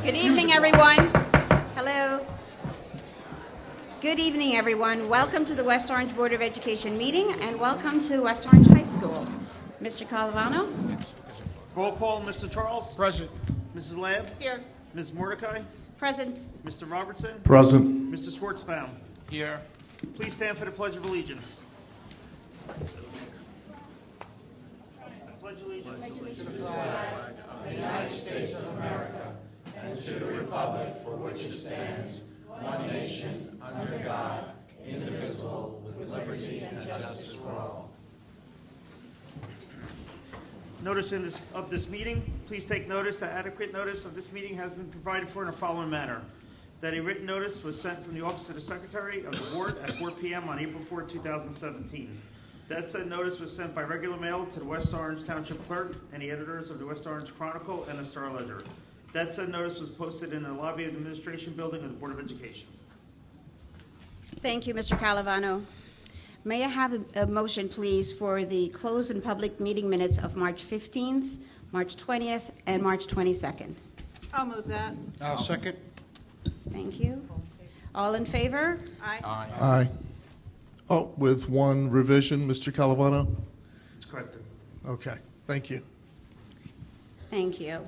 Good evening, everyone. Hello. Good evening, everyone. Welcome to the West Orange Board of Education meeting, and welcome to West Orange High School. Mr. Calavano? Roll call, Mr. Charles. Present. Mrs. Lamb. Here. Ms. Mordecai. Present. Mr. Robertson. Present. Mr. Schwartzbaum. Here. Please stand for the Pledge of Allegiance. I pledge allegiance to the flag of the United States of America and to the republic for which it stands, one nation, under God, indivisible, with liberty and justice for all. Notice of this meeting. Please take notice that adequate notice of this meeting has been provided for in the following manner. That a written notice was sent from the Office of the Secretary of the Board at 4 p.m. on April 4, 2017. That said notice was sent by regular mail to the West Orange Township Clerk and the editors of the West Orange Chronicle and the Star Ledger. That said notice was posted in the lobby of the Administration Building of the Board of Education. Thank you, Mr. Calavano. May I have a motion, please, for the closed and public meeting minutes of March 15th, March 20th, and March 22nd? I'll move that. I'll second. Thank you. All in favor? Aye. Aye. Oh, with one revision, Mr. Calavano? It's corrected. Okay, thank you. Thank you.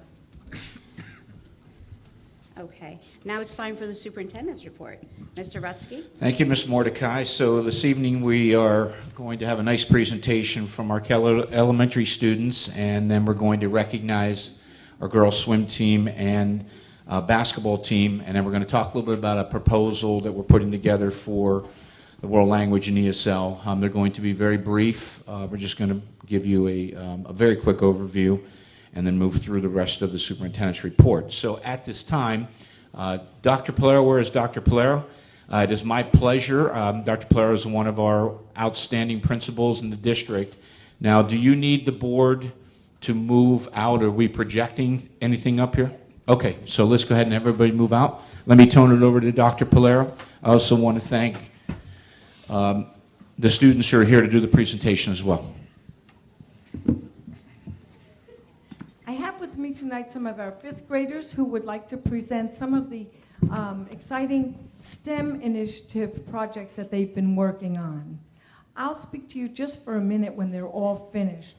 Okay, now it's time for the superintendent's report. Mr. Rutsky? Thank you, Ms. Mordecai. So this evening we are going to have a nice presentation from our Keller Elementary students, and then we're going to recognize our girls swim team and basketball team, and then we're going to talk a little bit about a proposal that we're putting together for the world language in ESL. They're going to be very brief. We're just going to give you a very quick overview and then move through the rest of the superintendent's report. So at this time, Dr. Polero, where is Dr. Polero? It is my pleasure. Dr. Polero is one of our outstanding principals in the district. Now, do you need the board to move out? Are we projecting anything up here? Okay, so let's go ahead and everybody move out. Let me turn it over to Dr. Polero. I also want to thank the students who are here to do the presentation as well. I have with me tonight some of our fifth graders who would like to present some of the exciting STEM initiative projects that they've been working on. I'll speak to you just for a minute when they're all finished.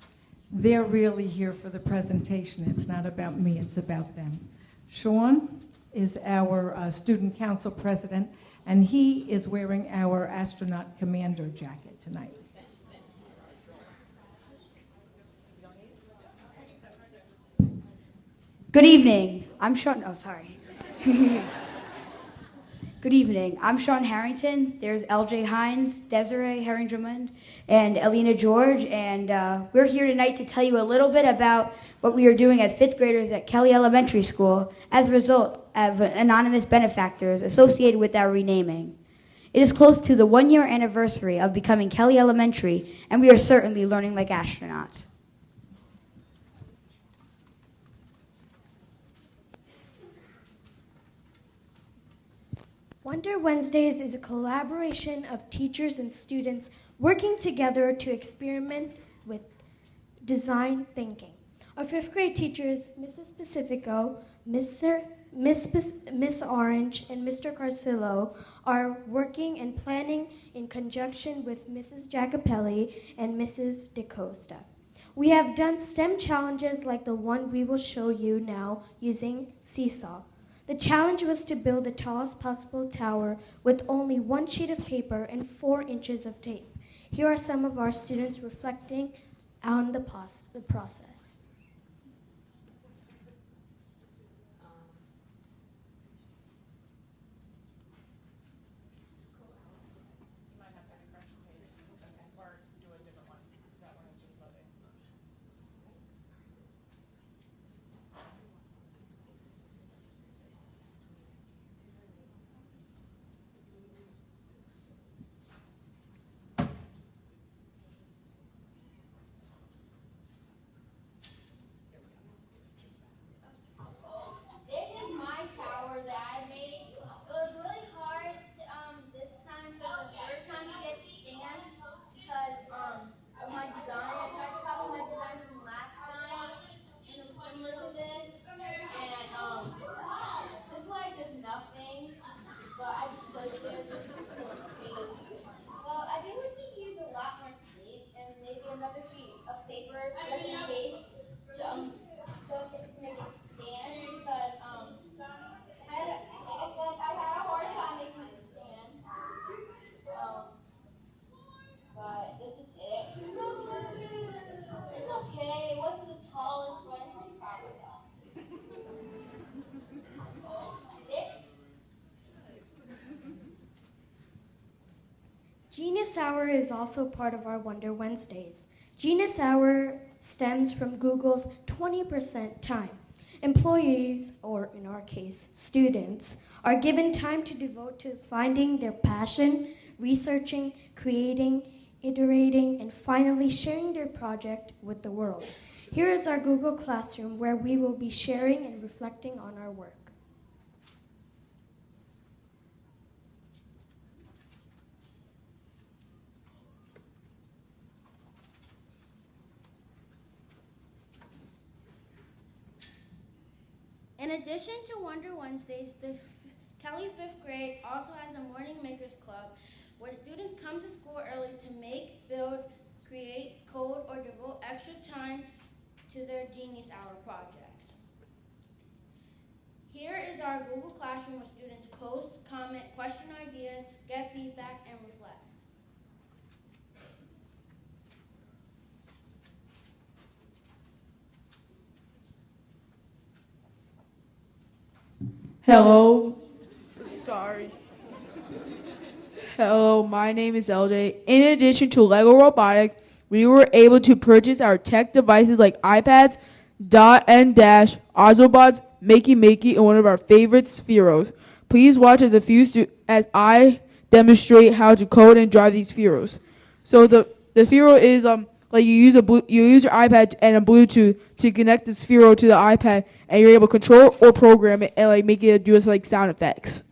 They're really here for the presentation. It's not about me, it's about them. Sean is our student council president, and he is wearing our astronaut commander jacket tonight. Good evening. I'm Sean. Oh, sorry. Good evening. I'm Sean Harrington. There's LJ Hines, Desiree Herring-Drummond, and Elena George, and we're here tonight to tell you a little bit about what we are doing as fifth graders at Kelly Elementary School as a result of anonymous benefactors associated with our renaming. It is close to the 1-year anniversary of becoming Kelly Elementary, and we are certainly learning like astronauts. Wonder Wednesdays is a collaboration of teachers and students working together to experiment with design thinking. Our fifth grade teachers, Mrs. Pacifico, Miss Orange, and Mr. Carcillo, are working and planning in conjunction with Mrs. Jacopelli and Mrs. DeCosta. We have done STEM challenges like the one we will show you now using Seesaw. The challenge was to build the tallest possible tower with only 1 sheet of paper and 4 inches of tape. Here are some of our students reflecting on the process. Genius Hour is also part of our Wonder Wednesdays. Genius Hour stems from Google's 20% time. Employees, or in our case, students, are given time to devote to finding their passion, researching, creating, iterating, and finally sharing their project with the world. Here is our Google Classroom where we will be sharing and reflecting on our work. In addition to Wonder Wednesdays, the Kelly 5th grade also has a Morning Makers Club where students come to school early to make, build, create, code, or devote extra time to their Genius Hour project. Here is our Google Classroom where students post, comment, question ideas, get feedback, and reflect. Hello. Sorry. Hello, my name is LJ. In addition to Lego Robotics, we were able to purchase our tech devices like iPads, Dot and Dash, Ozobots, Makey, and one of our favorite Spheros. Please watch as I demonstrate how to code and drive these Spheros. So the Sphero is like you use your iPad and a Bluetooth to connect the Sphero to the iPad, and you're able to control or program it and like make it do like sound effects.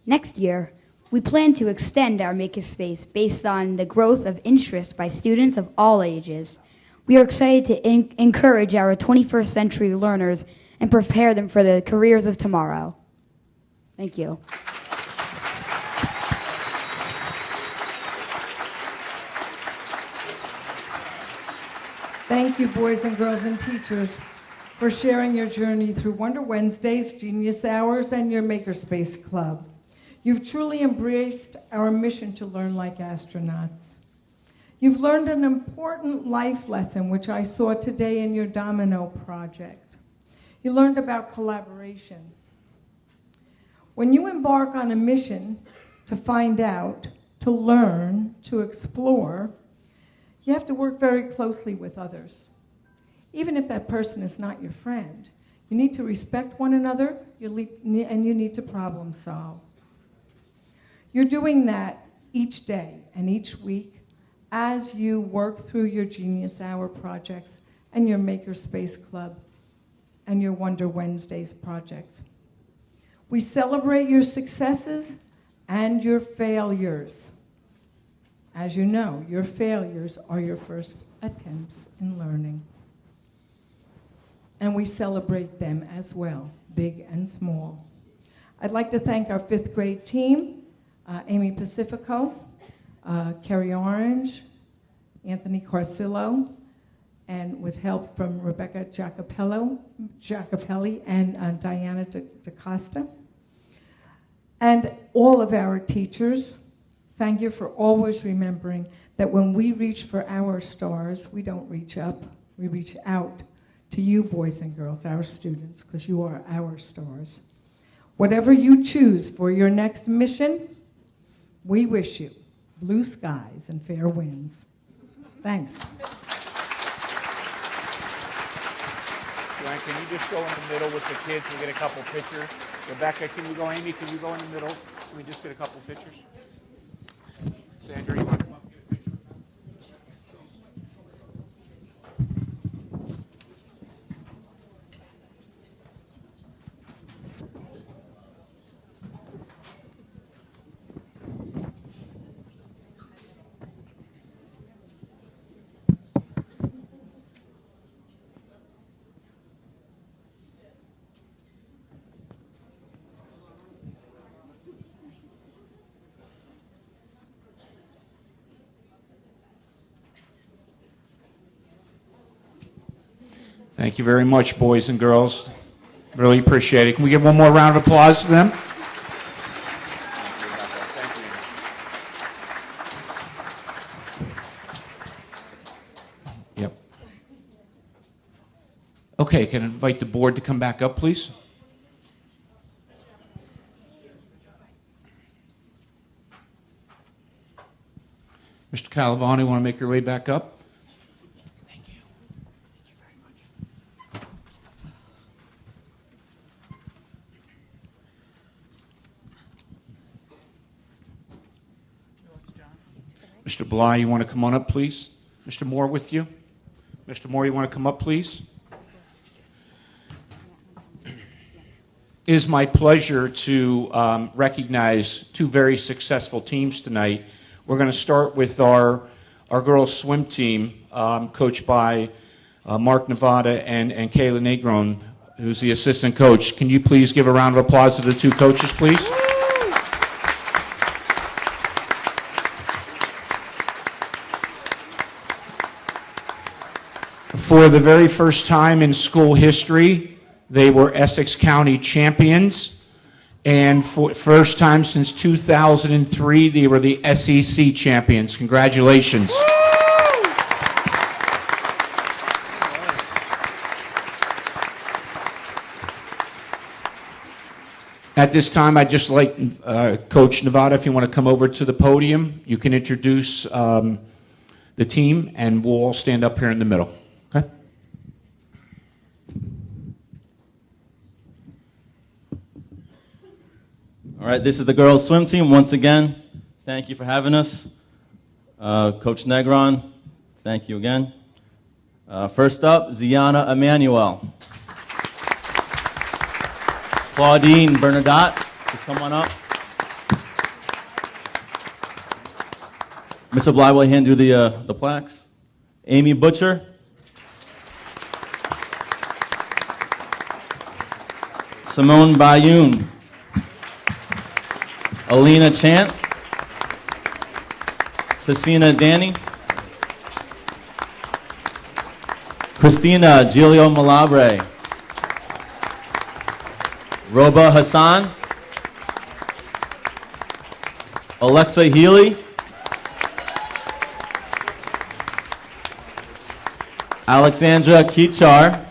Next year, we plan to extend our Makerspace based on the growth of interest by students of all ages. We are excited to encourage our 21st century learners and prepare them for the careers of tomorrow. Thank you. Thank you, boys and girls and teachers, for sharing your journey through Wonder Wednesdays, Genius Hours, and your Makerspace Club. You've truly embraced our mission to learn like astronauts. You've learned an important life lesson, which I saw today in your Domino project. You learned about collaboration. When you embark on a mission to find out, to learn, to explore, you have to work very closely with others. Even if that person is not your friend, you need to respect one another, and you need to problem solve. You're doing that each day and each week as you work through your Genius Hour projects and your Makerspace Club and your Wonder Wednesdays projects. We celebrate your successes and your failures. As you know, your failures are your first attempts in learning. And we celebrate them as well, big and small. I'd like to thank our 5th grade team, Amy Pacifico, Kerry Orange, Anthony Carcillo, and with help from Rebecca Giacopelli and Diana DaCosta. And all of our teachers, thank you for always remembering that when we reach for our stars, we don't reach up, we reach out to you, boys and girls, our students, because you are our stars. Whatever you choose for your next mission, we wish you blue skies and fair winds. Thanks. Joanne, can you just go in the middle with the kids and get a couple pictures? Rebecca, can you go? Amy, can you go in the middle? Can we just get a couple pictures? Sandra, you want to come up and get a picture? Thank you very much, boys and girls. Really appreciate it. Can we give one more round of applause to them? Yep. Okay, can I invite the board to come back up, please? Mr. Calavano, you want to make your way back up? Thank you. Thank you very much. Mr. Bly, you want to come on up, please? Mr. Moore with you? Mr. Moore, you want to come up, please? It is my pleasure to recognize two very successful teams tonight. We're going to start with our girls' swim team, coached by Mark Nevada and Kayla Negron, who's the assistant coach. Can you please give a round of applause to the two coaches, please? For the very first time in school history, they were Essex County champions. And for first time since 2003, they were the SEC champions. Congratulations. At this time, I'd just like Coach Nevada, if you want to come over to the podium, you can introduce the team, and we'll all stand up here in the middle. Okay? All right, this is the girls' swim team. Once again, thank you for having us. Coach Negron, thank you again. First up, Ziana Emanuel. Claudine Bernadotte, please come on up. Mr. Bly will hand you the plaques. Amy Butcher. Simone Bayoun. Alina Chant, Cecina Danny, Christina Giulio Malabre, Roba Hassan, Alexa Healy, Alexandra Kichar.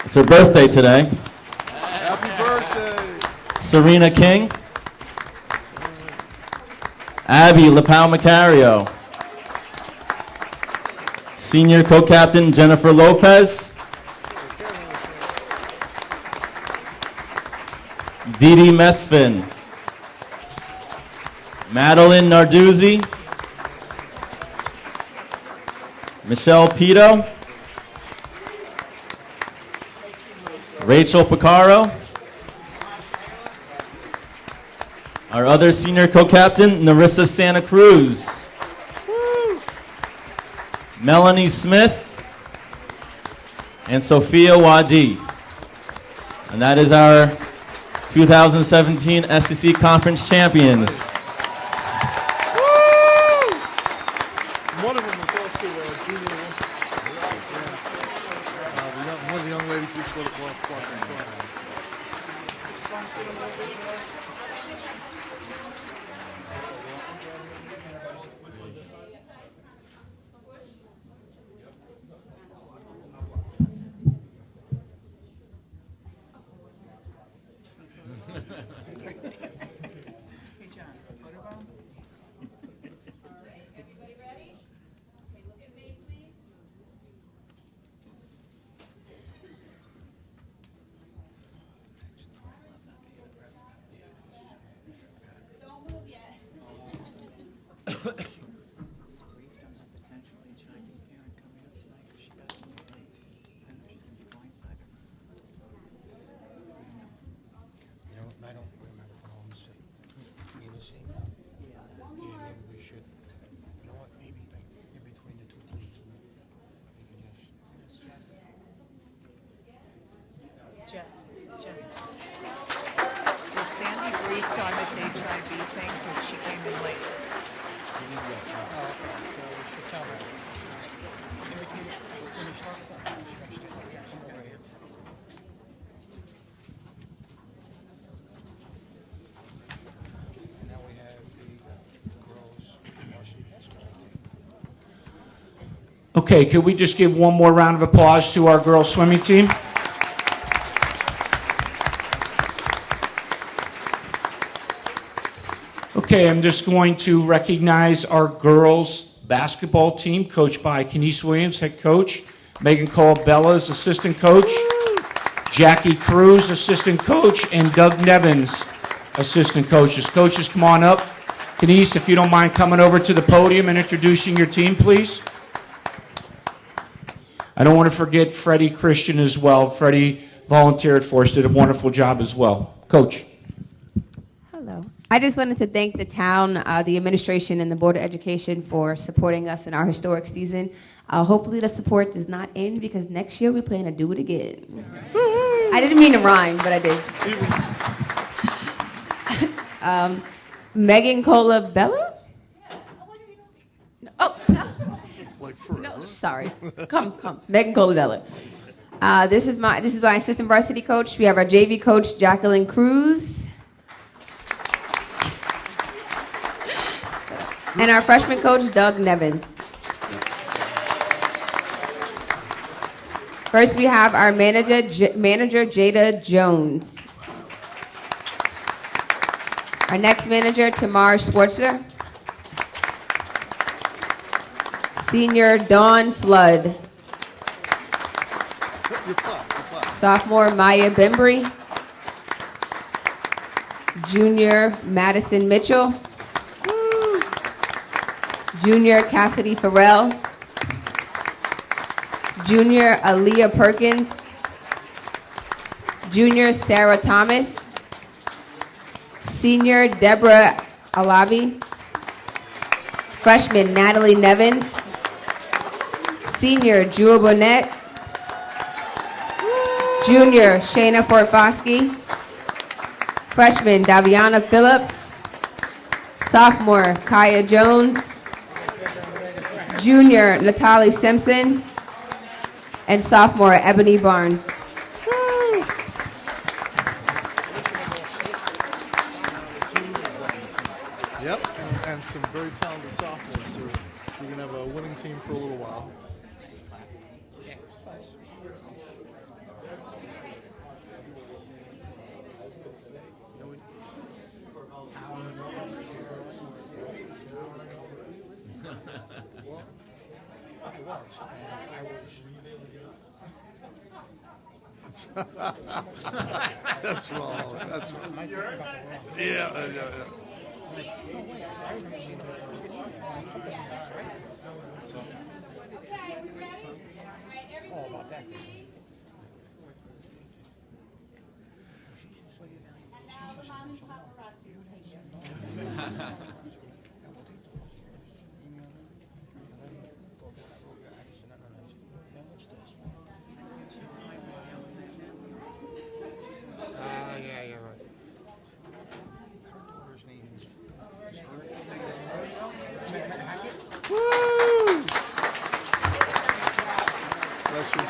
It's her birthday today. Happy birthday. Serena King. Abby Lapau Macario. Senior co-captain Jennifer Lopez. Didi Mesfin. Madeline Narduzzi. Michelle Pito. Rachel Picaro. Our other senior co-captain, Narissa Santa Cruz. Woo. Melanie Smith. And Sophia Wadi. And that is our 2017 SEC Conference champions. One of them was also a junior Olympics. One of the young ladies just got a walk. Was Sandy briefed on this HIV thing because she came in late? Oh, okay. So we should tell her. Okay, could we just give one more round of applause to our girls swimming team? Okay, I'm just going to recognize our girls basketball team, coached by Kenise Williams, head coach, Megan Cole-Bellas, assistant coach, Jackie Cruz, assistant coach, and Doug Nevins, assistant coaches. Coaches, come on up. Kenise, if you don't mind coming over to the podium and introducing your team, please. I don't want to forget Freddie Christian as well. Freddie volunteered for us, did a wonderful job as well. Coach. Hello. I just wanted to thank the town, the administration, and the Board of Education for supporting us in our historic season. Hopefully the support does not end because next year we plan to do it again. I didn't mean to rhyme, but I did. Megan Cole-Bellas? Oh, no, sorry. Come. Megan Cole-Bellas. This is my assistant varsity coach. We have our JV coach, Jacqueline Cruz. And our freshman coach, Doug Nevins. First, we have our manager, Jada Jones. Our next manager, Tamar Schwartzer. Senior, Dawn Flood. Sophomore, Maya Bembry. Junior, Madison Mitchell. Junior, Cassidy Farrell. Junior, Aaliyah Perkins. Junior, Sarah Thomas. Senior, Deborah Alavi. Freshman, Natalie Nevins. Senior, Jewel Bonnet. Junior, Shayna Fortfoski. Freshman, Daviana Phillips. Sophomore, Kaya Jones. Junior, Natalie Simpson. And sophomore, Ebony Barnes. Yep, and some very talented sophomores. So we're going to have a winning team for a little while. That's wrong. That's wrong. Yeah. All about that. Yeah, you're right. Woo! Bless you.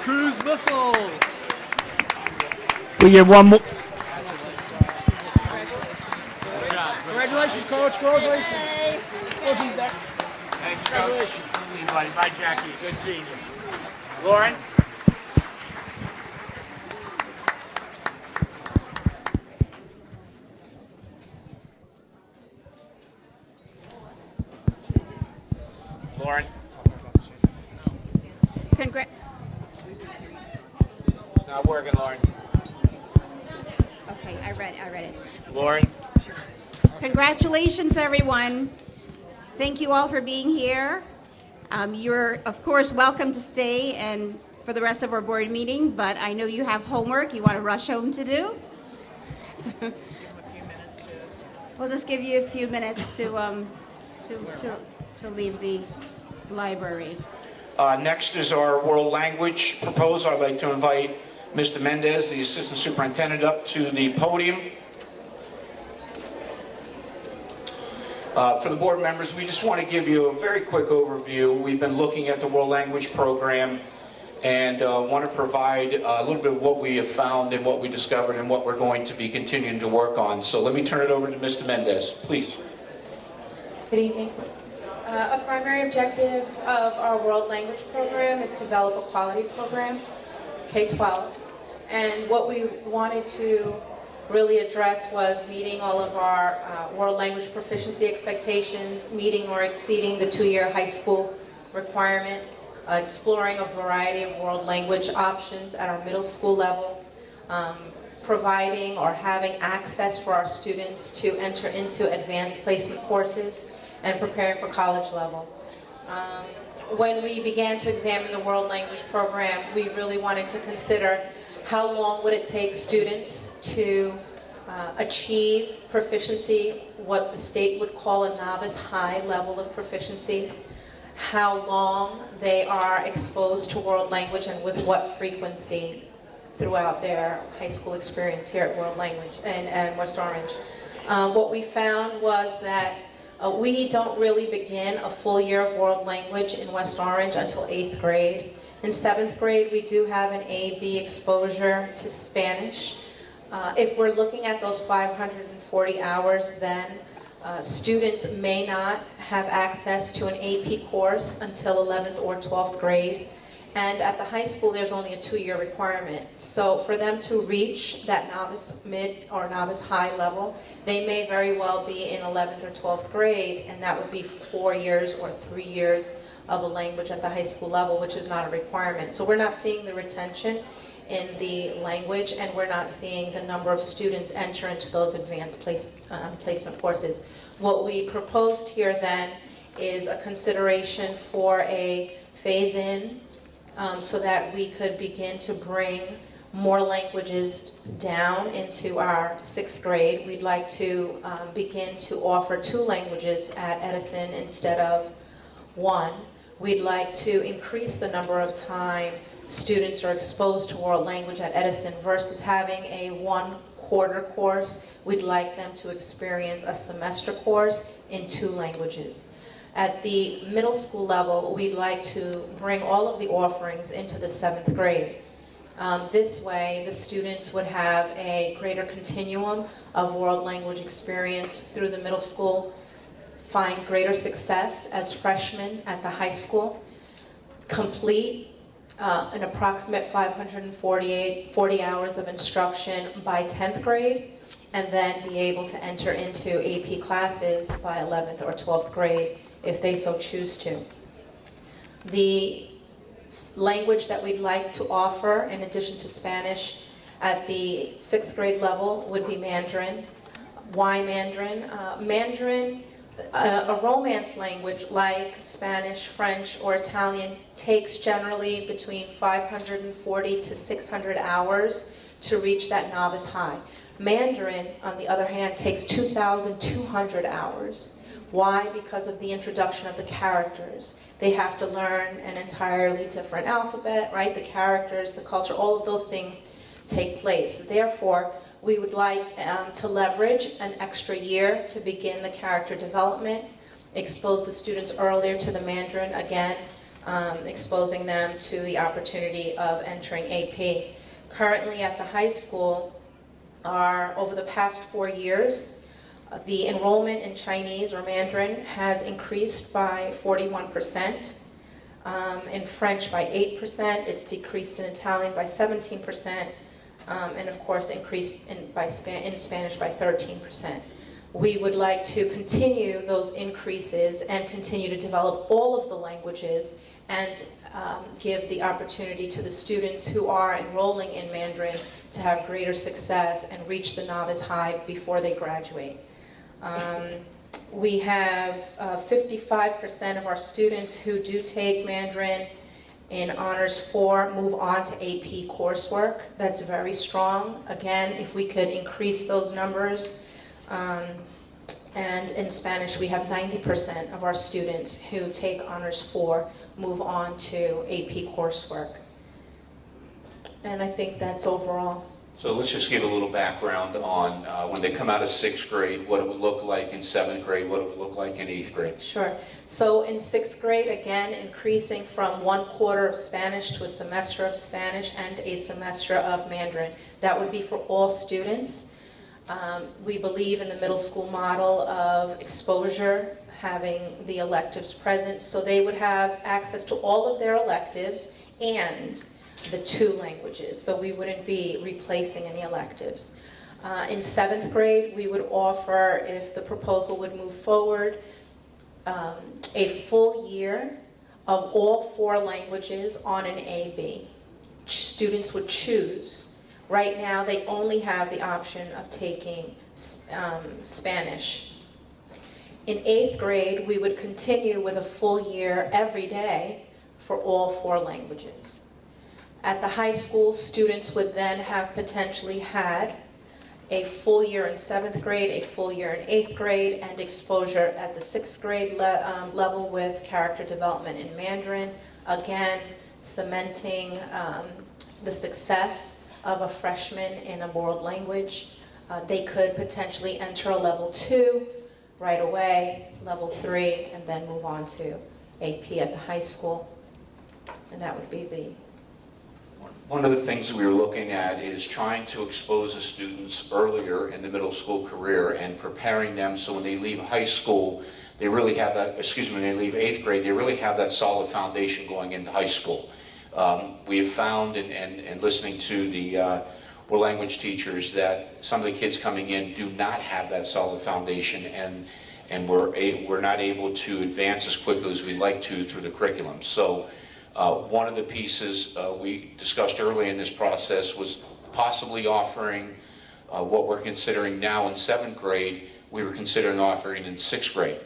Cruise missile. We get one more. Congratulations, Coach. Congratulations. Thanks, Coach. See you, buddy. Bye, Jackie. Good seeing you. Lauren? Lauren? It's not working, Lauren. Okay, I read it. Lauren? Congratulations, everyone. Thank you all for being here. You're, of course, welcome to stay and for the rest of our board meeting, but I know you have homework you want to rush home to do. We'll just give you a few minutes to leave the library. Next is our world language proposal. I'd like to invite Mr. Mendez, the assistant superintendent, up to the podium. For the board members, we just want to give you a very quick overview. We've been looking at the world language program and want to provide a little bit of what we have found and what we discovered and what we're going to be continuing to work on. So let me turn it over to Mr. Mendez, please. Good evening. A primary objective of our world language program is to develop a quality program, K-12. And what we wanted to really address was meeting all of our world language proficiency expectations, meeting or exceeding the 2-year high school requirement, exploring a variety of world language options at our middle school level, providing or having access for our students to enter into advanced placement courses, and preparing for college level. When we began to examine the world language program, we really wanted to consider how long would it take students to achieve proficiency, what the state would call a novice high level of proficiency, how long they are exposed to world language and with what frequency throughout their high school experience here at World Language and West Orange. What we found was that we don't really begin a full year of world language in West Orange until 8th grade. In 7th grade, we do have an A-B exposure to Spanish. If we're looking at those 540 hours, then students may not have access to an AP course until 11th or 12th grade. And at the high school, there's only a 2-year requirement. So for them to reach that novice mid or novice high level, they may very well be in 11th or 12th grade, and that would be 4 years or 3 years of a language at the high school level, which is not a requirement. So we're not seeing the retention in the language, and we're not seeing the number of students enter into those advanced placement courses. What we proposed here then is a consideration for a phase-in so that we could begin to bring more languages down into our 6th grade. We'd like to begin to offer 2 languages at Edison instead of 1. We'd like to increase the number of time students are exposed to world language at Edison versus having a 1-quarter course. We'd like them to experience a semester course in 2 languages. At the middle school level, we'd like to bring all of the offerings into the 7th grade. This way, the students would have a greater continuum of world language experience through the middle school, find greater success as freshmen at the high school, complete an approximate 540 hours of instruction by 10th grade, and then be able to enter into AP classes by 11th or 12th grade if they so choose to. The language that we'd like to offer, in addition to Spanish, at the 6th grade level would be Mandarin. Why Mandarin? Mandarin, a Romance language like Spanish, French, or Italian, takes generally between 540 to 600 hours to reach that novice high. Mandarin, on the other hand, takes 2,200 hours. Why? Because of the introduction of the characters. They have to learn an entirely different alphabet, right? The characters, the culture, all of those things take place. Therefore, we would like to leverage an extra year to begin the character development, expose the students earlier to the Mandarin, again, exposing them to the opportunity of entering AP. Currently at the high school, over the past 4 years, the enrollment in Chinese or Mandarin has increased by 41%, in French by 8%, it's decreased in Italian by 17%, and of course increased in Spanish by 13%. We would like to continue those increases and continue to develop all of the languages and give the opportunity to the students who are enrolling in Mandarin to have greater success and reach the novice high before they graduate. We have 55% of our students who do take Mandarin in Honors 4 move on to AP coursework. That's very strong. Again, if we could increase those numbers. And in Spanish, we have 90% of our students who take Honors 4 move on to AP coursework. And I think that's overall. So let's just give a little background on when they come out of 6th grade, what it would look like in 7th grade, what it would look like in 8th grade. Sure. So in 6th grade, again, increasing from 1/4 of Spanish to a semester of Spanish and a semester of Mandarin. That would be for all students. We believe in the middle school model of exposure, having the electives present, so they would have access to all of their electives and the 2 languages, so we wouldn't be replacing any electives. In 7th grade, we would offer, if the proposal would move forward, a full year of all 4 languages on an AB. Students would choose. Right now, they only have the option of taking Spanish. In 8th grade, we would continue with a full year every day for all 4 languages. At the high school, students would then have potentially had a full year in 7th grade, a full year in 8th grade, and exposure at the 6th grade level with character development in Mandarin. Again, cementing the success of a freshman in a world language. They could potentially enter a level 2 right away, level 3, and then move on to AP at the high school. And that would be the... One of the things we were looking at is trying to expose the students earlier in the middle school career and preparing them so when they leave high school, they really have that, when they leave 8th grade, they really have that solid foundation going into high school. We have found, and listening to the world language teachers, that some of the kids coming in do not have that solid foundation, and we're not able to advance as quickly as we'd like to through the curriculum. So one of the pieces we discussed early in this process was possibly offering what we're considering now in 7th grade, we were considering offering in 6th grade.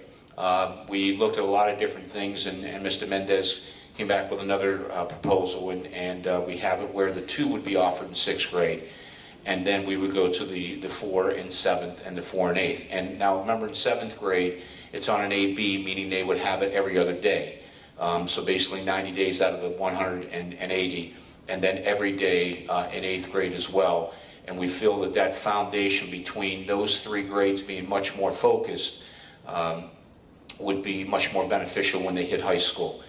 We looked at a lot of different things, and Mr. Mendez came back with another proposal, and we have it where the 2 would be offered in 6th grade, and then we would go to the 4 in 7th and the 4 in 8th. And now remember, in 7th grade, it's on an AB, meaning they would have it every other day. So basically 90 days out of the 180, and then every day in 8th grade as well. And we feel that that foundation between those 3 grades being much more focused would be much more beneficial when they hit high school.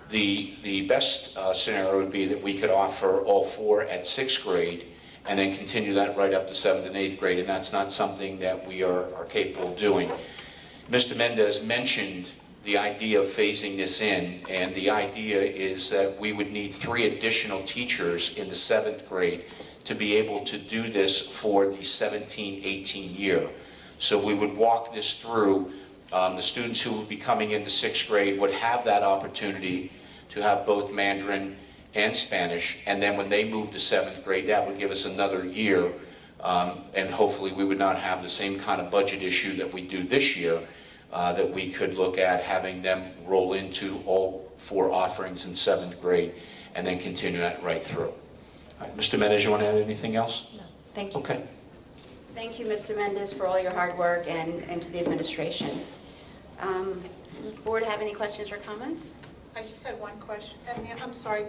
The best scenario would be that we could offer all 4 at 6th grade and then continue that right up to 7th and 8th grade, and that's not something that we are capable of doing. Mr. Mendez mentioned the idea of phasing this in, and the idea is that we would need 3 additional teachers in the 7th grade to be able to do this for the 17-18 year. So we would walk this through. The students who would be coming into 6th grade would have that opportunity to have both Mandarin and Spanish, and then when they move to 7th grade, that would give us another year, and hopefully we would not have the same kind of budget issue that we do this year, that we could look at having them roll into all 4 offerings in 7th grade and then continue that right through. All right, Mr. Mendez, you want to add anything else? No, thank you. Okay. Thank you, Mr. Mendez, for all your hard work, and to the administration. Does the board have any questions or comments? I just had one question. I'm sorry.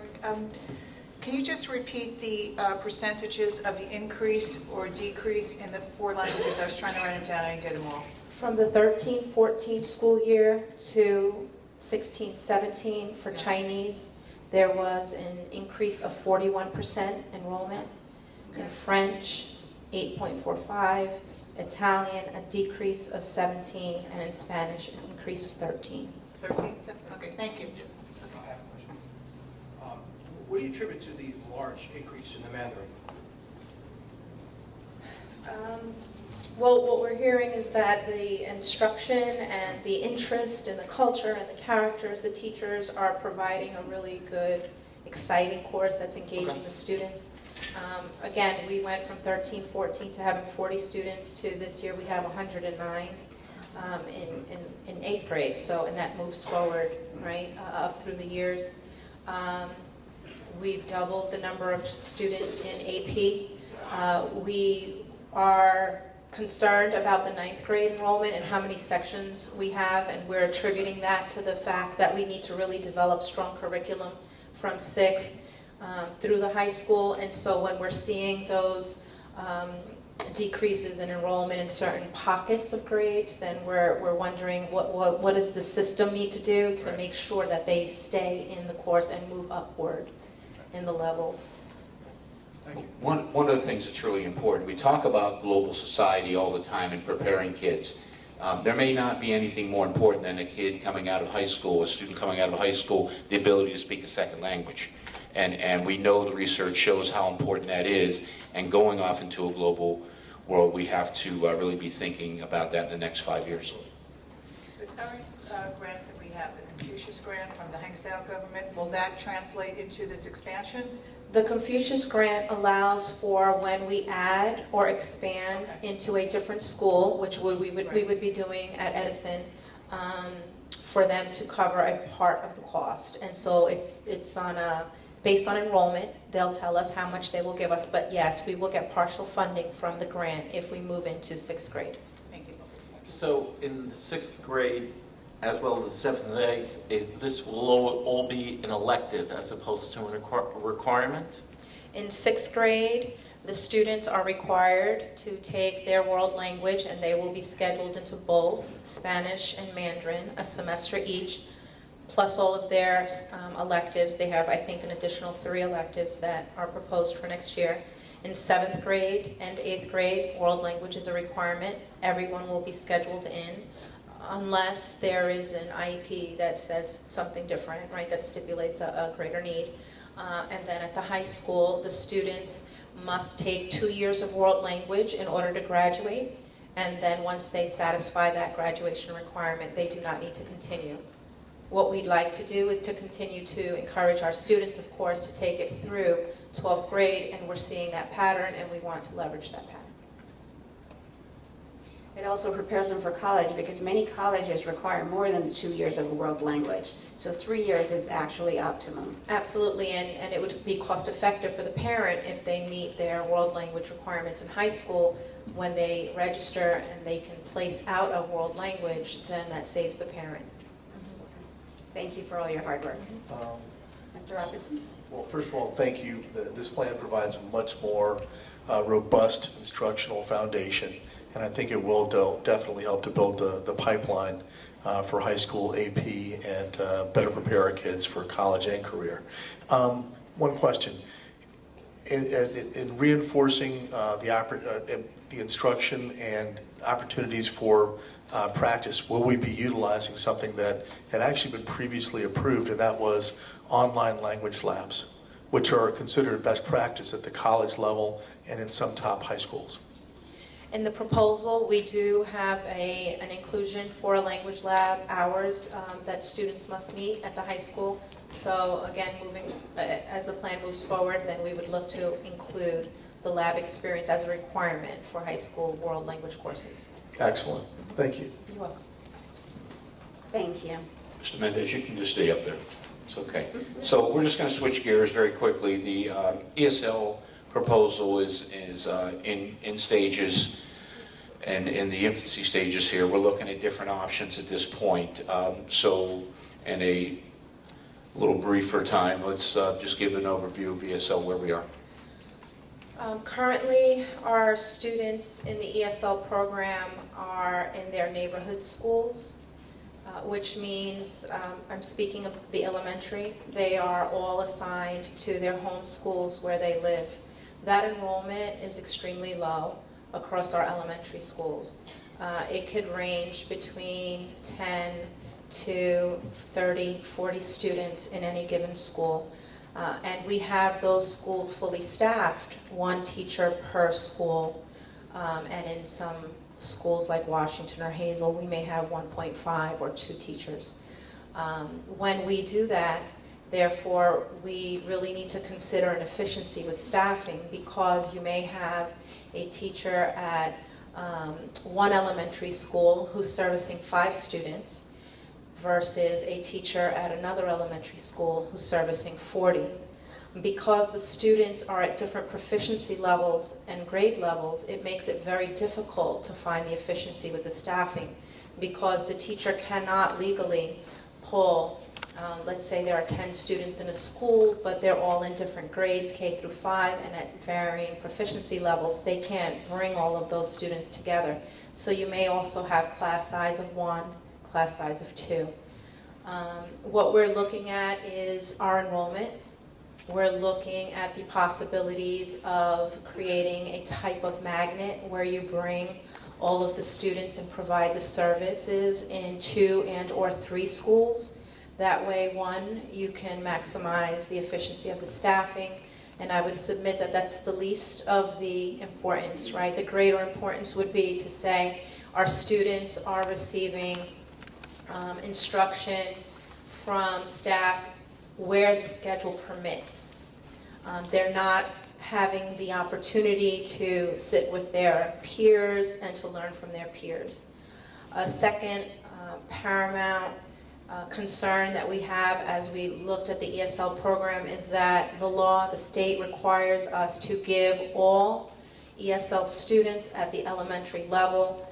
Can you just repeat the percentages of the increase or decrease in the 4 languages? I was trying to write them down. I didn't get them all. From the 13-14 school year to 16-17 for Chinese, there was an increase of 41% enrollment. In French, 8.45, Italian, a decrease of 17, and in Spanish, an increase of 13. 13, 7. Okay, thank you. I have a question. What do you attribute to the large increase in the Mandarin? Well, what we're hearing is that the instruction and the interest in the culture and the characters, the teachers are providing a really good, exciting course that's engaging the students. Again, we went from 13-14 to having 40 students to this year we have 109 in 8th grade. So, and that moves forward, right, up through the years. We've doubled the number of students in AP. We are concerned about the 9th grade enrollment and how many sections we have, and we're attributing that to the fact that we need to really develop strong curriculum from 6th through the high school. And so when we're seeing those decreases in enrollment in certain pockets of grades, then we're wondering what does the system need to do to make sure that they stay in the course and move upward in the levels. One of the things that's really important, we talk about global society all the time in preparing kids. There may not be anything more important than a kid coming out of high school, a student coming out of high school, the ability to speak a second language. And we know the research shows how important that is. And going off into a global world, we have to really be thinking about that in the next 5 years. The current grant that we have, the Confucius grant from the Hangzhou government, will that translate into this expansion? The Confucius grant allows for when we add or expand into a different school, which we would be doing at Edison, for them to cover a part of the cost. And so it's on based on enrollment. They'll tell us how much they will give us, but yes, we will get partial funding from the grant if we move into 6th grade. Thank you. So in the 6th grade, as well as the 7th and 8th, this will all be an elective as opposed to a requirement? In 6th grade, the students are required to take their world language, and they will be scheduled into both Spanish and Mandarin, a semester each, plus all of their electives. They have, I think, an additional 3 electives that are proposed for next year. In 7th grade and 8th grade, world language is a requirement. Everyone will be scheduled in, unless there is an IEP that says something different, right, that stipulates a greater need. And then at the high school, the students must take 2 years of world language in order to graduate. And then once they satisfy that graduation requirement, they do not need to continue. What we'd like to do is to continue to encourage our students, of course, to take it through 12th grade, and we're seeing that pattern, and we want to leverage that pattern. It also prepares them for college, because many colleges require more than 2 years of a world language. So 3 years is actually optimum. Absolutely, and it would be cost effective for the parent if they meet their world language requirements in high school. When they register and they can place out of world language, then that saves the parent. Thank you for all your hard work. Mr. Robertson? Well, first of all, thank you. This plan provides a much more robust instructional foundation, and I think it will definitely help to build the pipeline for high school AP and better prepare our kids for college and career. One question. In reinforcing the instruction and opportunities for practice, will we be utilizing something that had actually been previously approved, and that was online language labs, which are considered best practice at the college level and in some top high schools? In the proposal, we do have an inclusion for a language lab hours that students must meet at the high school. So again, as the plan moves forward, then we would look to include the lab experience as a requirement for high school world language courses. Excellent. Thank you. You're welcome. Thank you. Mr. Mendez, you can just stay up there. It's okay. So we're just going to switch gears very quickly. The ESL proposal is in stages and in the infancy stages here. We're looking at different options at this point. So in a little briefer time, let's just give an overview of ESL, where we are. Currently, our students in the ESL program are in their neighborhood schools, which means, I'm speaking of the elementary, they are all assigned to their home schools where they live. That enrollment is extremely low across our elementary schools. It could range between 10 to 30, 40 students in any given school. And we have those schools fully staffed, 1 teacher per school. And in some schools like Washington or Hazel, we may have 1.5 or 2 teachers. When we do that, therefore, we really need to consider an efficiency with staffing, because you may have a teacher at one elementary school who's servicing 5 students, versus a teacher at another elementary school who's servicing 40. Because the students are at different proficiency levels and grade levels, it makes it very difficult to find the efficiency with the staffing, because the teacher cannot legally pull, let's say there are 10 students in a school, but they're all in different grades, K through 5, and at varying proficiency levels. They can't bring all of those students together. So you may also have class size of 1, class size of 2. What we're looking at is our enrollment. We're looking at the possibilities of creating a type of magnet where you bring all of the students and provide the services in 2 and/or 3 schools. That way, one, you can maximize the efficiency of the staffing, and I would submit that that's the least of the importance, right? The greater importance would be to say our students are receiving instruction from staff where the schedule permits. They're not having the opportunity to sit with their peers and to learn from their peers. A second paramount concern that we have as we looked at the ESL program is that the state requires us to give all ESL students at the elementary level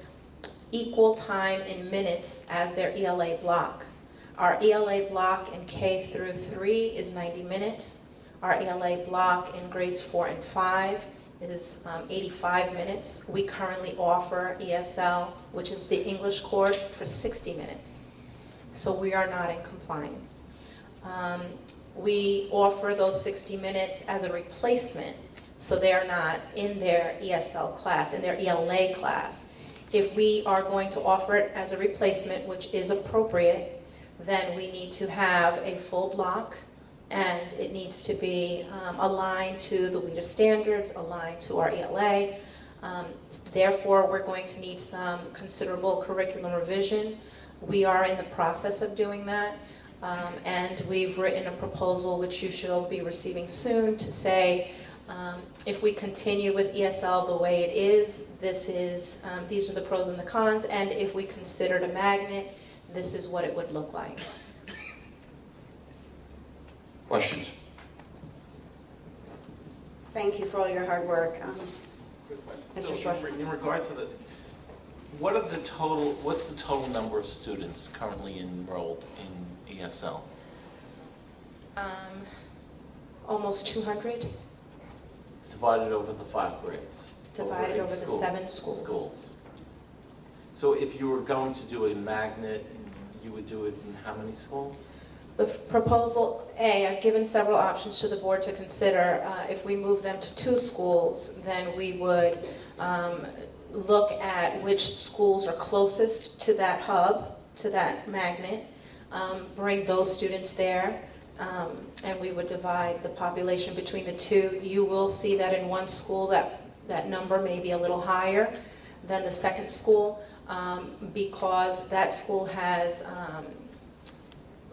equal time in minutes as their ELA block. Our ELA block in K through 3 is 90 minutes. Our ELA block in grades 4 and 5 is 85 minutes. We currently offer ESL, which is the English course, for 60 minutes. So we are not in compliance. We offer those 60 minutes as a replacement, so they are not in their ESL class, in their ELA class. If we are going to offer it as a replacement, which is appropriate, then we need to have a full block, and it needs to be aligned to the WIDA standards, aligned to our ELA. Therefore, we're going to need some considerable curriculum revision. We are in the process of doing that, and we've written a proposal which you should be receiving soon to say if we continue with ESL the way it is, these are the pros and the cons, and if we considered a magnet, this is what it would look like. Questions? Thank you for all your hard work. Mr. So in regard to what's the total number of students currently enrolled in ESL? Almost 200. Divided over the 5 grades? Divided over the 7 schools. So if you were going to do a magnet, you would do it in how many schools? The proposal A, I've given several options to the board to consider. If we move them to 2 schools, then we would look at which schools are closest to that hub, to that magnet, bring those students there, and we would divide the population between the 2. You will see that in one school that number may be a little higher than the second school because that school has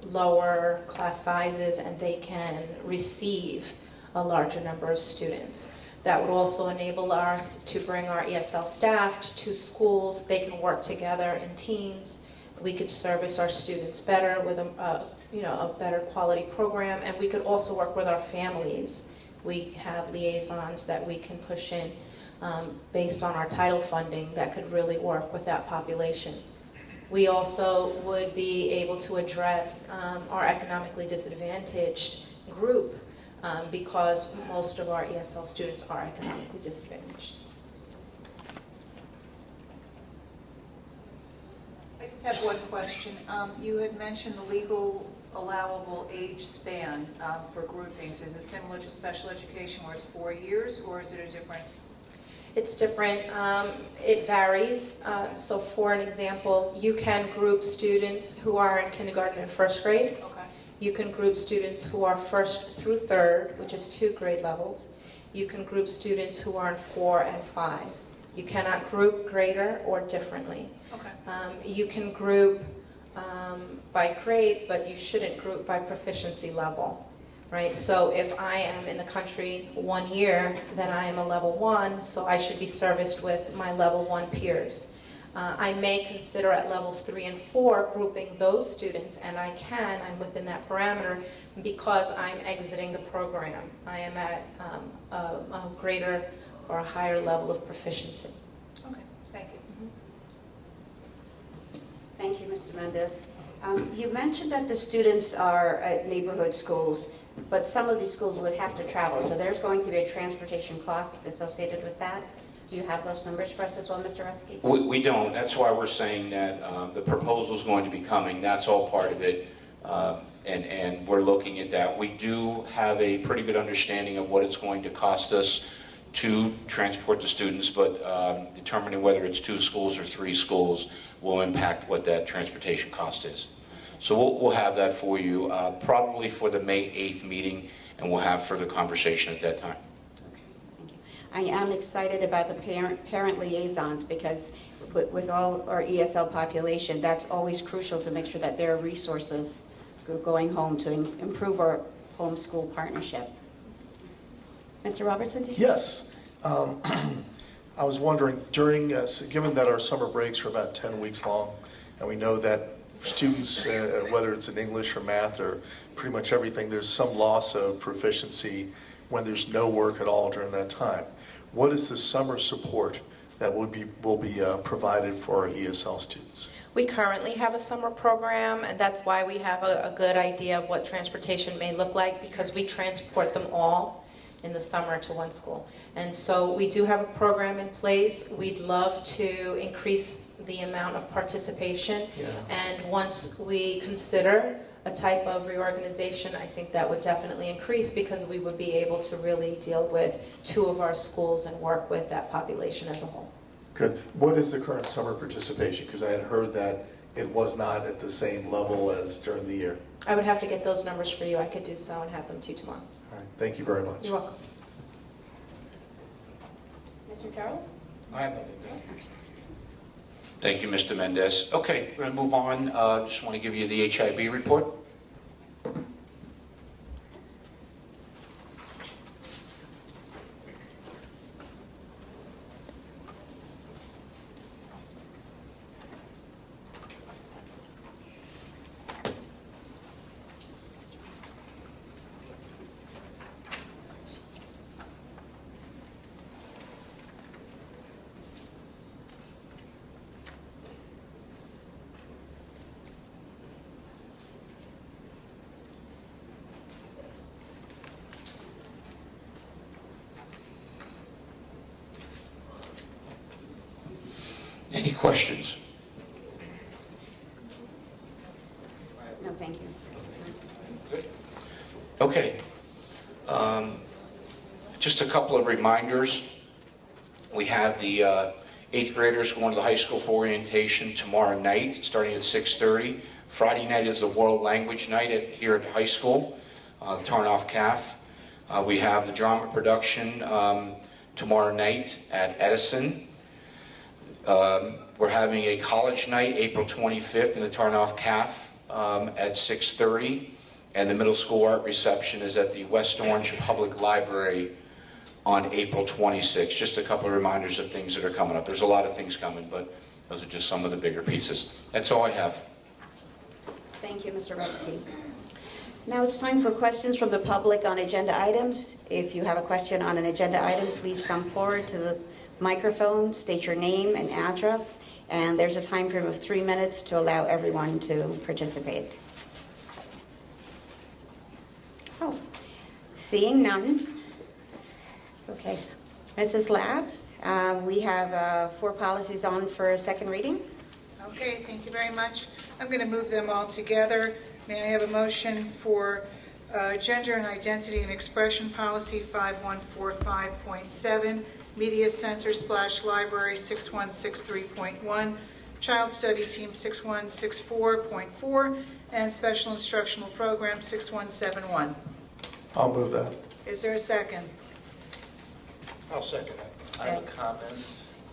lower class sizes and they can receive a larger number of students. That would also enable us to bring our ESL staff to 2 schools. They can work together in teams. We could service our students better with a better quality program, and we could also work with our families. We have liaisons that we can push in based on our title funding that could really work with that population. We also would be able to address our economically disadvantaged group because most of our ESL students are economically disadvantaged. I just have one question. You had mentioned the legal allowable age span for groupings. Is it similar to special education where it's 4 years, or is it a different? It's different. It varies. So for an example, you can group students who are in kindergarten and 1st grade. Okay. You can group students who are 1st through 3rd, which is 2 grade levels. You can group students who are in 4 and 5. You cannot group greater or differently. Okay. You can group by grade, but you shouldn't group by proficiency level. Right, so if I am in the country 1 year, then I am a level 1, so I should be serviced with my level 1 peers. I may consider at levels 3 and 4 grouping those students, and I'm within that parameter because I'm exiting the program. I am at a greater or a higher level of proficiency. Okay, thank you. Thank you, Mr. Mendez. You mentioned that the students are at neighborhood schools, but some of these schools would have to travel, so there's going to be a transportation cost associated with that. Do you have those numbers for us as well, Mr. Rutsky? We don't. That's why we're saying that the proposal is going to be coming. That's all part of it, and we're looking at that. We do have a pretty good understanding of what it's going to cost us to transport the students, but determining whether it's 2 schools or 3 schools will impact what that transportation cost is. So we'll have that for you probably for the May 8th meeting, and we'll have further conversation at that time. I am excited about the parent liaisons because with all our ESL population, that's always crucial to make sure that there are resources going home to improve our homeschool partnership. Mr. Robertson, did you? Yes. I was wondering, given that our summer breaks are about 10 weeks long, and we know that students, whether it's in English or math or pretty much everything, there's some loss of proficiency when there's no work at all during that time. What is the summer support that will be provided for our ESL students? We currently have a summer program, and that's why we have a good idea of what transportation may look like, because we transport them all in the summer to one school. And so we do have a program in place. We'd love to increase the amount of participation. Yeah. And once we consider a type of reorganization, I think that would definitely increase, because we would be able to really deal with 2 of our schools and work with that population as a whole. Good. What is the current summer participation? Because I had heard that it was not at the same level as during the year. I would have to get those numbers for you. I could do so and have them to you tomorrow. All right. Thank you very much. You're welcome. Mr. Charles? I have nothing. Thank you, Mr. Mendez. Okay, we're going to move on. Just want to give you the HIB report. Any questions? No, thank you. Good. Okay. Just a couple of reminders. We have the 8th graders going to the high school for orientation tomorrow night, starting at 6:30. Friday night is the World Language Night here at high school, Tarnoff CAF. We have the drama production tomorrow night at Edison. We're having a college night April 25th in the Tarnoff CAF at 6:30, and the middle school art reception is at the West Orange Public Library on April 26th. Just a couple of reminders of things that are coming up. There's a lot of things coming, but those are just some of the bigger pieces. That's all I have. Thank you, Mr. Redsky. Now it's time for questions from the public on agenda items. If you have a question on an agenda item, please come forward to the microphone, state your name and address, and there's a time frame of 3 minutes to allow everyone to participate. Oh, seeing none. Okay, Mrs. Ladd, we have 4 policies on for second reading. Okay, thank you very much. I'm going to move them all together. May I have a motion for Gender and Identity and Expression Policy 5145.7, Media Center / Library 6163.1, Child Study Team 6164.4, and Special Instructional Program 6171. I'll move that. Is there a second? I'll second that. I have a comment.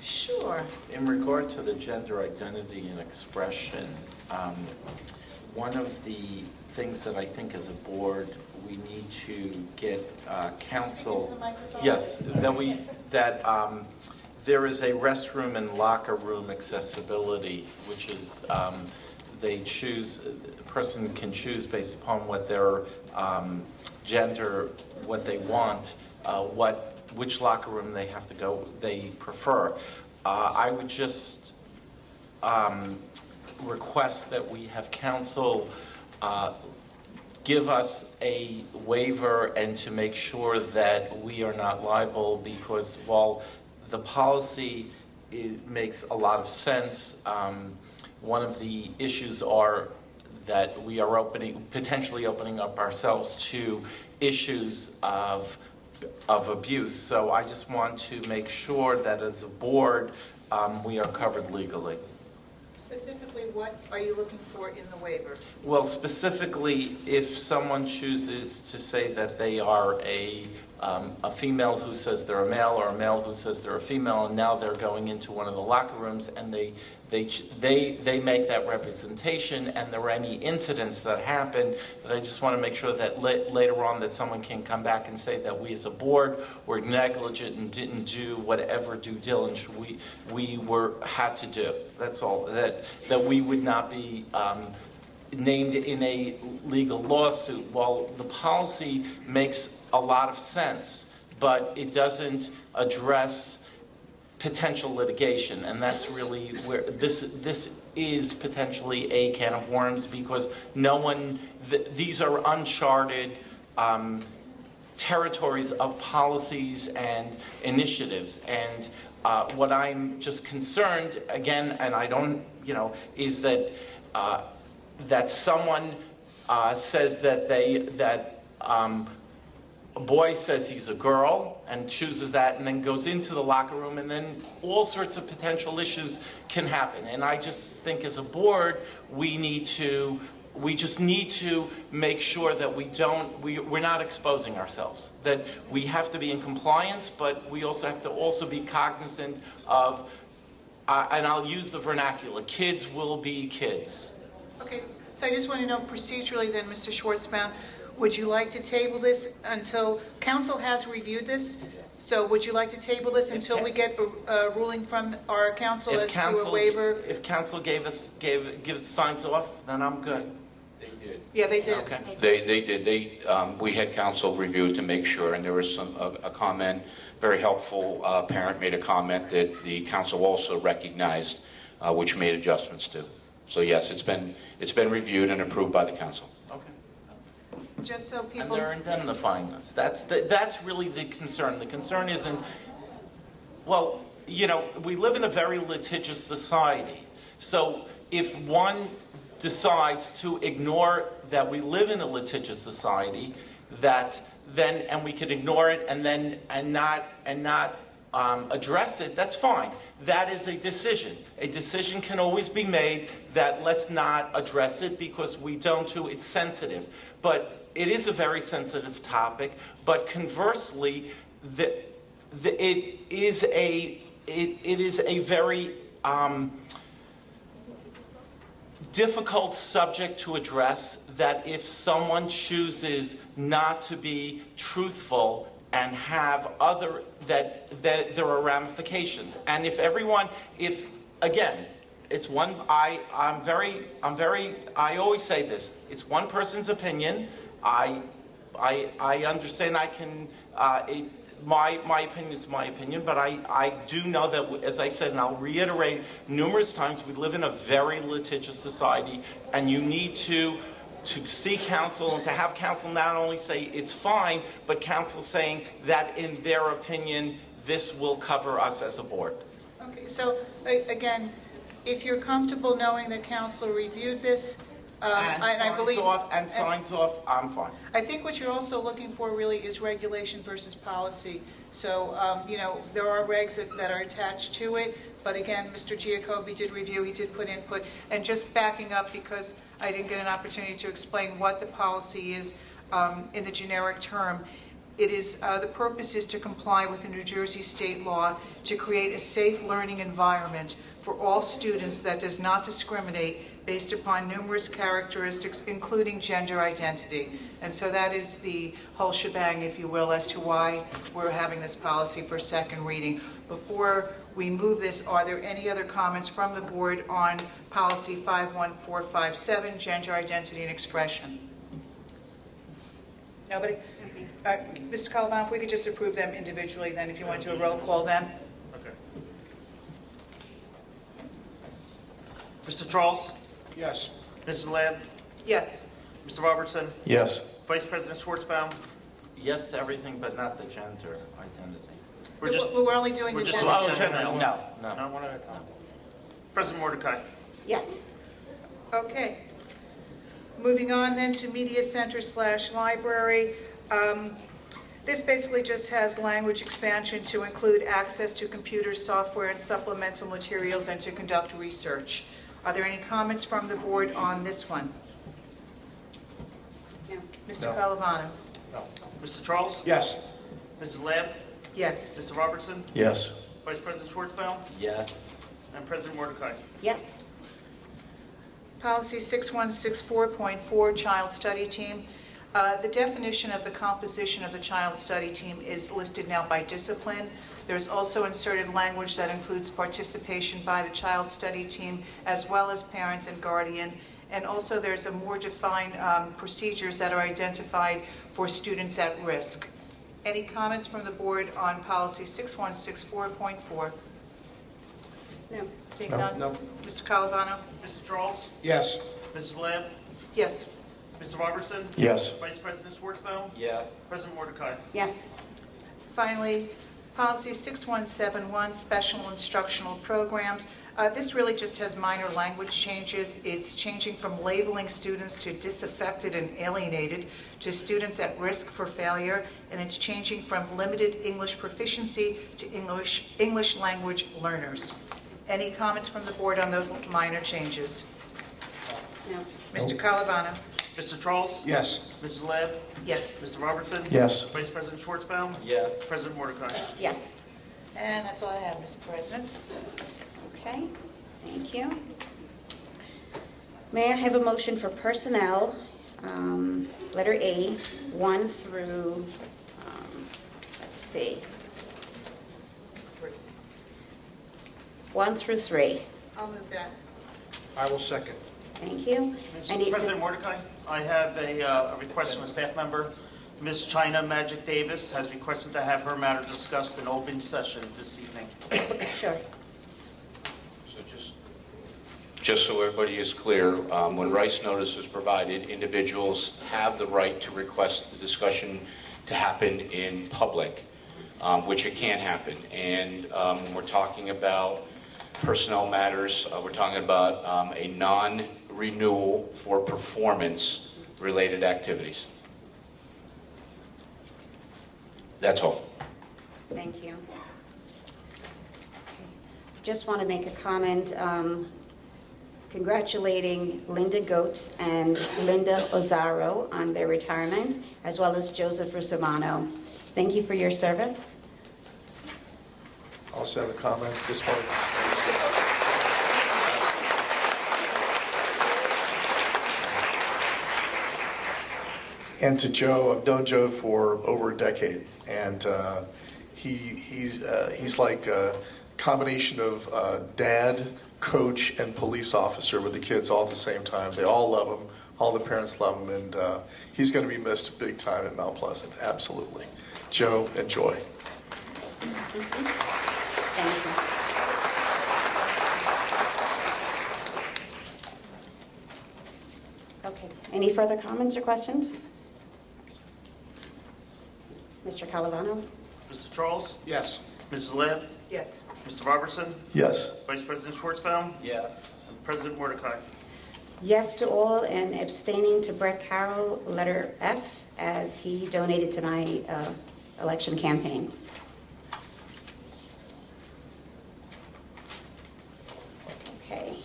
Sure. In regard to the gender identity and expression, one of the things that I think as a board we need to get counsel. Yes, that there is a restroom and locker room accessibility, which is they choose. A person can choose based upon what their gender, what they want, which locker room they have to go, they prefer. I would just request that we have counsel give us a waiver and to make sure that we are not liable, because while the policy makes a lot of sense, one of the issues are that we are potentially opening up ourselves to issues of abuse. So I just want to make sure that as a board, we are covered legally. Specifically, what are you looking for in the waiver? Well, specifically, if someone chooses to say that they are a female who says they're a male, or a male who says they're a female, and now they're going into one of the locker rooms and they make that representation, and there are any incidents that happen, that I just want to make sure that later on that someone can come back and say that we as a board were negligent and didn't do whatever due diligence we had to do. That's all. That we would not be named in a legal lawsuit. While the policy makes a lot of sense, but it doesn't address potential litigation, and that's really where this is potentially a can of worms, because these are uncharted territories of policies and initiatives. And what I'm just concerned, again, and I don't, is that that someone says that a boy says he's a girl and chooses that, and then goes into the locker room, and then all sorts of potential issues can happen. And I just think as a board, we just need to make sure that we're not exposing ourselves, that we have to be in compliance, but we also have to be cognizant of, and I'll use the vernacular, kids will be kids. Okay, so I just want to know procedurally then, Mr. Schwartzbaum, would you like to table this until council has reviewed this? So would you like to table this until we get a ruling from our council as to a waiver? If council gives signs off, then I'm good. They did. Yeah, they did. Okay. They did. We had council review to make sure, and there was a comment, very helpful parent made a comment that the council also recognized, which made adjustments to. So yes, it's been reviewed and approved by the council. Just so people... And they're indemnifying us. That's really the concern. The concern isn't, well, we live in a very litigious society. So if one decides to ignore that we live in a litigious society, and we could ignore it and not address it, that's fine. That is a decision. A decision can always be made that let's not address it because we don't do it's sensitive. But it is a very sensitive topic. But conversely, it is a very difficult subject to address, that if someone chooses not to be truthful and have that there are ramifications. And again, it's one, I always say this, it's one person's opinion. I understand my opinion is my opinion, but I do know that, as I said, and I'll reiterate numerous times, we live in a very litigious society, and you need to see counsel and to have counsel not only say it's fine, but counsel saying that in their opinion, this will cover us as a board. Okay, so again, if you're comfortable knowing that council reviewed this, signs off, I'm fine. I think what you're also looking for really is regulation versus policy. So, there are regs that are attached to it, but again, Mr. Giacobbe did review, he did put input, and just backing up because I didn't get an opportunity to explain what the policy is in the generic term. It is, the purpose is to comply with the New Jersey state law to create a safe learning environment for all students that does not discriminate based upon numerous characteristics, including gender identity. And so that is the whole shebang, if you will, as to why we're having this policy for second reading. Before we move this, are there any other comments from the board on policy 51457, gender identity and expression? Nobody? Mr. Calavano, if we could just approve them individually then, if you want to do a roll call then. Okay. Mr. Charles? Yes. Mrs. Lamb? Yes. Mr. Robertson? Yes. Vice President Schwartzbaum? Yes to everything, but not the gender identity. We're only doing the gender. No. One at a time. President Mordecai? Yes. Okay. Moving on then to Media Center / Library. This basically just has language expansion to include access to computers, software, and supplemental materials, and to conduct research. Are there any comments from the board on this one? No. Mr. Calavano? Mr. Charles? Yes. Mrs. Lamb? Yes. Mr. Robertson? Yes. Vice President Schwartzbaum? Yes. And President Mordecai? Yes. Policy 6164.4, Child Study Team. The definition of the composition of the Child Study Team is listed now by discipline. There's also inserted language that includes participation by the Child Study Team as well as parent and guardian. And also there's a more defined procedures that are identified for students at risk. Any comments from the board on policy 6164.4? No. Seeing No. none? No. Mr. Calavano? Mr. Charles? Yes. Mrs. Lamb? Yes. Mr. Robertson? Yes. Vice President Schwartzbaum? Yes. President Mordecai? Yes. Finally, policy 6171, special instructional programs. This really just has minor language changes. It's changing from labeling students to disaffected and alienated to students at risk for failure, and it's changing from limited English proficiency to English language learners. Any comments from the board on those minor changes? No. Mr. Calavano? Mr. Charles? Yes. Mrs. Lamb? Yes. Mr. Robertson? Yes. Vice President Schwartzbaum? Yes. President Mordecai? Yes. And that's all I have, Mr. President. Okay, thank you. May I have a motion for personnel, letter A, 1 through, let's see, 1 through 3. I'll move that. I will second. Thank you. Mr. President Mordecai, I have a request from a staff member. Ms. China Magic Davis has requested to have her matter discussed in open session this evening. Sure. So just so everybody is clear, when Rice notice is provided, individuals have the right to request the discussion to happen in public, which it can happen. And when we're talking about personnel matters, we're talking about a non-renewal for performance-related activities. That's all. Thank you. Just want to make a comment congratulating Linda Goetz and Linda Ozaro on their retirement, as well as Joseph Rusomano. Thank you for your service. Also have a comment. Just wanted to say. And to Joe, I've known Joe for over a decade, and he's like a combination of dad, coach, and police officer with the kids all at the same time. They all love him. All the parents love him, and he's going to be missed big time at Mount Pleasant. Absolutely. Joe, enjoy. Thank you. Okay. Any further comments or questions? Mr. Calavano? Mr. Charles? Yes. Mrs. Lamb? Yes. Mr. Robertson? Yes. Vice President Schwartzbaum? Yes. And President Mordecai? Yes to all, and abstaining to Brett Carroll, letter F, as he donated to my election campaign. Okay.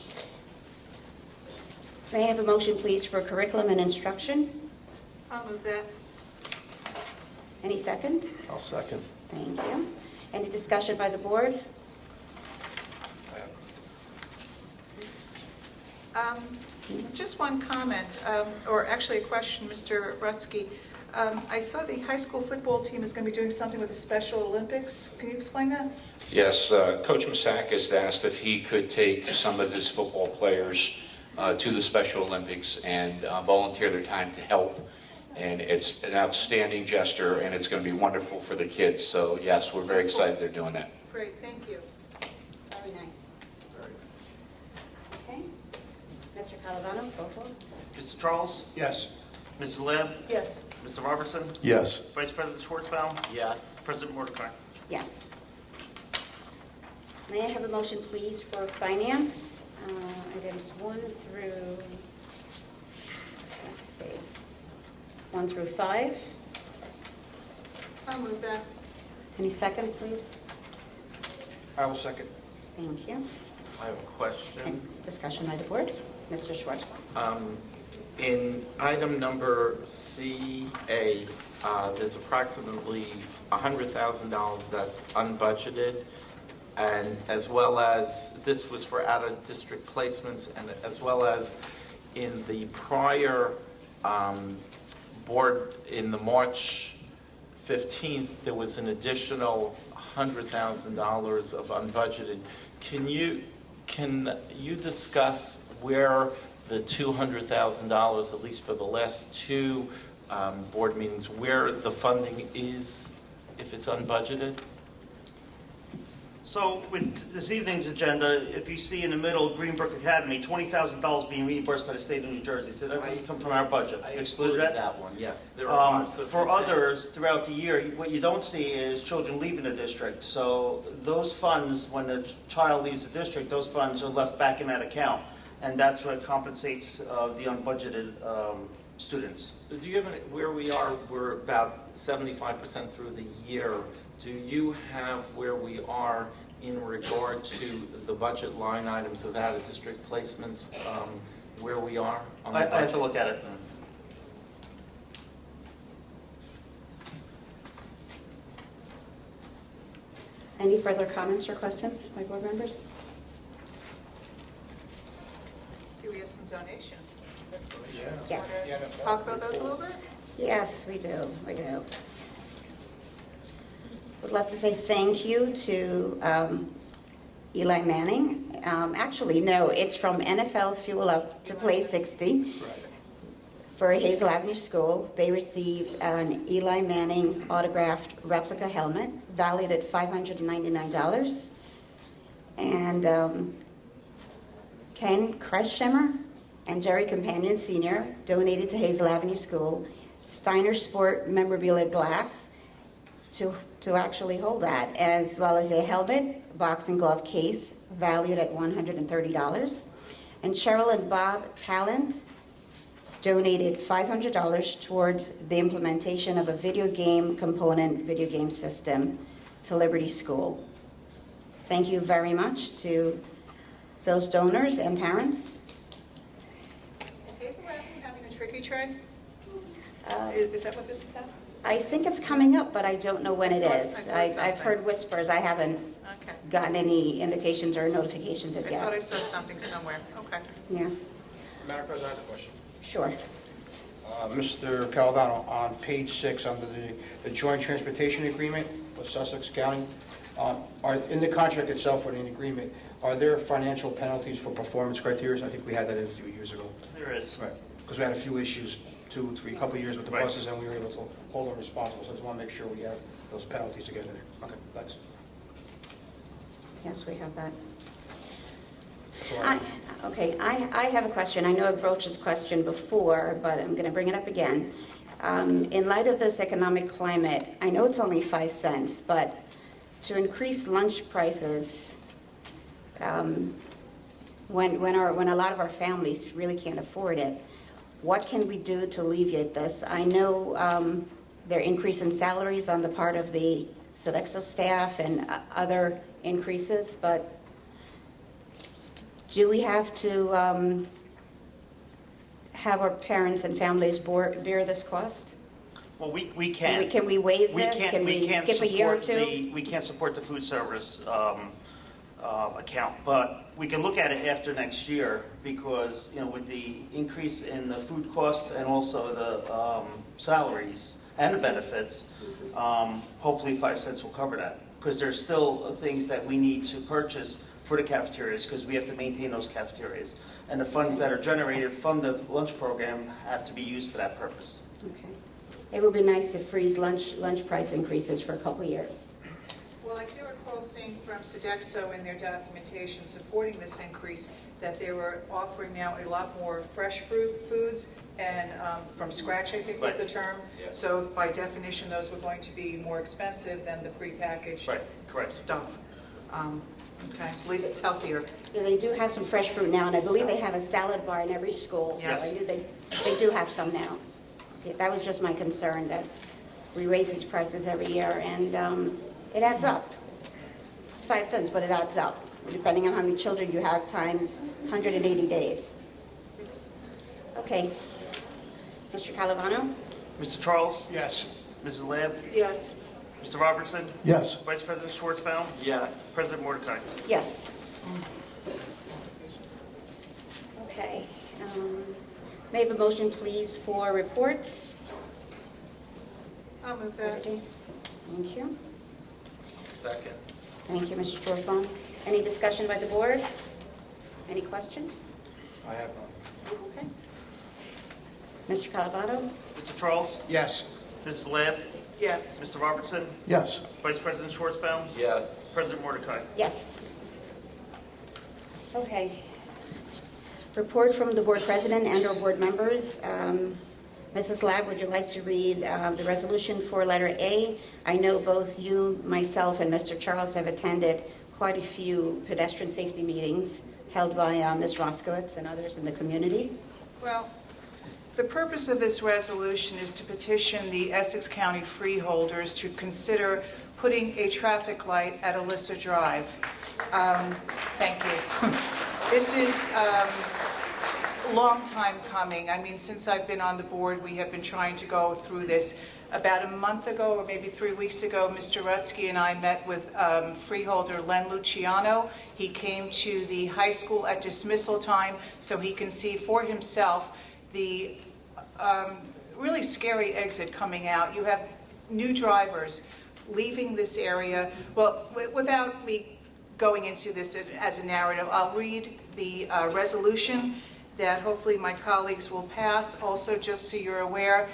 May I have a motion, please, for curriculum and instruction? I'll move that. Any second? I'll second. Thank you. Any discussion by the board? Just one comment, or actually a question, Mr. Rutsky. I saw the high school football team is going to be doing something with the Special Olympics. Can you explain that? Yes, Coach Masak has asked if he could take some of his football players to the Special Olympics and volunteer their time to help. And it's an outstanding gesture, and it's going to be wonderful for the kids. So yes, we're very excited they're doing that. Great, thank you. Very nice. Okay. Mr. Calavano, go for it. Mr. Charles? Yes. Mrs. Lamb? Yes. Mr. Robertson? Yes. Vice President Schwartzbaum? Yes. President Mordecai? Yes. May I have a motion, please, for finance? Items 1 through, let's see, 1 through 5. I'll move that. Any second, please? I will second. Thank you. I have a question. Discussion by the board. Mr. Schwartz. In item number CA, there's approximately $100,000 that's unbudgeted, and as well as, this was for out-of-district placements, and as well as in the prior board, in the March 15th, there was an additional $100,000 of unbudgeted. Can you discuss where the $200,000, at least for the last two board meetings, where the funding is if it's unbudgeted? So with this evening's agenda, if you see in the middle, Greenbrook Academy, $20,000 being reimbursed by the state of New Jersey. So that doesn't come from our budget. I Excluded that? one, yes. There are five. For others, throughout the year, what you don't see is children leaving the district. So those funds, when the child leaves the district, those funds are left back in that account. And that's what compensates the unbudgeted students. So do you have where we are, we're about 75% through the year. Do you have where we are in regard to the budget line items of out-of-district placements, where we are on the budget? I have to look at it. Any further comments or questions by board members? See, we have some donations. Yes. Want to talk about those a little bit? Yes, we do. We do. Would love to say thank you to Eli Manning. Actually, no, it's from NFL Fuel Up to Play 60 for Hazel Avenue School. They received an Eli Manning autographed replica helmet valued at $599. And Ken Kreschimmer and Jerry Companion Sr. donated to Hazel Avenue School Steiner Sport memorabilia glass to actually hold that, as well as a helmet, boxing glove case valued at $130. And Cheryl and Bob Talent donated $500 towards the implementation of a video game component video game system to Liberty School. Thank you very much to those donors and parents. Is Hazel Avenue having a tricky tray? Is that what this is about? I think it's coming up, but I don't know when it is. I saw I've heard whispers. I haven't gotten any invitations or notifications as I yet. thought I saw something somewhere. Okay. Yeah, Madam President, I have a question. sure. Mr. Calavano, on page 6, under the joint transportation agreement with Sussex County, in the contract itself or in the agreement, are there financial penalties for performance criteria? I think we had that a few years ago. There is. Right. Because we had a few issues, couple of years with the buses, and we were able to hold them responsible. So I just want to make sure we have those penalties again in there. Okay, thanks. Yes, we have that. That's all I have. Okay, I have a question. I know I broached this question before, but I'm going to bring it up again. In light of this economic climate, I know it's only 5 cents, but to increase lunch prices when a lot of our families really can't afford it, what can we do to alleviate this? I know there are increase in salaries on the part of the Sodexo staff and other increases, but do we have to have our parents and families bear this cost? Well, we can't. Can we waive this? Can we skip a year or two? We can't support the food service account, but we can look at it after next year because, with the increase in the food costs and also the salaries and the benefits, hopefully 5 cents will cover that because there's still things that we need to purchase for the cafeterias because we have to maintain those cafeterias. And the funds that are generated from the lunch program have to be used for that purpose. Okay. It would be nice to freeze lunch price increases for a couple years. Well, I do recall seeing from Sodexo in their documentation supporting this increase that they were offering now a lot more fresh foods and from scratch, I think was the term. Yeah. So by definition, those were going to be more expensive than the prepackaged stuff. Okay, so at least it's healthier. Yeah, they do have some fresh fruit now, and I believe they have a salad bar in every school. Yes. So I knew they do have some now. Yeah, that was just my concern that We raise these prices every year, and it adds up. It's 5 cents, but it adds up, depending on how many children you have times 180 days. Okay. Mr. Calavano? Mr. Charles? Yes. Mrs. Lamb? Yes. Mr. Robertson? Yes. Vice President Schwartzbaum? Yes. President Mordecai? Yes. Okay. May I have a motion, please, for reports? I'll move that. Thank you. Second. Thank you, Mr. Schwartzbaum. Any discussion by the board? Any questions? I have none. Okay. Mr. Calavano? Mr. Charles? Yes. Mrs. Lamb? Yes. Mr. Robertson? Yes. Vice President Schwartzbaum? Yes. President Mordecai? Yes. Okay. Report from the board president and or board members. Mrs. Lab, would you like to read the resolution for letter A? I know both you, myself, and Mr. Charles have attended quite a few pedestrian safety meetings held by Ms. Roskowitz and others in the community. Well, the purpose of this resolution is to petition the Essex County freeholders to consider putting a traffic light at Alyssa Drive. Thank you. This is a long time coming. I mean, since I've been on the board, we have been trying to go through this. About a month ago, or maybe 3 weeks ago, Mr. Rutsky and I met with freeholder Len Luciano. He came to the high school at dismissal time so he can see for himself the really scary exit coming out. You have new drivers leaving this area. Well, without me going into this as a narrative, I'll read the resolution that hopefully my colleagues will pass. Also, just so you're aware,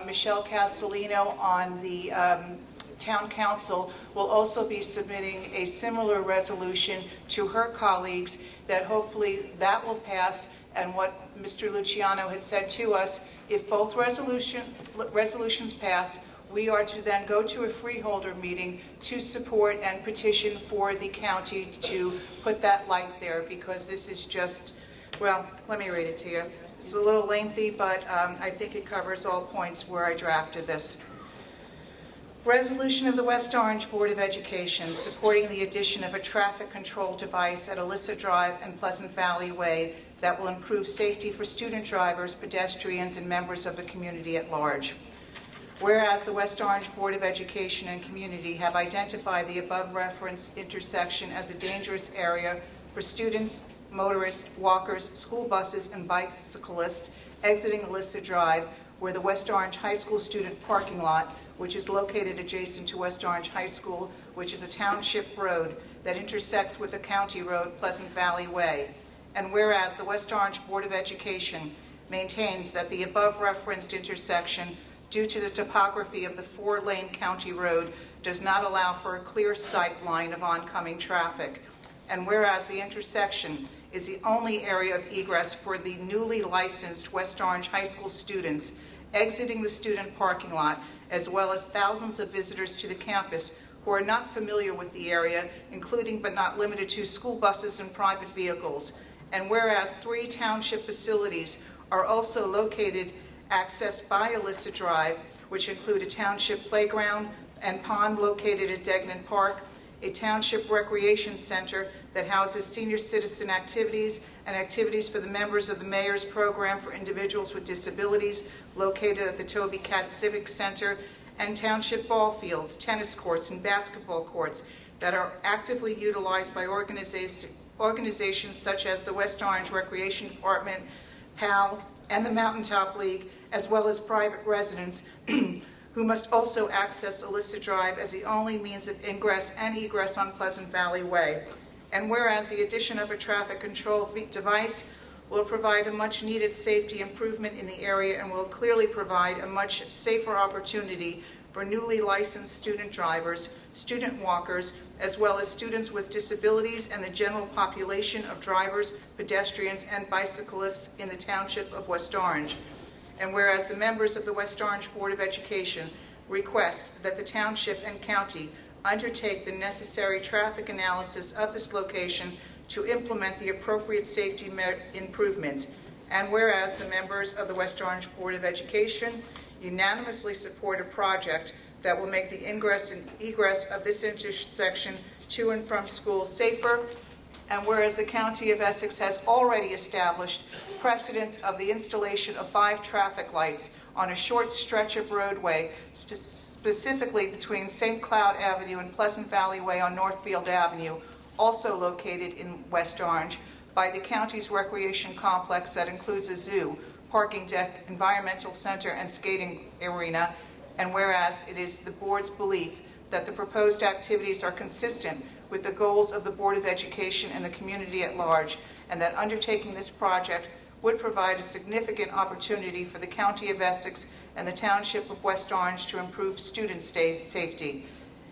Michelle Castellino on the Town Council will also be submitting a similar resolution to her colleagues that hopefully that will pass. And what Mr. Luciano had said to us, if both resolutions pass, we are to then go to a freeholder meeting to support and petition for the county to put that light there, because this is just, well, let me read it to you. It's a little lengthy, but I think it covers all points where I drafted this. Resolution of the West Orange Board of Education supporting the addition of a traffic control device at Alyssa Drive and Pleasant Valley Way that will improve safety for student drivers, pedestrians, and members of the community at large. Whereas the West Orange Board of Education and Community have identified the above referenced intersection as a dangerous area for students, motorists, walkers, school buses, and bicyclists exiting Alyssa Drive, where the West Orange High School student parking lot, which is located adjacent to West Orange High School, which is a township road that intersects with the county road, Pleasant Valley Way. And whereas the West Orange Board of Education maintains that the above referenced intersection, due to the topography of the 4-lane county road, does not allow for a clear sight line of oncoming traffic. And whereas the intersection is the only area of egress for the newly licensed West Orange High School students exiting the student parking lot, as well as thousands of visitors to the campus who are not familiar with the area, including but not limited to school buses and private vehicles. And whereas 3 township facilities are also located, accessed by Alyssa Drive, which include a township playground and pond located at Degnan Park, a township recreation center that houses senior citizen activities and activities for the members of the Mayor's Program for Individuals with Disabilities located at the Toby Katz Civic Center, and township ball fields, tennis courts, and basketball courts that are actively utilized by organizations such as the West Orange Recreation Department, PAL, and the Mountaintop League, as well as private residents who must also access Alyssa Drive as the only means of ingress and egress on Pleasant Valley Way. And whereas the addition of a traffic control device will provide a much-needed safety improvement in the area and will clearly provide a much safer opportunity for newly licensed student drivers, student walkers, as well as students with disabilities and the general population of drivers, pedestrians, and bicyclists in the township of West Orange. And whereas the members of the West Orange Board of Education request that the township and county undertake the necessary traffic analysis of this location to implement the appropriate safety improvements. And whereas the members of the West Orange Board of Education unanimously support a project that will make the ingress and egress of this intersection to and from school safer. And whereas the County of Essex has already established precedence of the installation of 5 traffic lights on a short stretch of roadway, specifically between St. Cloud Avenue and Pleasant Valley Way on Northfield Avenue, also located in West Orange, by the county's recreation complex that includes a zoo, parking deck, environmental center, and skating arena. And whereas it is the board's belief that the proposed activities are consistent with the goals of the Board of Education and the community at large, and that undertaking this project would provide a significant opportunity for the County of Essex and the Township of West Orange to improve student safety.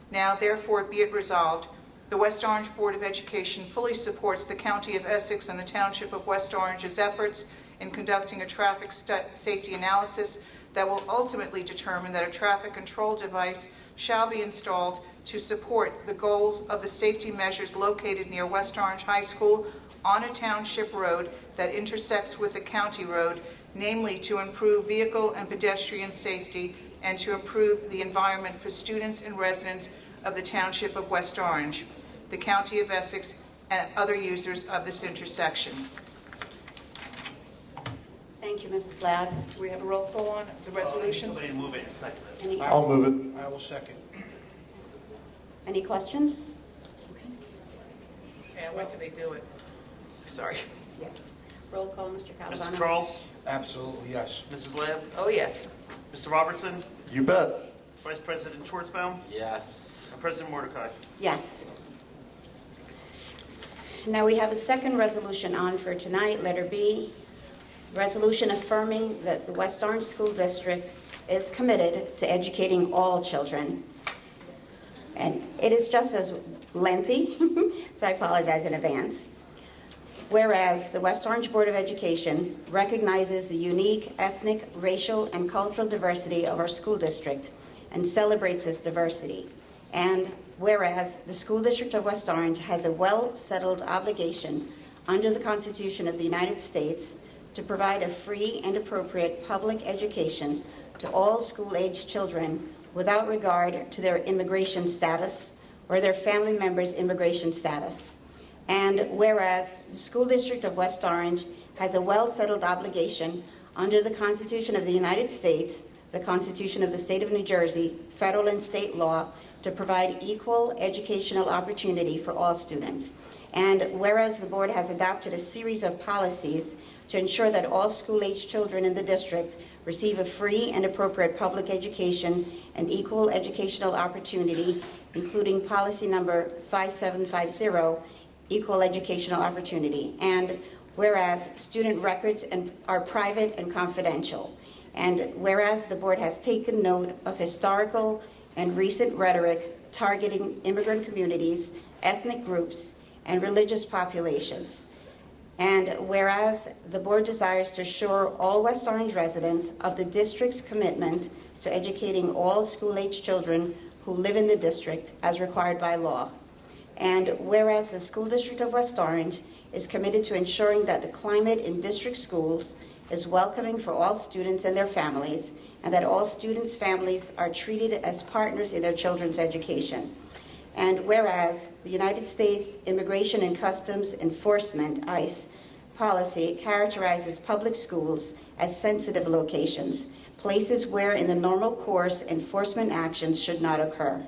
Now, therefore, be it resolved, the West Orange Board of Education fully supports the County of Essex and the Township of West Orange's efforts in conducting a traffic safety analysis that will ultimately determine that a traffic control device shall be installed to support the goals of the safety measures located near West Orange High School on a township road that intersects with a county road, namely to improve vehicle and pedestrian safety and to improve the environment for students and residents of the Township of West Orange, the County of Essex, and other users of this intersection. Thank you, Mrs. Loud. Do we have a roll call on the resolution? Somebody move it and second it. Any, I'll move it. I will second. any questions? And when can they do it? Sorry. Yes. Roll call, Mr. Calavano. Mr. Charles? Absolutely, yes. Mrs. Lab? Oh, yes. Mr. Robertson? You bet. Vice President Schwartzbaum? Yes. And President Mordecai? Yes. Now we have a second resolution on for tonight, letter B. Resolution affirming that the West Orange School District is committed to educating all children. And it is just as lengthy, so I apologize in advance. Whereas the West Orange Board of Education recognizes the unique ethnic, racial, and cultural diversity of our school district and celebrates this diversity. And whereas the School District of West Orange has a well-settled obligation under the Constitution of the United States to provide a free and appropriate public education to all school-aged children without regard to their immigration status or their family members' immigration status. And whereas the School District of West Orange has a well-settled obligation under the Constitution of the United States, the Constitution of the State of New Jersey, federal and state law, to provide equal educational opportunity for all students. And whereas the board has adopted a series of policies to ensure that all school-aged children in the district receive a free and appropriate public education and equal educational opportunity, including policy number 5750, equal educational opportunity. And whereas student records are private and confidential. And whereas the board has taken note of historical and recent rhetoric targeting immigrant communities, ethnic groups, and religious populations. And whereas the board desires to assure all West Orange residents of the district's commitment to educating all school-aged children who live in the district as required by law. And whereas the School District of West Orange is committed to ensuring that the climate in district schools is welcoming for all students and their families, and that all students' families are treated as partners in their children's education. And whereas the United States Immigration and Customs Enforcement, ICE, policy characterizes public schools as sensitive locations, places where in the normal course enforcement actions should not occur.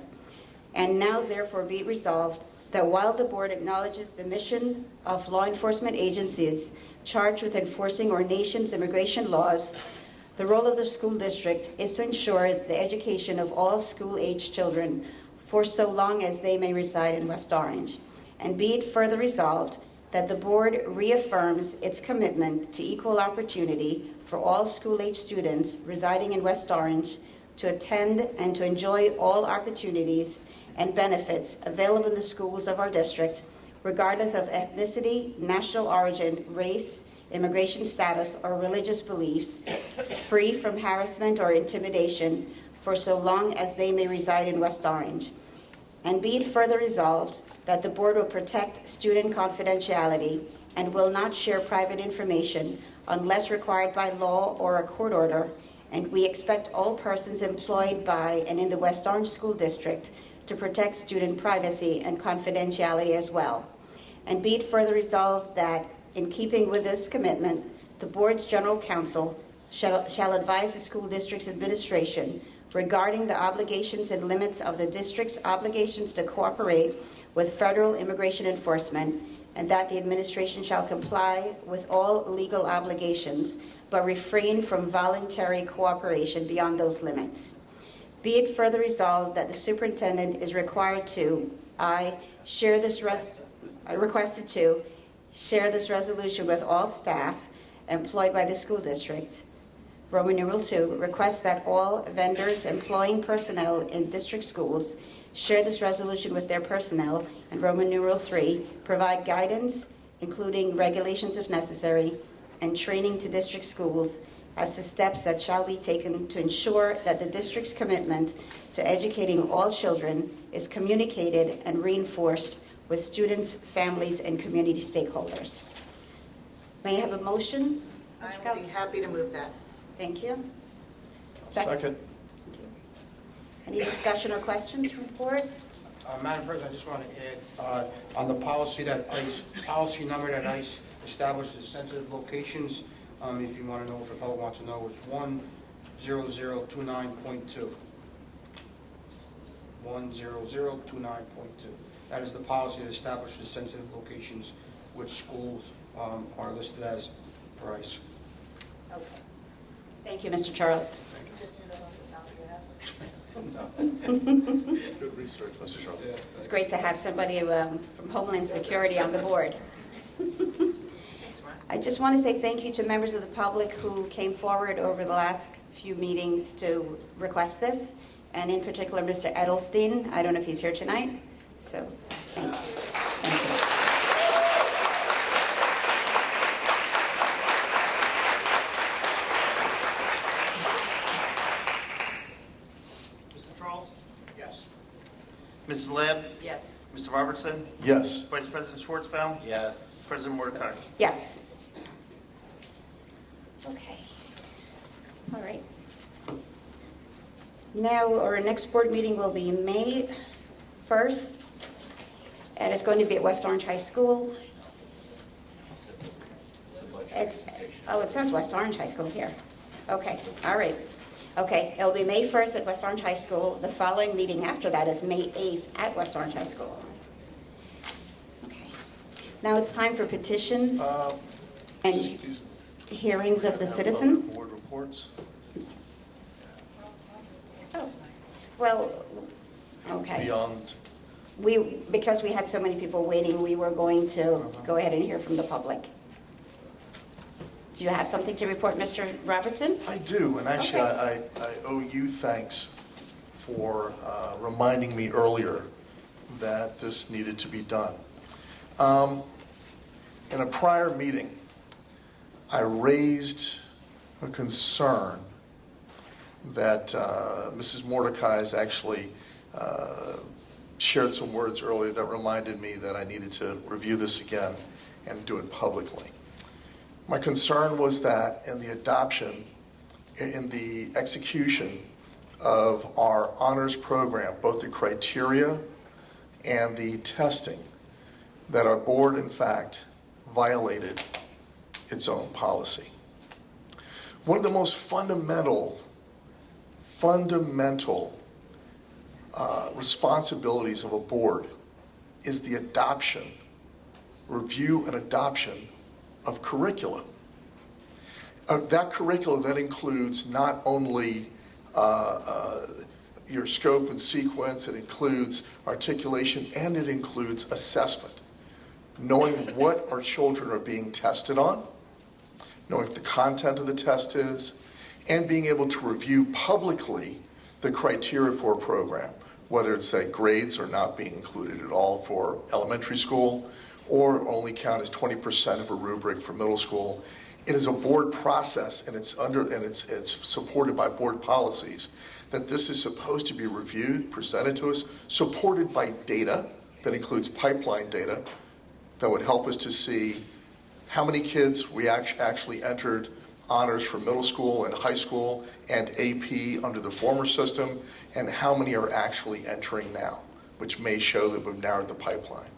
And now therefore be it resolved that while the board acknowledges the mission of law enforcement agencies charged with enforcing our nation's immigration laws, the role of the school district is to ensure the education of all school-aged children for so long as they may reside in West Orange. And be it further resolved that the board reaffirms its commitment to equal opportunity for all school-aged students residing in West Orange to attend and to enjoy all opportunities and benefits available in the schools of our district, regardless of ethnicity, national origin, race, immigration status, or religious beliefs, free from harassment or intimidation for so long as they may reside in West Orange. And be it further resolved that the board will protect student confidentiality and will not share private information unless required by law or a court order, and we expect all persons employed by and in the West Orange School District to protect student privacy and confidentiality as well. And be it further resolved that, in keeping with this commitment, the board's general counsel shall advise the school district's administration regarding the obligations and limits of the district's obligations to cooperate with federal immigration enforcement, and that the administration shall comply with all legal obligations, but refrain from voluntary cooperation beyond those limits. Be it further resolved that the superintendent is required to, requested to share this resolution with all staff employed by the school district. Roman numeral 2, requests that all vendors employing personnel in district schools share this resolution with their personnel. And Roman numeral 3, provide guidance, including regulations if necessary, and training to district schools as to steps that shall be taken to ensure that the district's commitment to educating all children is communicated and reinforced with students, families, and community stakeholders. May I have a motion? I will be happy to move that. Thank you. Second. Thank you. Any discussion or questions from the board? Madam President, I just want to add, on the policy that ICE, policy number that ICE establishes sensitive locations, if you want to know, if the public wants to know, it's 10029.2. 10029.2. That is the policy that establishes sensitive locations which schools are listed as for ICE. Okay. Thank you, Mr. Charles. Good research, Mr. Charles. It's great to have somebody from Homeland Security on the board. I just want to say thank you to members of the public who came forward over the last few meetings to request this, and in particular, Mr. Edelstein. I don't know if he's here tonight, so thank you. Thank you. Mr. Charles? Yes. Mrs. Lab? Yes. Mr. Robertson? Yes. Vice President Schwartzbaum? Yes. President Mordecai? Yes. Okay. All right. Now, our next board meeting will be May 1st, and it's going to be at West Orange High School. It says West Orange High School here. Okay, all right. Okay, it'll be May 1st at West Orange High School. The following meeting after that is May 8th at West Orange High School. Okay. Now it's time for petitions and hearings of the citizens. Board reports. Oh, well, okay. Beyond. Because we had so many people waiting, we were going to go ahead and hear from the public. Do you have something to report, Mr. Robertson? I do, and actually Okay. I owe you thanks for reminding me earlier that this needed to be done. In a prior meeting, I raised a concern that Mrs. Mordecai has actually shared some words earlier that reminded me that I needed to review this again and do it publicly. My concern was that in the adoption, in the execution of our honors program, both the criteria and the testing, that our board, in fact, violated its own policy. One of the most fundamental responsibilities of a board is the adoption, review and adoption of curricula. That curricula that includes not only your scope and sequence, it includes articulation, and it includes assessment. Knowing what our children are being tested on, knowing what the content of the test is, and being able to review publicly the criteria for a program, whether it's that grades are not being included at all for elementary school, or only count as 20% of a rubric for middle school. It is a board process, and it's supported by board policies, that this is supposed to be reviewed, presented to us, supported by data that includes pipeline data that would help us to see how many kids we actually entered honors for middle school and high school and AP under the former system, and how many are actually entering now, which may show that we've narrowed the pipeline.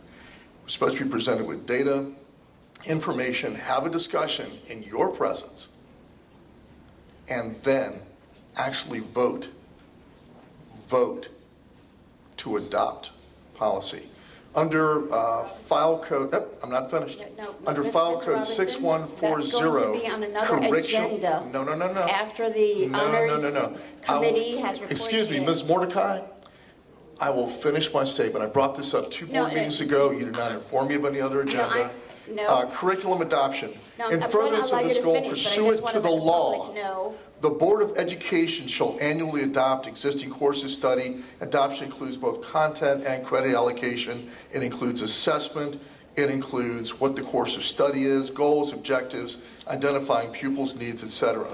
We're supposed to be presented with data, information, have a discussion in your presence, and then actually vote to adopt policy. Under file code, I'm not finished. Under file code 6140, that's going to be on another agenda. No. After the honors committee has reported. Excuse me, Ms. Mordecai, I will finish my statement. I brought this up two board meetings ago. You did not inform me of any other agenda. Curriculum adoption. In furtherance of this goal, pursuant to the law, the Board of Education shall annually adopt existing courses study. Adoption includes both content and credit allocation. It includes assessment. It includes what the course of study is, goals, objectives, identifying pupils' needs, etc.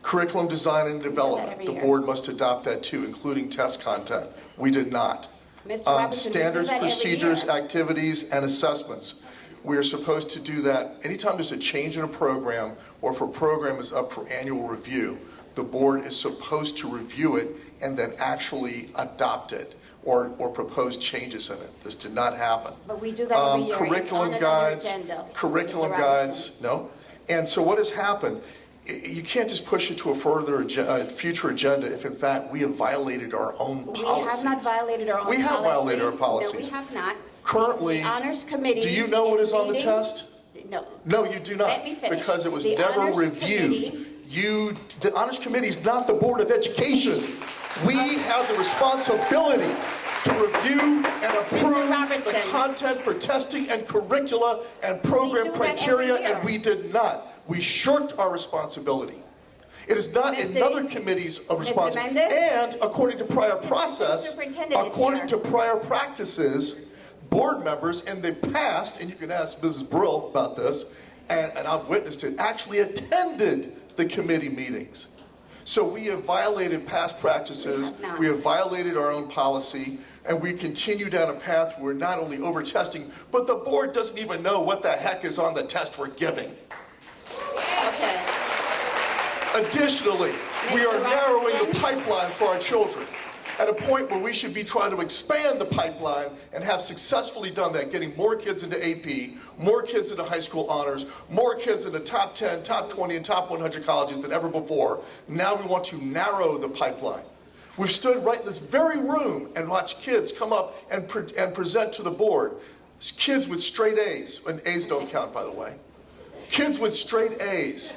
Curriculum design and development. The board must adopt that too, including test content. We did not. Standards, procedures, activities, and assessments. We are supposed to do that anytime there's a change in a program or if a program is up for annual review. The board is supposed to review it and then actually adopt it or propose changes in it. This did not happen. But we do that every year. Curriculum guides, no. And so what has happened, you can't just push it to a further future agenda if in fact we have violated our own policies. We have not violated our own policies. We have violated our policies. No, we have not. Currently, the honors committee. Do you know what is on the test? No. No, you do not. Let me finish. Because it was never reviewed. The honors committee is not the Board of Education. We have the responsibility to review and approve the content for testing and curricula and program criteria, and we did not. We shirked our responsibility. It is not another committee's responsibility. And according to prior process, according to prior practices, board members in the past, and you can ask Mrs. Brill about this, and I've witnessed it, actually attended the committee meetings. So we have violated past practices, we have violated our own policy, and we continue down a path where we're not only over-testing, but the board doesn't even know what the heck is on the test we're giving. Okay. Additionally, we are narrowing the pipeline for our children at a point where we should be trying to expand the pipeline and have successfully done that, getting more kids into AP, more kids into high school honors, more kids into top 10, top 20, and top 100 colleges than ever before. Now we want to narrow the pipeline. We've stood right in this very room and watched kids come up and present to the board. Kids with straight A's, and A's don't count, by the way. Kids with straight A's.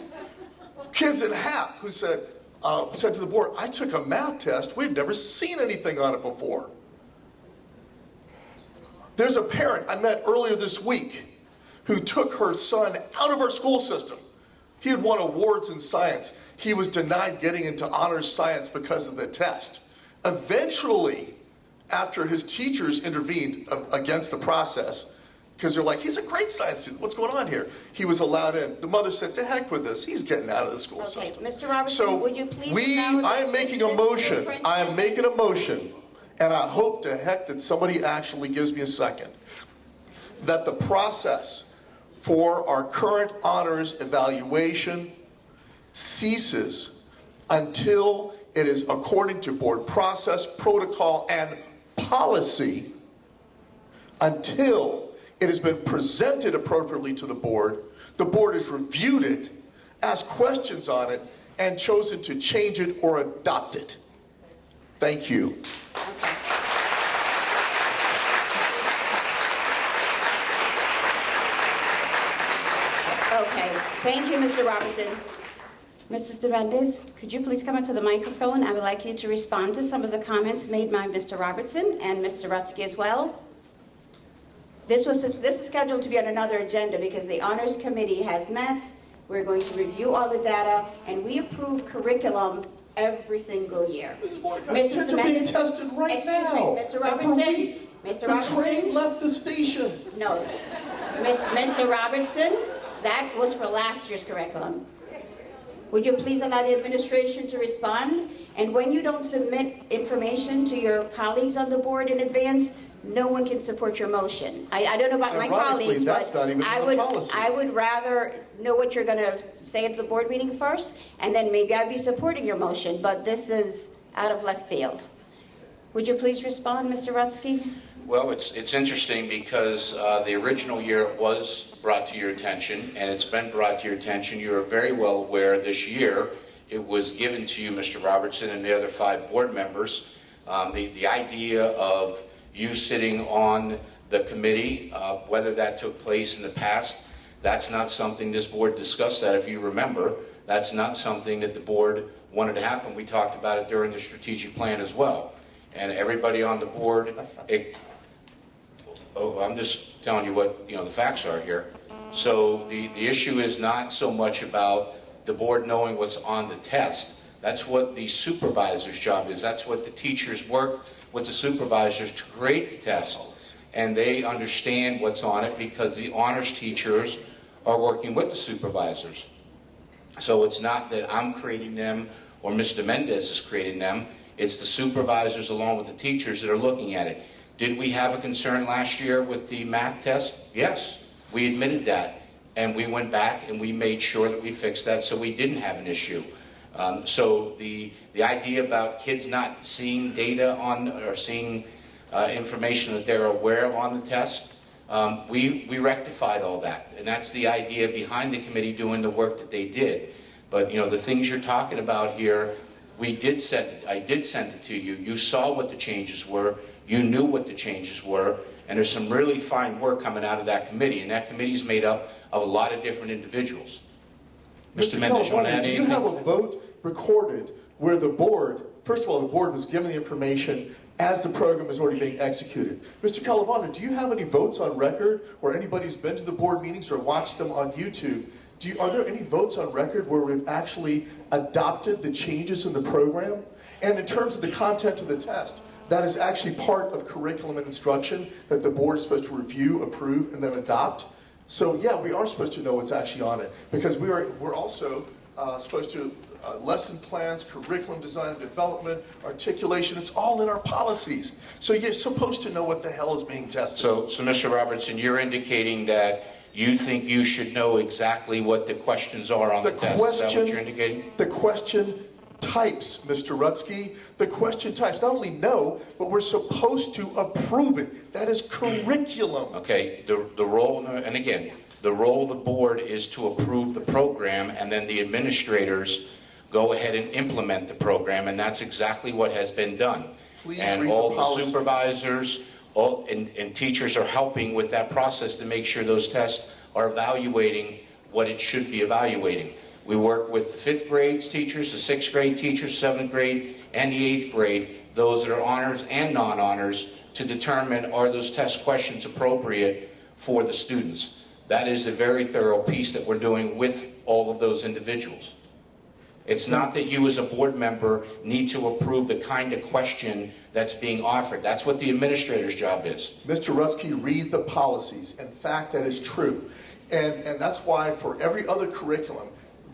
Kids in HAP who said to the board, I took a math test. We've never seen anything on it before. There's a parent I met earlier this week who took her son out of our school system. He had won awards in science. He was denied getting into honors science because of the test. Eventually, after his teachers intervened against the process, because they're like, he's a great science student. What's going on here? He was allowed in. The mother said, to heck with this. He's getting out of the school system. Mr. Robertson, would you please I am making a motion. I am making a motion, and I hope to heck that somebody actually gives me a second, that the process for our current honors evaluation ceases until it is according to board process, protocol, and policy, until it has been presented appropriately to the board has reviewed it, asked questions on it, and chosen to change it or adopt it. Thank you. Okay, thank you, Mr. Robertson. Mrs. Durandez, could you please come up to the microphone? I would like you to respond to some of the comments made by Mr. Robertson and Mr. Rutsky as well. This is scheduled to be on another agenda because the Honors Committee has met. We're going to review all the data, and we approve curriculum every single year. Kids are being tested right now. Mr. Robertson. The train left the station. No. Mr. Robertson, that was for last year's curriculum. Would you please allow the administration to respond? And when you don't submit information to your colleagues on the board in advance, no one can support your motion. I don't know about my Ironically, colleagues, that's but not even I in the would, policy. I would rather know what you're going to say at the board meeting first, and then maybe I'd be supporting your motion, but this is out of left field. Would you please respond, Mr. Rutsky? Well, it's interesting because the original year it was brought to your attention, and it's been brought to your attention. You are very well aware this year it was given to you, Mr. Robertson, and the other 5 board members. The idea of you sitting on the committee, whether that took place in the past, that's not something this board discussed that, if you remember. That's not something that the board wanted to happen. We talked about it during the strategic plan as well. And everybody on the board, I'm just telling you what the facts are here. So the issue is not so much about the board knowing what's on the test. That's what the supervisor's job is. That's what the teachers work with the supervisors to create the tests. And they understand what's on it because the honors teachers are working with the supervisors. So it's not that I'm creating them or Mr. Mendez is creating them. It's the supervisors along with the teachers that are looking at it. Did we have a concern last year with the math test? Yes, we admitted that. And we went back and we made sure that we fixed that so we didn't have an issue. So the idea about kids not seeing data on or seeing information that they're aware of on the test, we rectified all that. And that's the idea behind the committee doing the work that they did. But the things you're talking about here, I did send it to you. You saw what the changes were. You knew what the changes were. And there's some really fine work coming out of that committee. And that committee is made up of a lot of different individuals. Mr. Mendez, you want to add anything? Do you have a vote recorded where the board, first of all, the board was given the information as the program is already being executed? Mr. Calavano, do you have any votes on record, or anybody who's been to the board meetings or watched them on YouTube? Are there any votes on record where we've actually adopted the changes in the program? And in terms of the content of the test, that is actually part of curriculum and instruction that the board is supposed to review, approve, and then adopt. So yeah, we are supposed to know what's actually on it, because we're also supposed to lesson plans, curriculum design and development, articulation, it's all in our policies. So you're supposed to know what the hell is being tested. So Mr. Robertson, you're indicating that you think you should know exactly what the questions are on the test. Is that what you're indicating? The question types, Mr. Rutsky. The question types. Not only know, but we're supposed to approve it. That is curriculum. Okay, the role, and again, the role of the board is to approve the program, and then the administrators go ahead and implement the program, and that's exactly what has been done. Please and read all the the policy. Supervisors and teachers are helping with that process to make sure those tests are evaluating what it should be evaluating. We work with the 5th grade teachers, the 6th grade teachers, 7th grade, and the 8th grade, those that are honors and non-honors, to determine are those test questions appropriate for the students. That is a very thorough piece that we're doing with all of those individuals. It's not that you as a board member need to approve the kind of question that's being offered. That's what the administrator's job is. Mr. Rutsky, read the policies. In fact, that is true. And that's why for every other curriculum,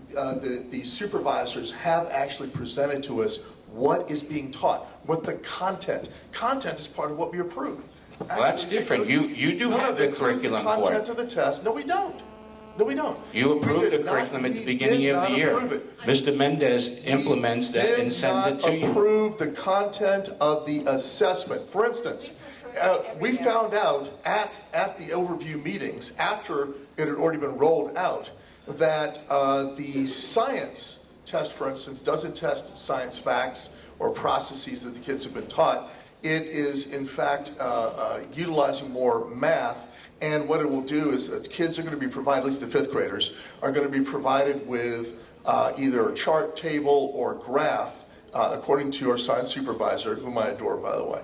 the supervisors have actually presented to us what is being taught, what the content. Content is part of what we approve. Well, that's different. You do have the curriculum for it. The content of the test. No, we don't. No, we don't. You approved the curriculum at the beginning of the year. Mr. Mendez implements that and sends it to you. We did not approve the content of the assessment. For instance, we found out at the overview meetings, after it had already been rolled out, that the science test, for instance, doesn't test science facts or processes that the kids have been taught. It is, in fact, utilizing more math. And what it will do is that kids are going to be provided, at least the 5th graders, are going to be provided with either a chart, table, or graph, according to our science supervisor, whom I adore, by the way.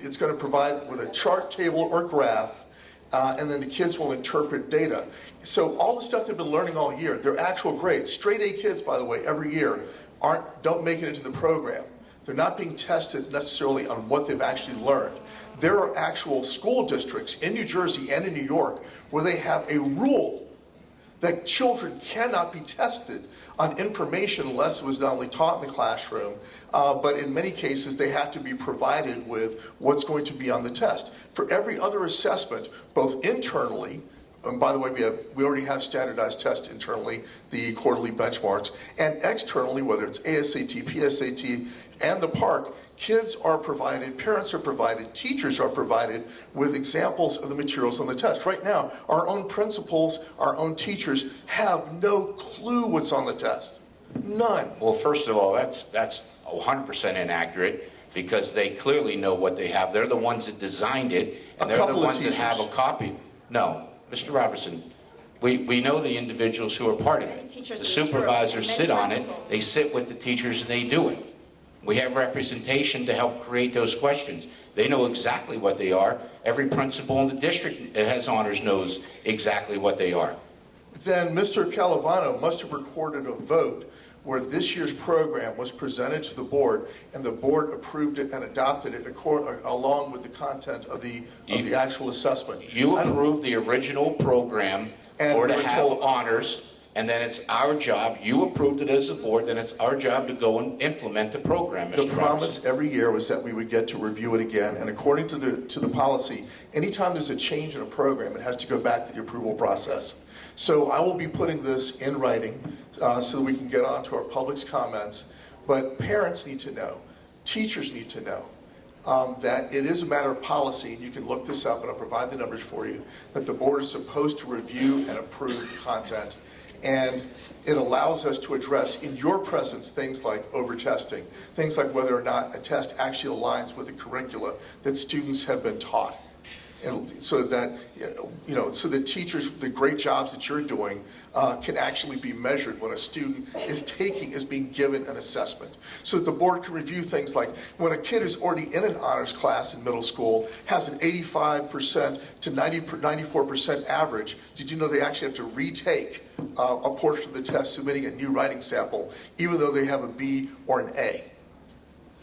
It's going to provide with a chart, table, or graph, and then the kids will interpret data. So all the stuff they've been learning all year, their actual grades, straight A kids, by the way, every year, don't make it into the program. They're not being tested necessarily on what they've actually learned. There are actual school districts in New Jersey and in New York where they have a rule that children cannot be tested on information unless it was not only taught in the classroom, but in many cases they have to be provided with what's going to be on the test. For every other assessment, both internally, and by the way, we already have standardized tests internally, the quarterly benchmarks, and externally, whether it's ASAT, PSAT, and the PARCC, kids are provided, parents are provided, teachers are provided with examples of the materials on the test. Right now, our own principals, our own teachers have no clue what's on the test. None. Well, first of all, that's 100% inaccurate, because they clearly know what they have. They're the ones that designed it, and they're the ones that have a copy. No, Mr. Robertson, we know the individuals who are part of it. The supervisors sit on it, they sit with the teachers, and they do it. We have representation to help create those questions. They know exactly what they are. Every principal in the district that has honors knows exactly what they are. Then Mr. Calavano must have recorded a vote where this year's program was presented to the board, and the board approved it and adopted it along with the content of the actual assessment. You approved the original program for to have honors, and then it's our job, you approved it as a board, then it's our job to go and implement the program, Mr. The promise every year was that we would get to review it again, and according to the policy, anytime there's a change in a program, it has to go back to the approval process. So I will be putting this in writing so that we can get on to our public's comments, but parents need to know, teachers need to know, that it is a matter of policy, and you can look this up and I'll provide the numbers for you, that the board is supposed to review and approve content. And it allows us to address, in your presence, things like over-testing, things like whether or not a test actually aligns with the curricula that students have been taught. And so that, so that teachers, the great jobs that you're doing, can actually be measured when a student is being given an assessment. So that the board can review things like when a kid is already in an honors class in middle school, has an 85% to 94% average, did you know they actually have to retake a portion of the test, submitting a new writing sample, even though they have a B or an A?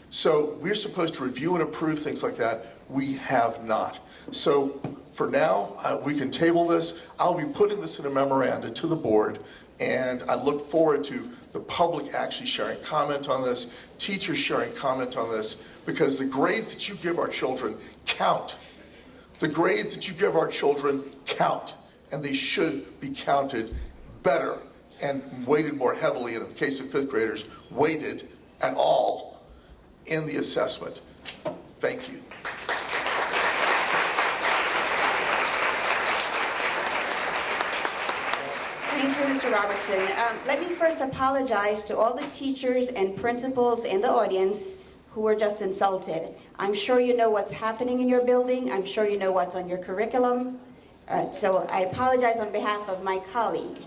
So we're supposed to review and approve things like that. We have not. So for now, we can table this. I'll be putting this in a memoranda to the board, and I look forward to the public actually sharing comment on this, teachers sharing comment on this, because the grades that you give our children count. The grades that you give our children count, and they should be counted better and weighted more heavily, and in the case of fifth graders, weighted at all in the assessment. Thank you. Thank you, Mr. Robertson. Let me first apologize to all the teachers and principals in the audience who were just insulted. I'm sure you know what's happening in your building. I'm sure you know what's on your curriculum. So I apologize on behalf of my colleague.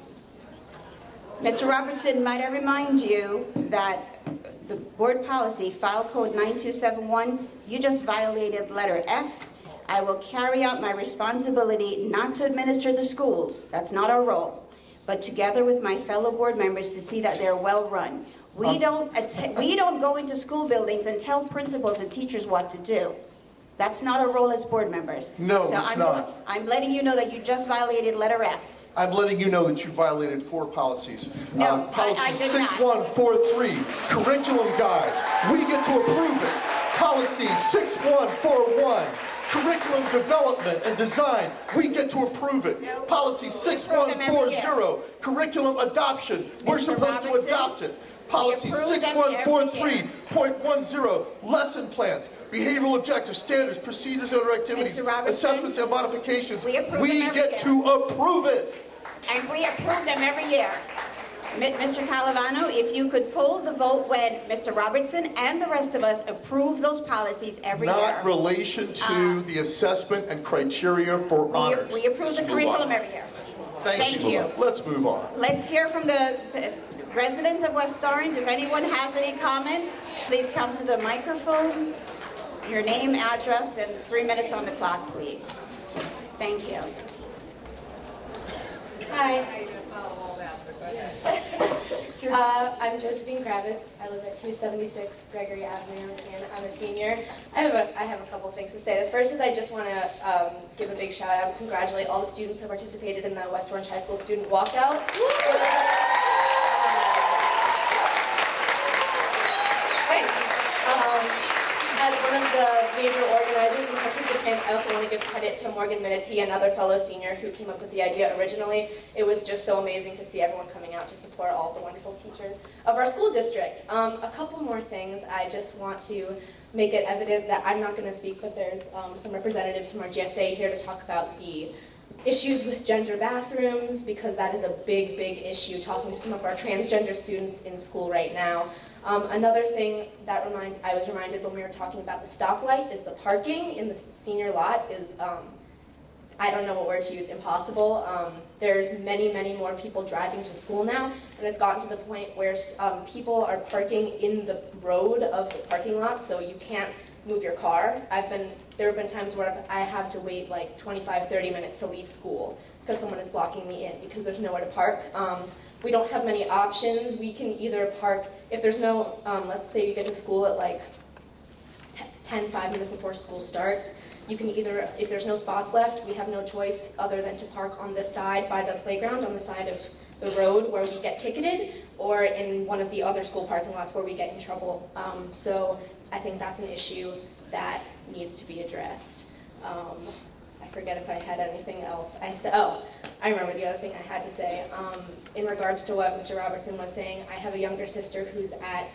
Mr. Robertson, might I remind you that the board policy, file code 9271, you just violated letter F. I will carry out my responsibility not to administer the schools. That's not our role. But together with my fellow board members to see that they're well run. We don't go into school buildings and tell principals and teachers what to do. That's not our role as board members. No, so it's not. I'm letting you know that you just violated letter F. I'm letting you know that you violated 4 policies. No, policy I did 6143, curriculum guides. We get to approve it. Policy 6141, curriculum development and design. We get to approve it. No, Policy 6140, curriculum adoption. We're supposed to adopt it. Policy 6143.10, lesson plans, behavioral objectives, standards, procedures, and other activities, assessments and modifications. We get to approve it. And we approve them every year. Mr. Calavano, if you could pull the vote when Mr. Robertson and the rest of us approve those policies every year. Not relation to the assessment and criteria for honors. We approve the curriculum every year. Thank you. Let's move on. Let's hear from the residents of West Orange. If anyone has any comments, please come to the microphone. Your name, address, and 3 minutes on the clock, please. Thank you. Hi. I'm Josephine Kravitz. I live at 276 Gregory Avenue, and I'm a senior. I have a couple things to say. The first is I just want to give a big shout out and congratulate all the students who participated in the West Orange High School student walkout. Thanks. As one of the major organizers and participants, I also want to give credit to Morgan Minity, another fellow senior who came up with the idea originally. It was just so amazing to see everyone coming out to support all of the wonderful teachers of our school district. A couple more things. I just want to make it evident that I'm not going to speak, but there's some representatives from our GSA here to talk about the issues with gender bathrooms, because that is a big, big issue, talking to some of our transgender students in school right now. Another thing that I was reminded when we were talking about the stoplight is the parking in the senior lot is, I don't know what word to use, impossible. There's many, many more people driving to school now, and it's gotten to the point where people are parking in the road of the parking lot, so you can't move your car. There have been times where I have to wait like 25, 30 minutes to leave school because someone is blocking me in because there's nowhere to park. We don't have many options. We can either park, if there's no, let's say you get to school at like 5 minutes before school starts, you can either, if there's no spots left, we have no choice other than to park on this side by the playground, on the side of the road where we get ticketed, or in one of the other school parking lots where we get in trouble. So I think that's an issue that needs to be addressed. I forget if I had anything else. I remember the other thing I had to say. In regards to what Mr. Robertson was saying, I have a younger sister who's at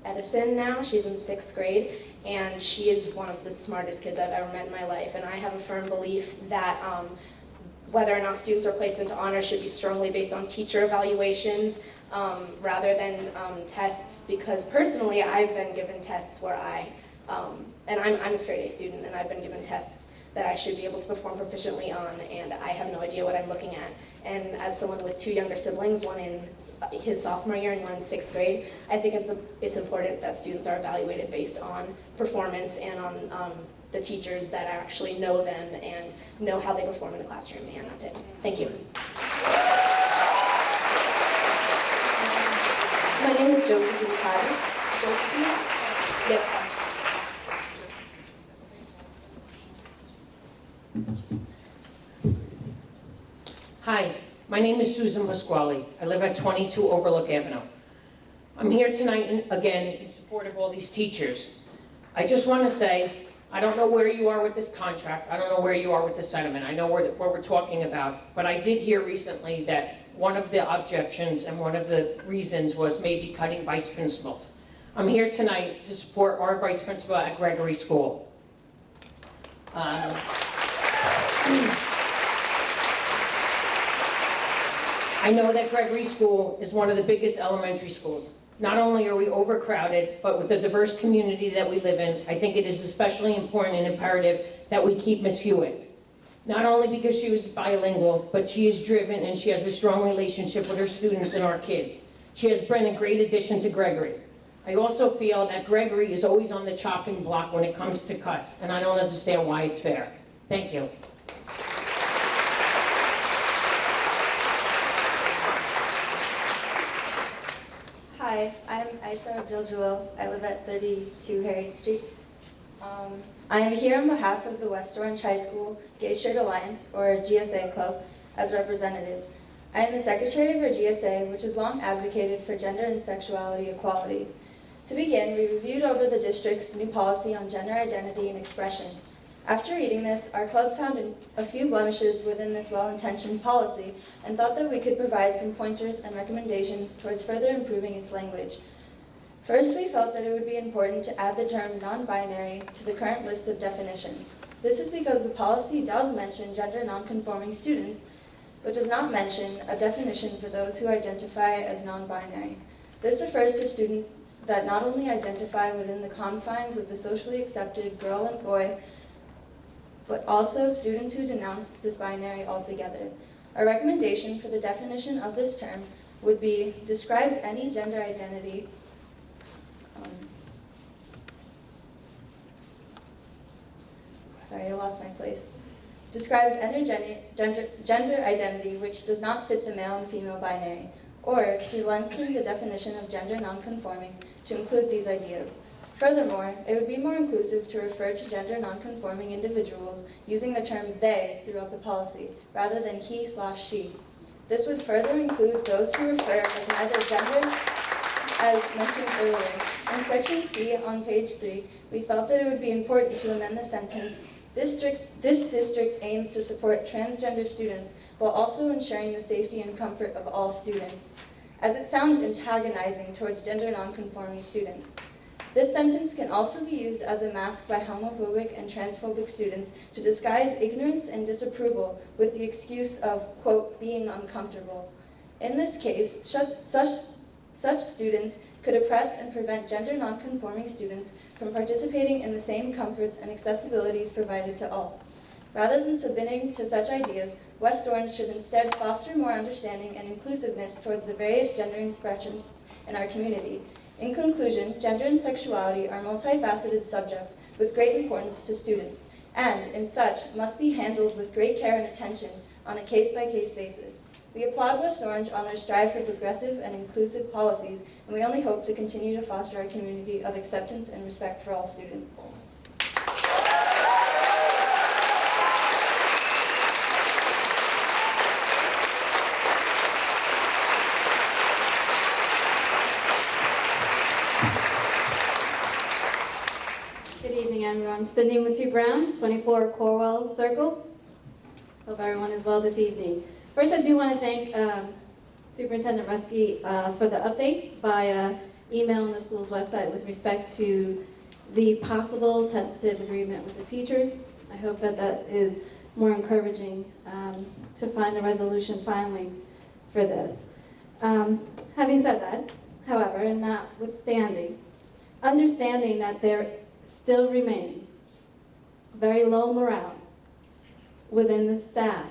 Edison now. She's in 6th grade, and she is one of the smartest kids I've ever met in my life. And I have a firm belief that whether or not students are placed into honors should be strongly based on teacher evaluations rather than tests, because personally I've been given tests where and I'm a straight A student, and I've been given tests that I should be able to perform proficiently on, and I have no idea what I'm looking at. And as someone with 2 younger siblings, one in his sophomore year and one in 6th grade, I think it's important that students are evaluated based on performance and on the teachers that actually know them and know how they perform in the classroom, and that's it. Thank you. My name is Josephine Kravitz. Josephine? Yep. Hi, my name is Susan Pasquale. I live at 22 Overlook Avenue. I'm here tonight again in support of all these teachers. I just want to say, I don't know where you are with this contract. I don't know where you are with the settlement. I know what we're talking about, but I did hear recently that one of the objections and one of the reasons was maybe cutting vice principals. I'm here tonight to support our vice principal at Gregory School. I know that Gregory School is one of the biggest elementary schools. Not only are we overcrowded, but with the diverse community that we live in, I think it is especially important and imperative that we keep Miss Hewitt. Not only because she was bilingual, but she is driven and she has a strong relationship with her students and our kids. She has been a great addition to Gregory. I also feel that Gregory is always on the chopping block when it comes to cuts, and I don't understand why it's fair. Thank you. Hi, I'm Isa Abdul-Jalil. I live at 32 Harriet Street. I am here on behalf of the West Orange High School Gay Straight Alliance, or GSA Club, as representative. I am the secretary of our GSA, which has long advocated for gender and sexuality equality. To begin, we reviewed over the district's new policy on gender identity and expression. After reading this, our club found a few blemishes within this well-intentioned policy and thought that we could provide some pointers and recommendations towards further improving its language. First, we felt that it would be important to add the term non-binary to the current list of definitions. This is because the policy does mention gender non-conforming students, but does not mention a definition for those who identify as non-binary. This refers to students that not only identify within the confines of the socially accepted girl and boy, but also students who denounce this binary altogether. Our recommendation for the definition of this term would be, describes any gender identity sorry, I lost my place. Describes any gender identity which does not fit the male and female binary. or to lengthen the definition of gender nonconforming to include these ideas. Furthermore, it would be more inclusive to refer to gender nonconforming individuals using the term they throughout the policy, rather than he/she. This would further include those who refer as neither gender, as mentioned earlier. In section C on page 3, we felt that it would be important to amend the sentence, this district aims to support transgender students while also ensuring the safety and comfort of all students, as it sounds antagonizing towards gender nonconforming students. This sentence can also be used as a mask by homophobic and transphobic students to disguise ignorance and disapproval with the excuse of, quote, being uncomfortable. In this case, such students could oppress and prevent gender nonconforming students from participating in the same comforts and accessibilities provided to all. Rather than submitting to such ideas, West Orange should instead foster more understanding and inclusiveness towards the various gender expressions in our community. In conclusion, gender and sexuality are multifaceted subjects with great importance to students, and, in such, must be handled with great care and attention on a case-by-case basis. We applaud West Orange on their strive for progressive and inclusive policies, and we only hope to continue to foster our community of acceptance and respect for all students. Good evening, everyone. Sydney Mutu Brown, 24 Corwell Circle. Hope everyone is well this evening. First, I do want to thank Superintendent Ruski for the update by email on the school's website with respect to the possible tentative agreement with the teachers. I hope that that is more encouraging to find a resolution finally for this. Having said that, however, and notwithstanding, understanding that there still remains very low morale within the staff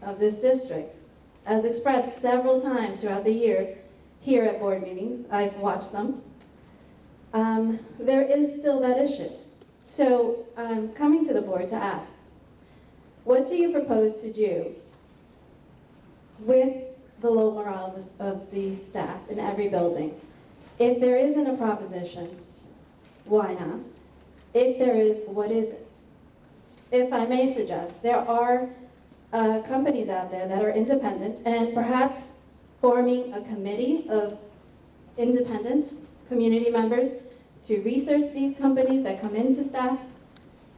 of this district, as expressed several times throughout the year here at board meetings. I've watched them. There is still that issue. So I'm coming to the board to ask, what do you propose to do with the low morale of the staff in every building? If there isn't a proposition, why not? If there is, what is it? If I may suggest, there are companies out there that are independent and perhaps forming a committee of independent community members to research these companies that come into staffs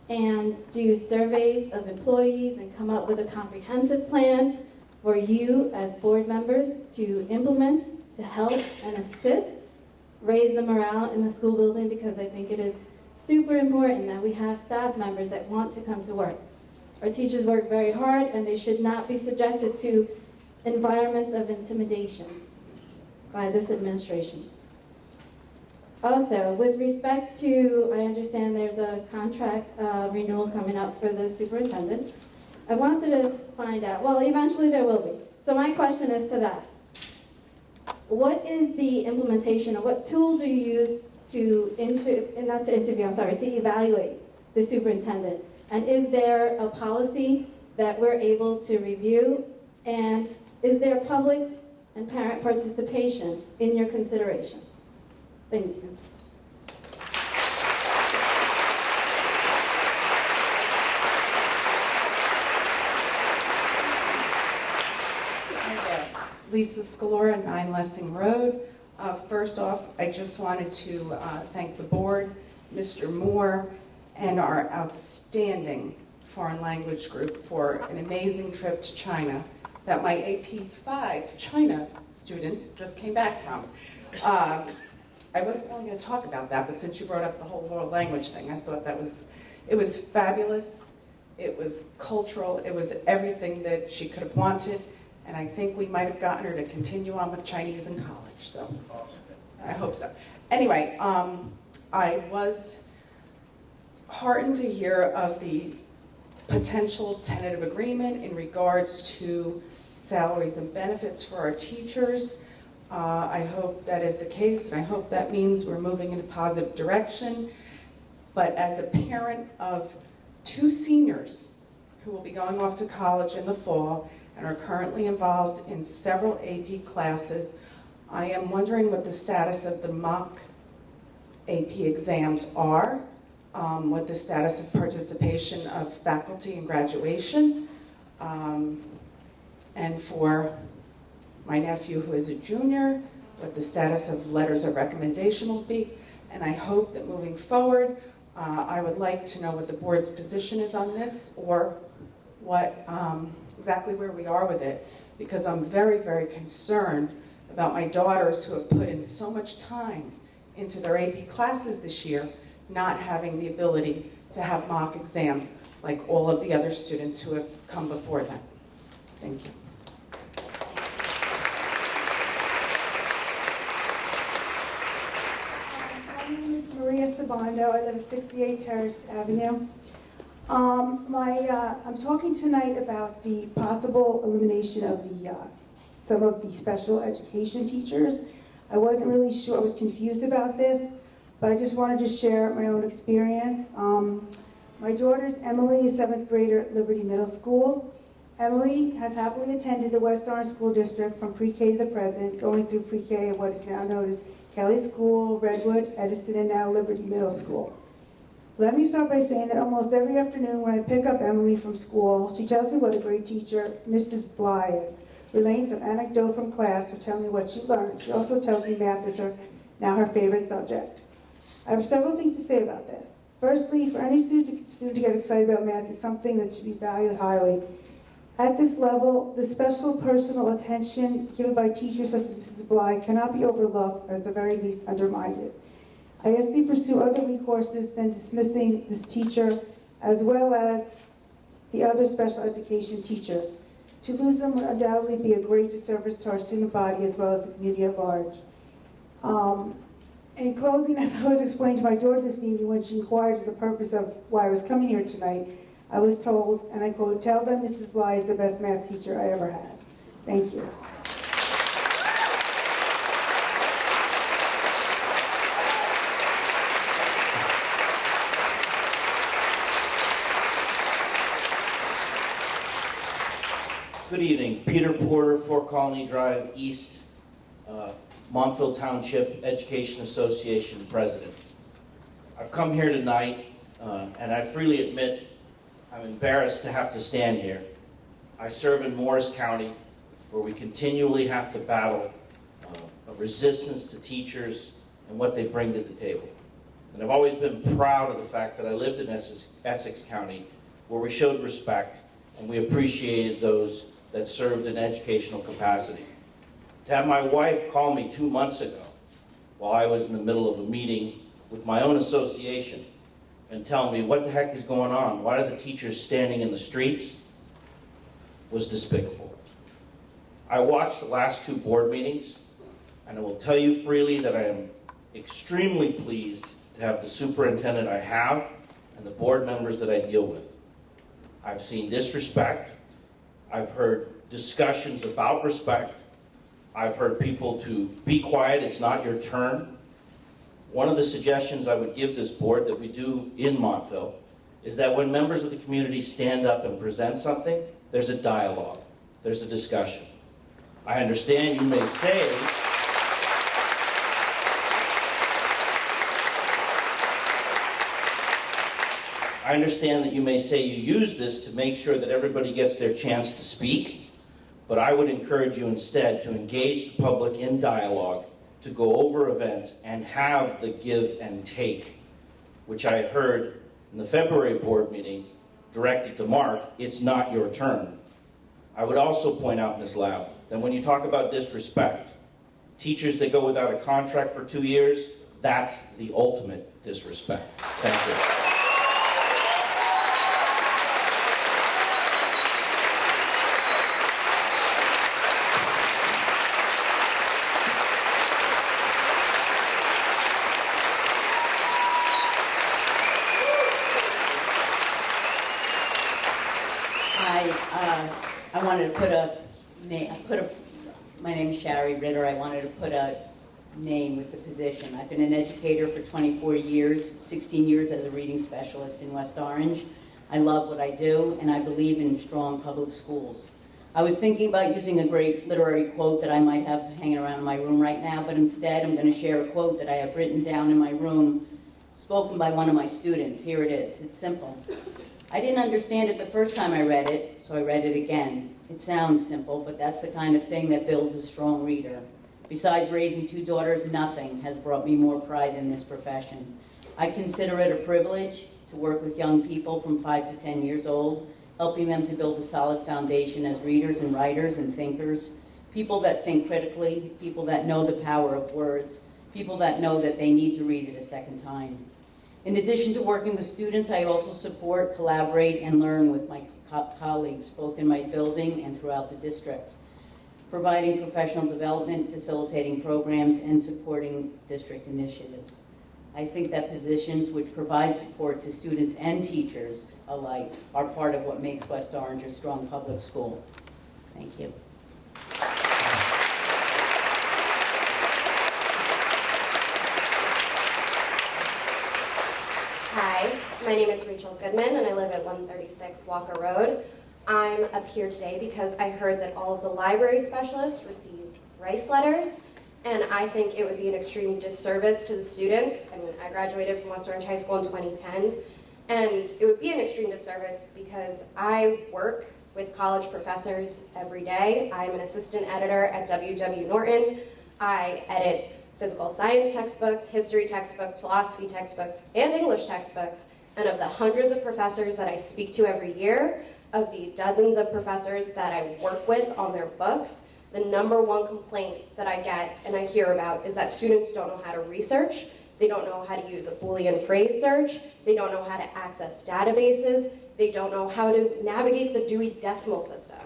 and do surveys of employees and come up with a comprehensive plan for you as board members to implement, to help and assist, raise the morale in the school building, because I think it is super important that we have staff members that want to come to work. Our teachers work very hard, and they should not be subjected to environments of intimidation by this administration. Also, with respect to, I understand there's a contract renewal coming up for the superintendent. I wanted to find out, well, eventually there will be. So my question is to that. What is the implementation, or what tool do you use to evaluate the superintendent? And is there a policy that we're able to review? And is there public and parent participation in your consideration? Thank you. Lisa Scalora, 9 Lessing Road. First off, I just wanted to thank the board, Mr. Moore, and our outstanding foreign language group for an amazing trip to China that my AP 5 China student just came back from. I wasn't really going to talk about that, but since you brought up the whole world language thing, I thought it was fabulous, it was cultural, it was everything that she could have wanted. And I think we might have gotten her to continue on with Chinese in college, so I hope so. Anyway, I was heartened to hear of the potential tentative agreement in regards to salaries and benefits for our teachers. I hope that is the case, and I hope that means we're moving in a positive direction. But as a parent of 2 seniors who will be going off to college in the fall, and are currently involved in several AP classes, I am wondering what the status of the mock AP exams are, what the status of participation of faculty in graduation, and for my nephew who is a junior, what the status of letters of recommendation will be. And I hope that moving forward, I would like to know what the board's position is on this, or what exactly where we are with it, because I'm very, very concerned about my daughters who have put in so much time into their AP classes this year, not having the ability to have mock exams like all of the other students who have come before them. Thank you. My name is Maria Sabando. I live at 68 Terrace Avenue. I'm talking tonight about the possible elimination of some of the special education teachers. I wasn't really sure, I was confused about this, but I just wanted to share my own experience. My daughter's Emily, a 7th grader at Liberty Middle School. Emily has happily attended the West Orange School District from pre-K to the present, going through pre-K at what is now known as Kelly School, Redwood, Edison, and now Liberty Middle School. Let me start by saying that almost every afternoon when I pick up Emily from school, she tells me what a great teacher Mrs. Bly is, relaying some anecdote from class or telling me what she learned. She also tells me math is now her favorite subject. I have several things to say about this. Firstly, for any student to get excited about math is something that should be valued highly. At this level, the special personal attention given by teachers such as Mrs. Bly cannot be overlooked or at the very least undermined. I ask that you pursue other recourses than dismissing this teacher as well as the other special education teachers. To lose them would undoubtedly be a great disservice to our student body as well as the community at large. In closing, as I was explaining to my daughter this evening when she inquired as the purpose of why I was coming here tonight, I was told, and I quote, "Tell them Mrs. Bly is the best math teacher I ever had." Thank you. Good evening. Peter Porter, 4 Colony Drive East, Montville Township Education Association President. I've come here tonight, and I freely admit I'm embarrassed to have to stand here. I serve in Morris County, where we continually have to battle a resistance to teachers and what they bring to the table. And I've always been proud of the fact that I lived in Essex County, where we showed respect and we appreciated those that served in educational capacity. To have my wife call me 2 months ago while I was in the middle of a meeting with my own association and tell me what the heck is going on, why are the teachers standing in the streets, was despicable. I watched the last 2 board meetings, and I will tell you freely that I am extremely pleased to have the superintendent I have and the board members that I deal with. I've seen disrespect. I've heard discussions about respect. I've heard people to be quiet, it's not your turn. One of the suggestions I would give this board that we do in Montville is that when members of the community stand up and present something, there's a dialogue, there's a discussion. I understand you may say, you use this to make sure that everybody gets their chance to speak, but I would encourage you instead to engage the public in dialogue, to go over events and have the give and take, which I heard in the February board meeting directed to Mark, it's not your turn. I would also point out, Ms. Lau, that when you talk about disrespect, teachers that go without a contract for 2 years, that's the ultimate disrespect. Thank you. I wanted to put a name, my name is Shari Ritter. I wanted to put a name with the position. I've been an educator for 24 years, 16 years as a reading specialist in West Orange. I love what I do, and I believe in strong public schools. I was thinking about using a great literary quote that I might have hanging around in my room right now, but instead I'm going to share a quote that I have written down in my room, spoken by one of my students. Here it is. It's simple. I didn't understand it the first time I read it, so I read it again. It sounds simple, but that's the kind of thing that builds a strong reader. Besides raising 2 daughters, nothing has brought me more pride in this profession. I consider it a privilege to work with young people from 5 to 10 years old, helping them to build a solid foundation as readers and writers and thinkers, people that think critically, people that know the power of words, people that know that they need to read it a second time. In addition to working with students, I also support, collaborate, and learn with my colleagues, both in my building and throughout the district, providing professional development, facilitating programs, and supporting district initiatives. I think that positions which provide support to students and teachers alike are part of what makes West Orange a strong public school. Thank you. Hi, my name is Rachel Goodman and I live at 136 Walker Road. I'm up here today because I heard that all of the library specialists received rice letters, and I think it would be an extreme disservice to the students. I mean, I graduated from West Orange High School in 2010, and it would be an extreme disservice because I work with college professors every day. I'm an assistant editor at W.W. Norton. I edit physical science textbooks, history textbooks, philosophy textbooks, and English textbooks. And of the hundreds of professors that I speak to every year, of the dozens of professors that I work with on their books, the #1 complaint that I get and I hear about is that students don't know how to research, they don't know how to use a Boolean phrase search, they don't know how to access databases, they don't know how to navigate the Dewey Decimal System.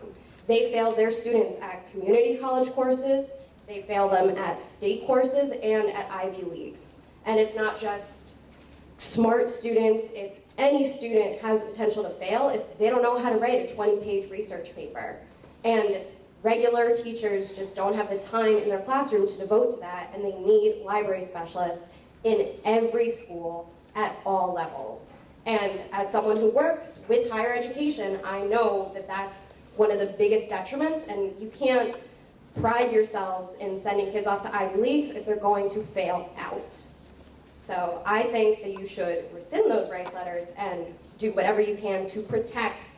They fail their students at community college courses, they fail them at state courses, and at Ivy Leagues. And it's not just smart students, it's any student has the potential to fail if they don't know how to write a 20-page research paper. And regular teachers just don't have the time in their classroom to devote to that, and they need library specialists in every school at all levels. And as someone who works with higher education, I know that that's one of the biggest detriments, and you can't pride yourselves in sending kids off to Ivy Leagues if they're going to fail out. So I think that you should rescind those rice letters and do whatever you can to protect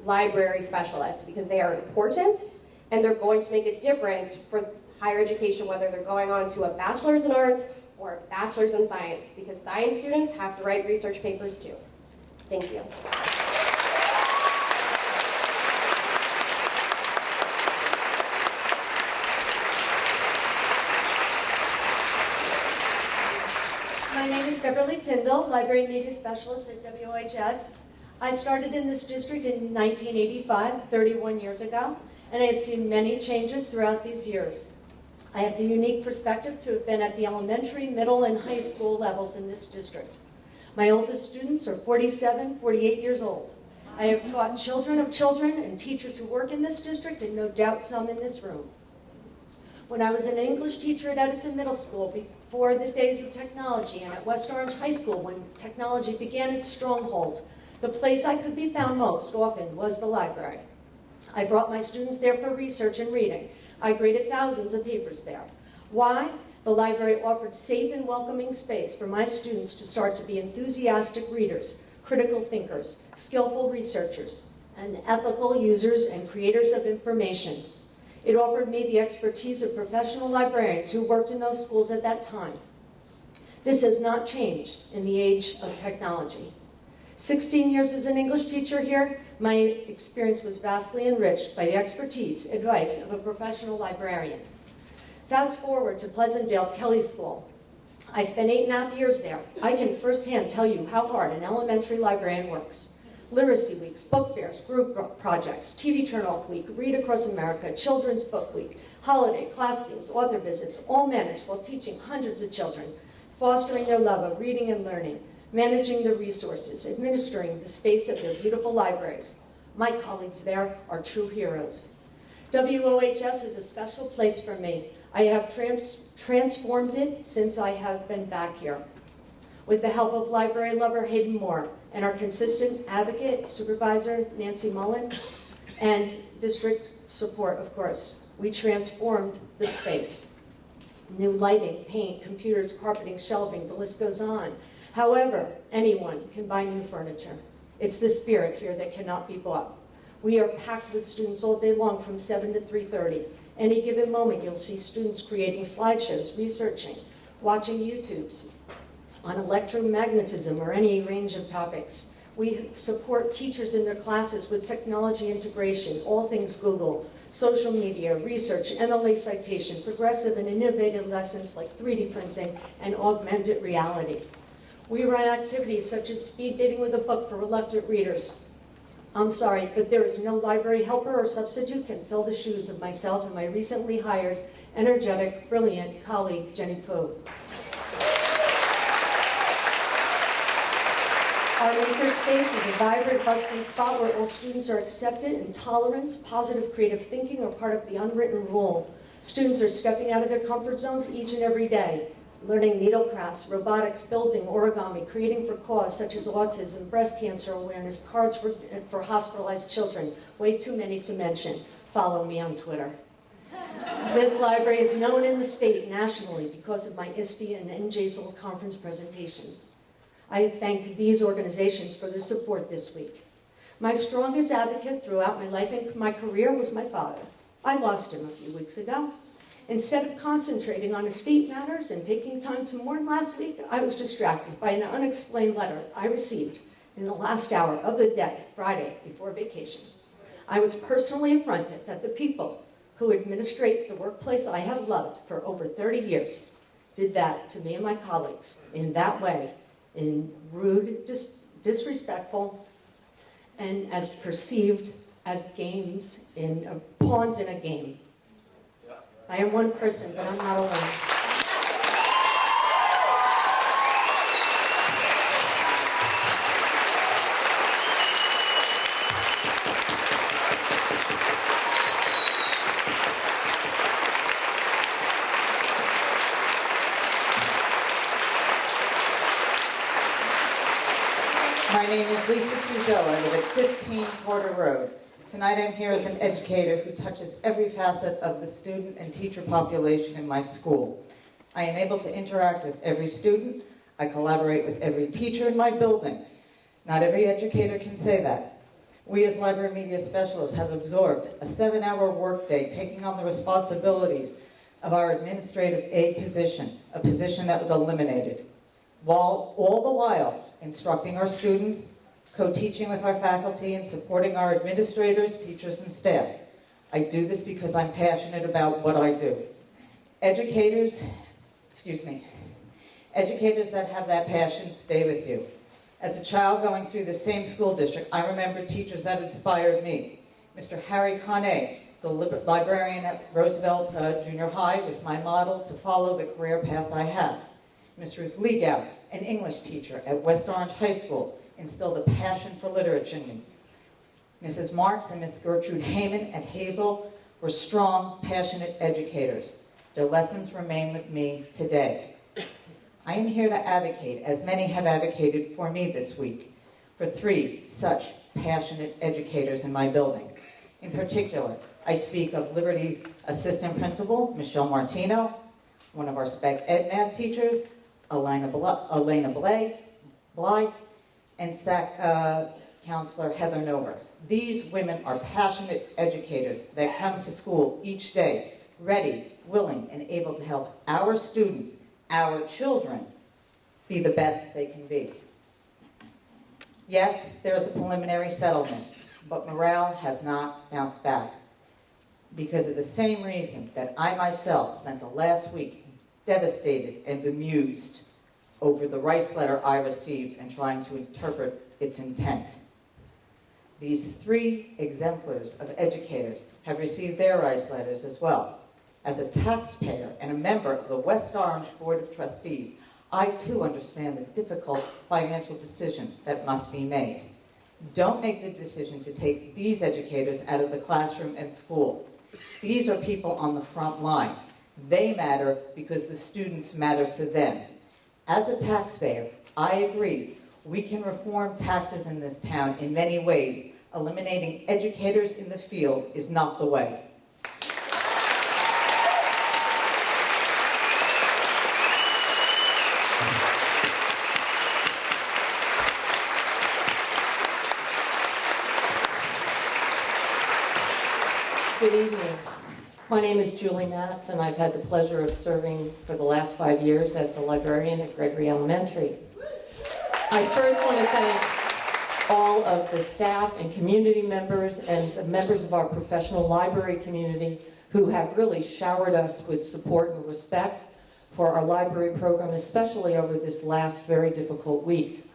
library specialists, because they are important and they're going to make a difference for higher education, whether they're going on to a bachelor's in arts or a bachelor's in science, because science students have to write research papers too. Thank you. My name is Beverly Tyndall, Library Media Specialist at WOHS. I started in this district in 1985, 31 years ago, and I have seen many changes throughout these years. I have the unique perspective to have been at the elementary, middle, and high school levels in this district. My oldest students are 47, 48 years old. I have taught children of children and teachers who work in this district, and no doubt some in this room. When I was an English teacher at Edison Middle School, before the days of technology, and at West Orange High School when technology began its stronghold, the place I could be found most often was the library. I brought my students there for research and reading. I graded thousands of papers there. Why? The library offered safe and welcoming space for my students to start to be enthusiastic readers, critical thinkers, skillful researchers, and ethical users and creators of information. It offered me the expertise of professional librarians who worked in those schools at that time. This has not changed in the age of technology. 16 years as an English teacher here, my experience was vastly enriched by the expertise, advice of a professional librarian. Fast forward to Pleasantdale Kelly School. I spent 8.5 years there. I can firsthand tell you how hard an elementary librarian works. Literacy weeks, book fairs, group projects, TV Turn-Off Week, Read Across America, Children's Book Week, holiday, class meals, author visits, all managed while teaching hundreds of children, fostering their love of reading and learning, managing the resources, administering the space of their beautiful libraries. My colleagues there are true heroes. WOHS is a special place for me. I have transformed it since I have been back here. With the help of library lover Hayden Moore and our consistent advocate, supervisor Nancy Mullen, and district support, of course. We transformed the space. New lighting, paint, computers, carpeting, shelving, the list goes on. However, anyone can buy new furniture. It's the spirit here that cannot be bought. We are packed with students all day long from 7 to 3:30. Any given moment, you'll see students creating slideshows, researching, watching YouTubes on electromagnetism or any range of topics. We support teachers in their classes with technology integration, all things Google, social media, research, MLA citation, progressive and innovative lessons like 3D printing and augmented reality. We run activities such as speed dating with a book for reluctant readers. I'm sorry, but there is no library helper or substitute can fill the shoes of myself and my recently hired, energetic, brilliant colleague, Jenny Poe. Our makerspace is a vibrant, bustling spot where all students are accepted, and tolerance, positive creative thinking are part of the unwritten rule. Students are stepping out of their comfort zones each and every day, learning needle crafts, robotics, building, origami, creating for cause such as autism, breast cancer awareness, cards for hospitalized children, way too many to mention. Follow me on Twitter. This library is known in the state nationally because of my ISTE and NJSL conference presentations. I thank these organizations for their support this week. My strongest advocate throughout my life and my career was my father. I lost him a few weeks ago. Instead of concentrating on estate matters and taking time to mourn last week, I was distracted by an unexplained letter I received in the last hour of the day, Friday, before vacation. I was personally affronted that the people who administrate the workplace I have loved for over 30 years did that to me and my colleagues in that way, in rude, disrespectful, and as perceived as games in pawns in a game. I am one person, but I'm not alone. My name is Lisa Tuzel. I live at 15 Porter Road. Tonight I'm here as an educator who touches every facet of the student and teacher population in my school. I am able to interact with every student. I collaborate with every teacher in my building. Not every educator can say that. We as library media specialists have absorbed a 7-hour workday taking on the responsibilities of our administrative aide position, a position that was eliminated, while all the while instructing our students, co-teaching with our faculty, and supporting our administrators, teachers, and staff. I do this because I'm passionate about what I do. Educators that have that passion stay with you. As a child going through the same school district, I remember teachers that inspired me. Mr. Harry Conné, the librarian at Roosevelt Junior High, was my model to follow the career path I have. Ms. Ruth Legow, an English teacher at West Orange High School, instilled a passion for literature in me. Mrs. Marks and Miss Gertrude Heyman at Hazel were strong, passionate educators. Their lessons remain with me today. I am here to advocate, as many have advocated for me this week, for 3 such passionate educators in my building. In particular, I speak of Liberty's assistant principal, Michelle Martino, one of our spec ed math teachers, Elena Bly, and SAC counselor Heather Nover. These women are passionate educators that come to school each day, ready, willing, and able to help our students, our children, be the best they can be. Yes, there is a preliminary settlement, but morale has not bounced back because of the same reason that I myself spent the last week devastated and bemused over the Rice letter I received and trying to interpret its intent. These 3 exemplars of educators have received their Rice letters as well. As a taxpayer and a member of the West Orange Board of Trustees, I too understand the difficult financial decisions that must be made. Don't make the decision to take these educators out of the classroom and school. These are people on the front line. They matter because the students matter to them. As a taxpayer, I agree, we can reform taxes in this town in many ways, Eliminating educators in the field is not the way. Good evening. My name is Julie Matz, and I've had the pleasure of serving for the last 5 years as the librarian at Gregory Elementary. I first want to thank all of the staff and community members and the members of our professional library community who have really showered us with support and respect for our library program, especially over this last very difficult week.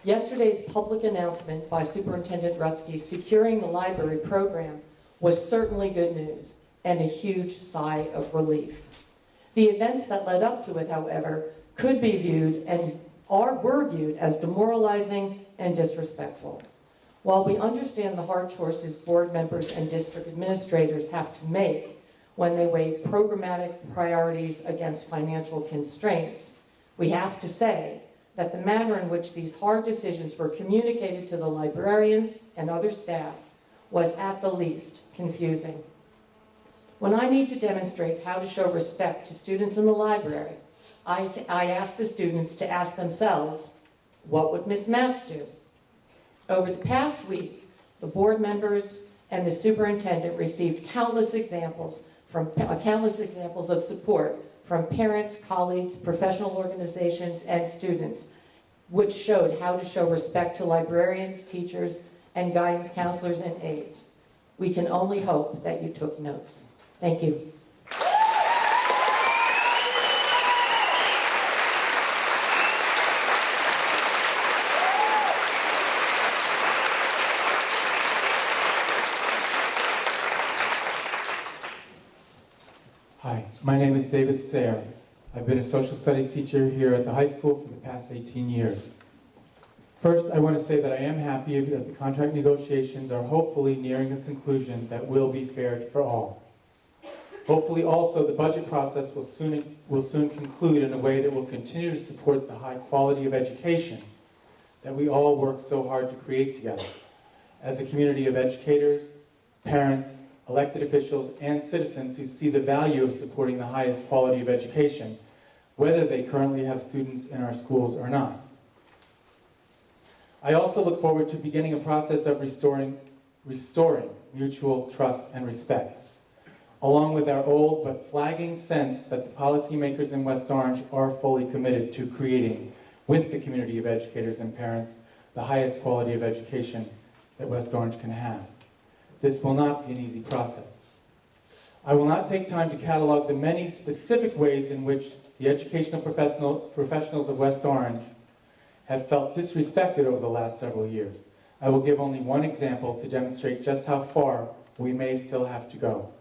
Yesterday's public announcement by Superintendent Rutsky securing the library program was certainly good news and a huge sigh of relief. The events that led up to it, however, could be viewed and were viewed as demoralizing and disrespectful. While we understand the hard choices board members and district administrators have to make when they weigh programmatic priorities against financial constraints, we have to say that the manner in which these hard decisions were communicated to the librarians and other staff was at the least confusing. When I need to demonstrate how to show respect to students in the library, I ask the students to ask themselves, what would Ms. Matz do? Over the past week, the board members and the superintendent received countless examples of support from parents, colleagues, professional organizations, and students, which showed how to show respect to librarians, teachers, and guidance counselors and aides. We can only hope that you took notes. Thank you. Hi, my name is David Sayre. I've been a social studies teacher here at the high school for the past 18 years. First, I want to say that I am happy that the contract negotiations are hopefully nearing a conclusion that will be fair for all. Hopefully also the budget process will soon conclude in a way that will continue to support the high quality of education that we all work so hard to create together as a community of educators, parents, elected officials, and citizens who see the value of supporting the highest quality of education, whether they currently have students in our schools or not. I also look forward to beginning a process of restoring mutual trust and respect, along with our old but flagging sense that the policymakers in West Orange are fully committed to creating, with the community of educators and parents, the highest quality of education that West Orange can have. This will not be an easy process. I will not take time to catalog the many specific ways in which the educational professionals of West Orange have felt disrespected over the last several years. I will give only one example to demonstrate just how far we may still have to go.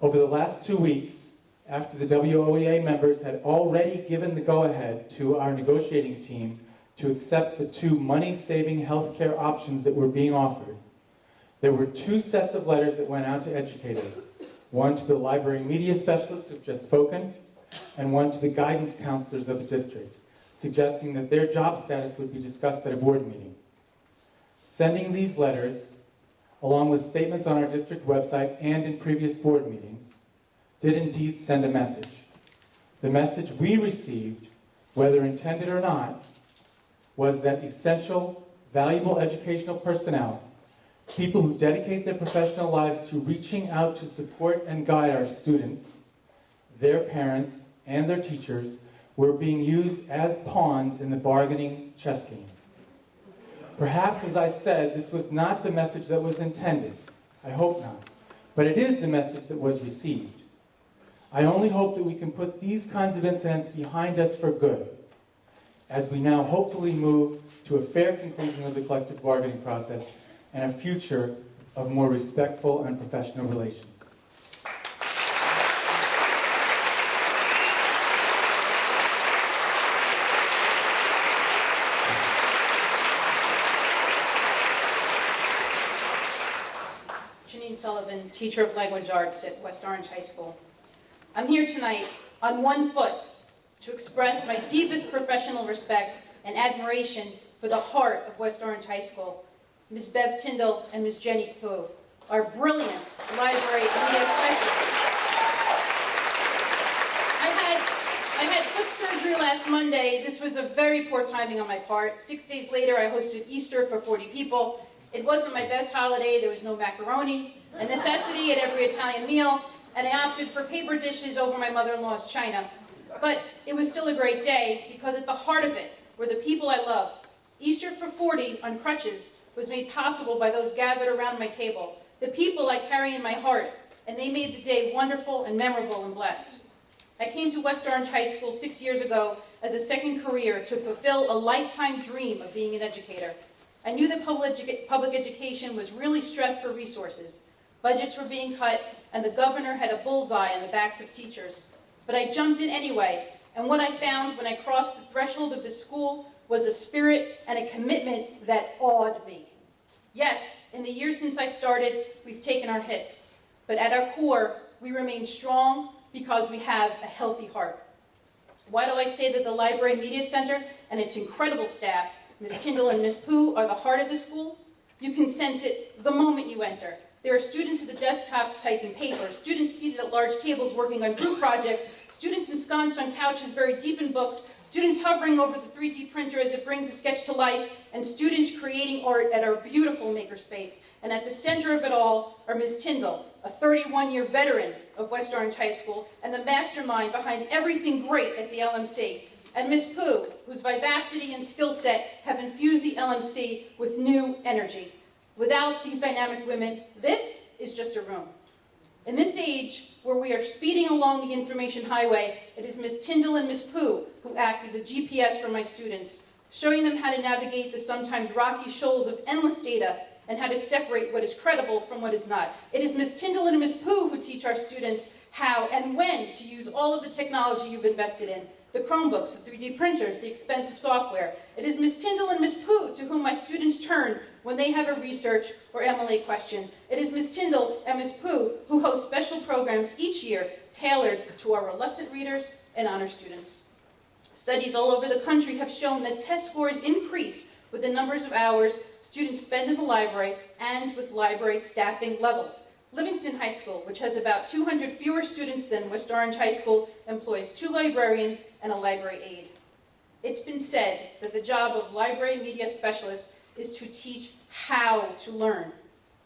Over the last 2 weeks, after the WOEA members had already given the go-ahead to our negotiating team to accept the 2 money-saving healthcare options that were being offered, there were 2 sets of letters that went out to educators, one to the library media specialists who've just spoken, and one to the guidance counselors of the district, suggesting that their job status would be discussed at a board meeting. Sending these letters, along with statements on our district website and in previous board meetings, did indeed send a message. The message we received, whether intended or not, was that essential, valuable educational personnel, people who dedicate their professional lives to reaching out to support and guide our students, their parents, and their teachers, were being used as pawns in the bargaining chess game. Perhaps, as I said, this was not the message that was intended. I hope not. But it is the message that was received. I only hope that we can put these kinds of incidents behind us for good, as we now hopefully move to a fair conclusion of the collective bargaining process and a future of more respectful and professional relations. Janine Sullivan, teacher of language arts at West Orange High School. I'm here tonight on one foot to express my deepest professional respect and admiration for the heart of West Orange High School Ms. Bev Tyndall and Ms. Jenny Pooh, our brilliant library media specialists. I had foot surgery last Monday. This was a very poor timing on my part. 6 days later, I hosted Easter for 40 people. It wasn't my best holiday. There was no macaroni, a necessity at every Italian meal, and I opted for paper dishes over my mother-in-law's china. But it was still a great day because at the heart of it were the people I love. Easter for 40 on crutches was made possible by those gathered around my table, the people I carry in my heart, and they made the day wonderful and memorable and blessed. I came to West Orange High School 6 years ago as a second career to fulfill a lifetime dream of being an educator. I knew that public education was really stressed for resources. Budgets were being cut, and the governor had a bullseye on the backs of teachers. But I jumped in anyway, and what I found when I crossed the threshold of this school was a spirit and a commitment that awed me. Yes, in the years since I started, we've taken our hits, but at our core, we remain strong because we have a healthy heart. Why do I say that the Library and Media Center and its incredible staff, Ms. Tyndall and Ms. Pooh, are the heart of the school? You can sense it the moment you enter. There are students at the desktops typing paper, students seated at large tables working on group projects, students ensconced on couches buried deep in books, students hovering over the 3D printer as it brings a sketch to life, and students creating art at our beautiful makerspace. And at the center of it all are Ms. Tyndall, a 31-year veteran of West Orange High School and the mastermind behind everything great at the LMC, and Ms. Pooh, whose vivacity and skill set have infused the LMC with new energy. Without these dynamic women, this is just a room. In this age, where we are speeding along the information highway, it is Ms. Tyndall and Ms. Pooh who act as a GPS for my students, showing them how to navigate the sometimes rocky shoals of endless data and how to separate what is credible from what is not. It is Ms. Tyndall and Ms. Pooh who teach our students how and when to use all of the technology you've invested in. The Chromebooks, the 3D printers, the expensive software. It is Ms. Tyndall and Ms. Pooh to whom my students turn when they have a research or MLA question. It is Ms. Tyndall and Ms. Pooh who host special programs each year tailored to our reluctant readers and honor students. Studies all over the country have shown that test scores increase with the numbers of hours students spend in the library and with library staffing levels. Livingston High School, which has about 200 fewer students than West Orange High School, employs 2 librarians and a library aide. It's been said that the job of library media specialist is to teach how to learn.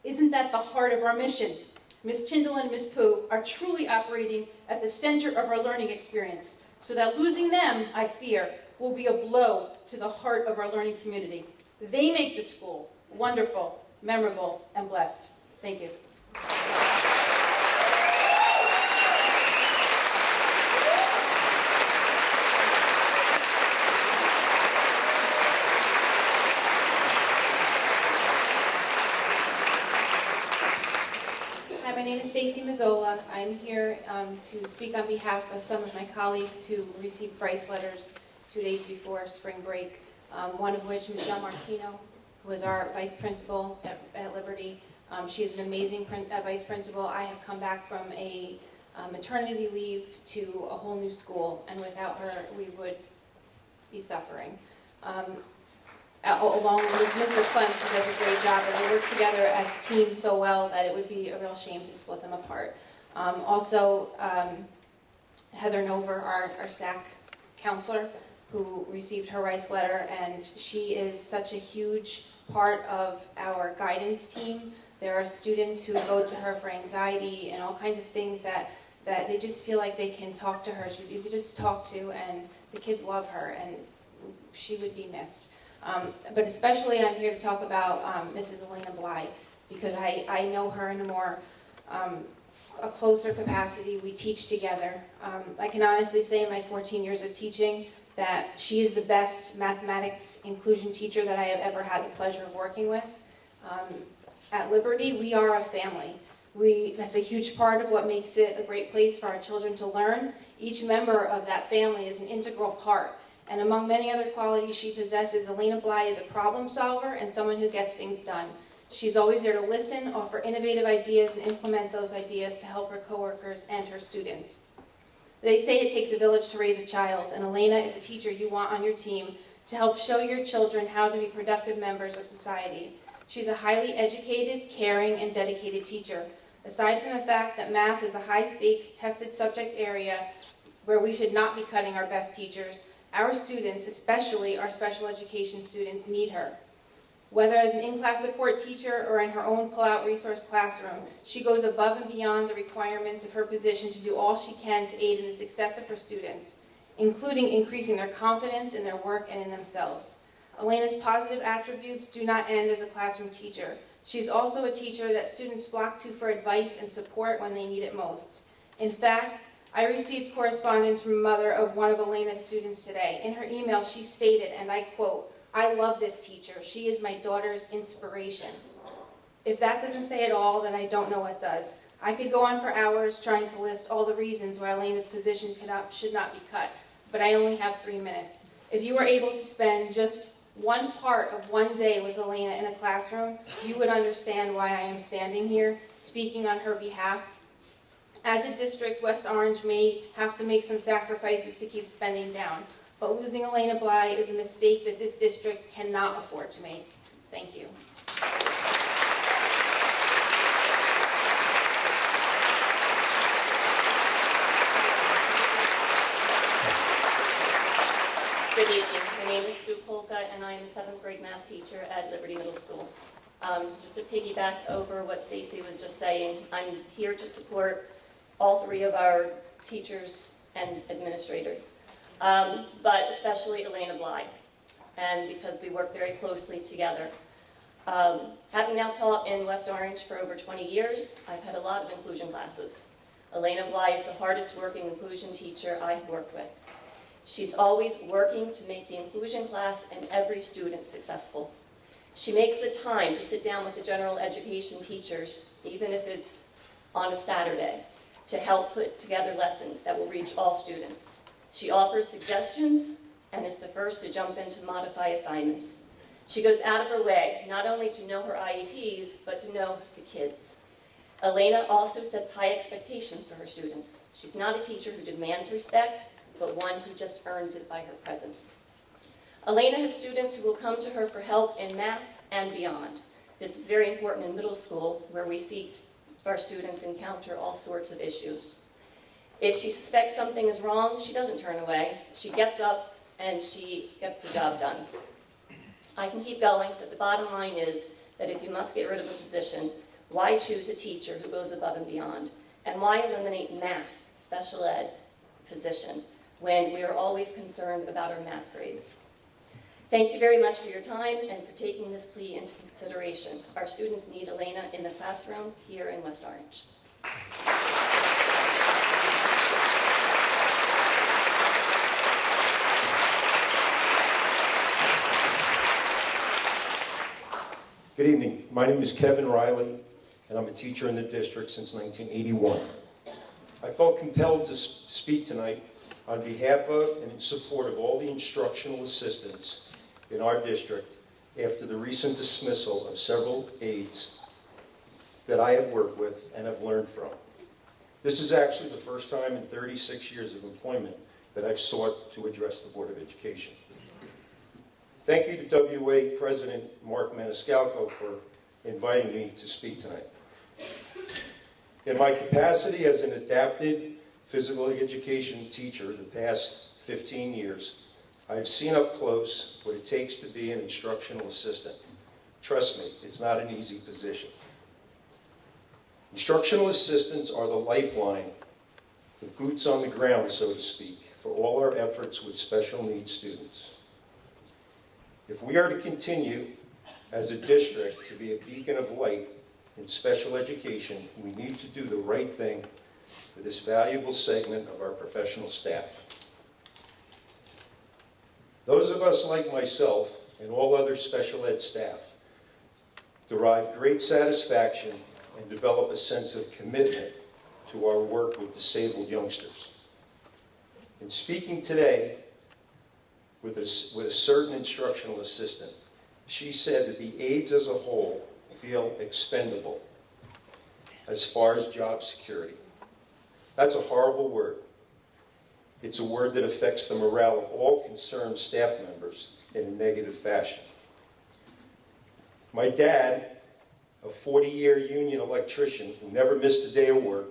Isn't that the heart of our mission? Ms. Tyndall and Ms. Pooh are truly operating at the center of our learning experience, so that losing them, I fear, will be a blow to the heart of our learning community. They make the school wonderful, memorable, and blessed. Thank you. Hi, my name is Stacy Mazzola. I'm here to speak on behalf of some of my colleagues who received Bryce letters 2 days before spring break, one of which, Michelle Martino, who is our vice principal at Liberty. She is an amazing vice principal. I have come back from a maternity leave to a whole new school, and without her, we would be suffering. Along with Mr. Clem, who does a great job, and they work together as a team so well that it would be a real shame to split them apart. Also, Heather Nover, our SAC counselor, who received her Rice letter, and she is such a huge part of our guidance team. There are students who go to her for anxiety and all kinds of things that they just feel like they can talk to her. She's easy to talk to, and the kids love her, and she would be missed. But especially I'm here to talk about Mrs. Elena Bly, because I know her in a more a closer capacity. We teach together. I can honestly say in my 14 years of teaching that she is the best mathematics inclusion teacher that I have ever had the pleasure of working with. At Liberty, we are a family. That's a huge part of what makes it a great place for our children to learn. Each member of that family is an integral part. And among many other qualities she possesses, Elena Bly is a problem solver and someone who gets things done. She's always there to listen, offer innovative ideas, and implement those ideas to help her coworkers and her students. They say it takes a village to raise a child, and Elena is a teacher you want on your team to help show your children how to be productive members of society. She's a highly educated, caring, and dedicated teacher. Aside from the fact that math is a high-stakes, tested subject area where we should not be cutting our best teachers, our students, especially our special education students, need her. Whether as an in-class support teacher or in her own pull-out resource classroom, she goes above and beyond the requirements of her position to do all she can to aid in the success of her students, including increasing their confidence in their work and in themselves. Elena's positive attributes do not end as a classroom teacher. She's also a teacher that students flock to for advice and support when they need it most. In fact, I received correspondence from a mother of one of Elena's students today. In her email, she stated, and I quote, "I love this teacher. She is my daughter's inspiration." If that doesn't say it all, then I don't know what does. I could go on for hours trying to list all the reasons why Elena's position should not be cut, but I only have 3 minutes. If you were able to spend just one part of one day with Elena in a classroom, you would understand why I am standing here, speaking on her behalf. As a district, West Orange may have to make some sacrifices to keep spending down, but losing Elena Bly is a mistake that this district cannot afford to make. Thank you. Good evening. My name is Sue Polka, and I am a 7th grade math teacher at Liberty Middle School. Just to piggyback over what Stacy was just saying, I'm here to support all 3 of our teachers and administrator, but especially Elena Bly, and because we work very closely together. Having now taught in West Orange for over 20 years, I've had a lot of inclusion classes. Elena Bly is the hardest working inclusion teacher I have worked with. She's always working to make the inclusion class and every student successful. She makes the time to sit down with the general education teachers, even if it's on a Saturday, to help put together lessons that will reach all students. She offers suggestions and is the first to jump in to modify assignments. She goes out of her way not only to know her IEPs, but to know the kids. Elena also sets high expectations for her students. She's not a teacher who demands respect, but one who just earns it by her presence. Elena has students who will come to her for help in math and beyond. This is very important in middle school, where we see our students encounter all sorts of issues. If she suspects something is wrong, she doesn't turn away. She gets up and she gets the job done. I can keep going, but the bottom line is that if you must get rid of a position, why choose a teacher who goes above and beyond? And why eliminate math, special ed position, when we are always concerned about our math grades? Thank you very much for your time and for taking this plea into consideration. Our students need Elena in the classroom here in West Orange. Good evening. My name is Kevin Riley, and I'm a teacher in the district since 1981. I felt compelled to speak tonight on behalf of and in support of all the instructional assistants in our district after the recent dismissal of several aides that I have worked with and have learned from. This is actually the first time in 36 years of employment that I've sought to address the Board of Education. Thank you to WA President Mark Maniscalco for inviting me to speak tonight. In my capacity as an adapted physical education teacher the past 15 years, I have seen up close what it takes to be an instructional assistant. Trust me, it's not an easy position. Instructional assistants are the lifeline, the boots on the ground, so to speak, for all our efforts with special needs students. If we are to continue as a district to be a beacon of light in special education, we need to do the right thing for this valuable segment of our professional staff. Those of us like myself and all other special ed staff derive great satisfaction and develop a sense of commitment to our work with disabled youngsters. In speaking today with a certain instructional assistant, she said that the aides as a whole feel expendable as far as job security. That's a horrible word. It's a word that affects the morale of all concerned staff members in a negative fashion. My dad, a 40-year union electrician who never missed a day of work,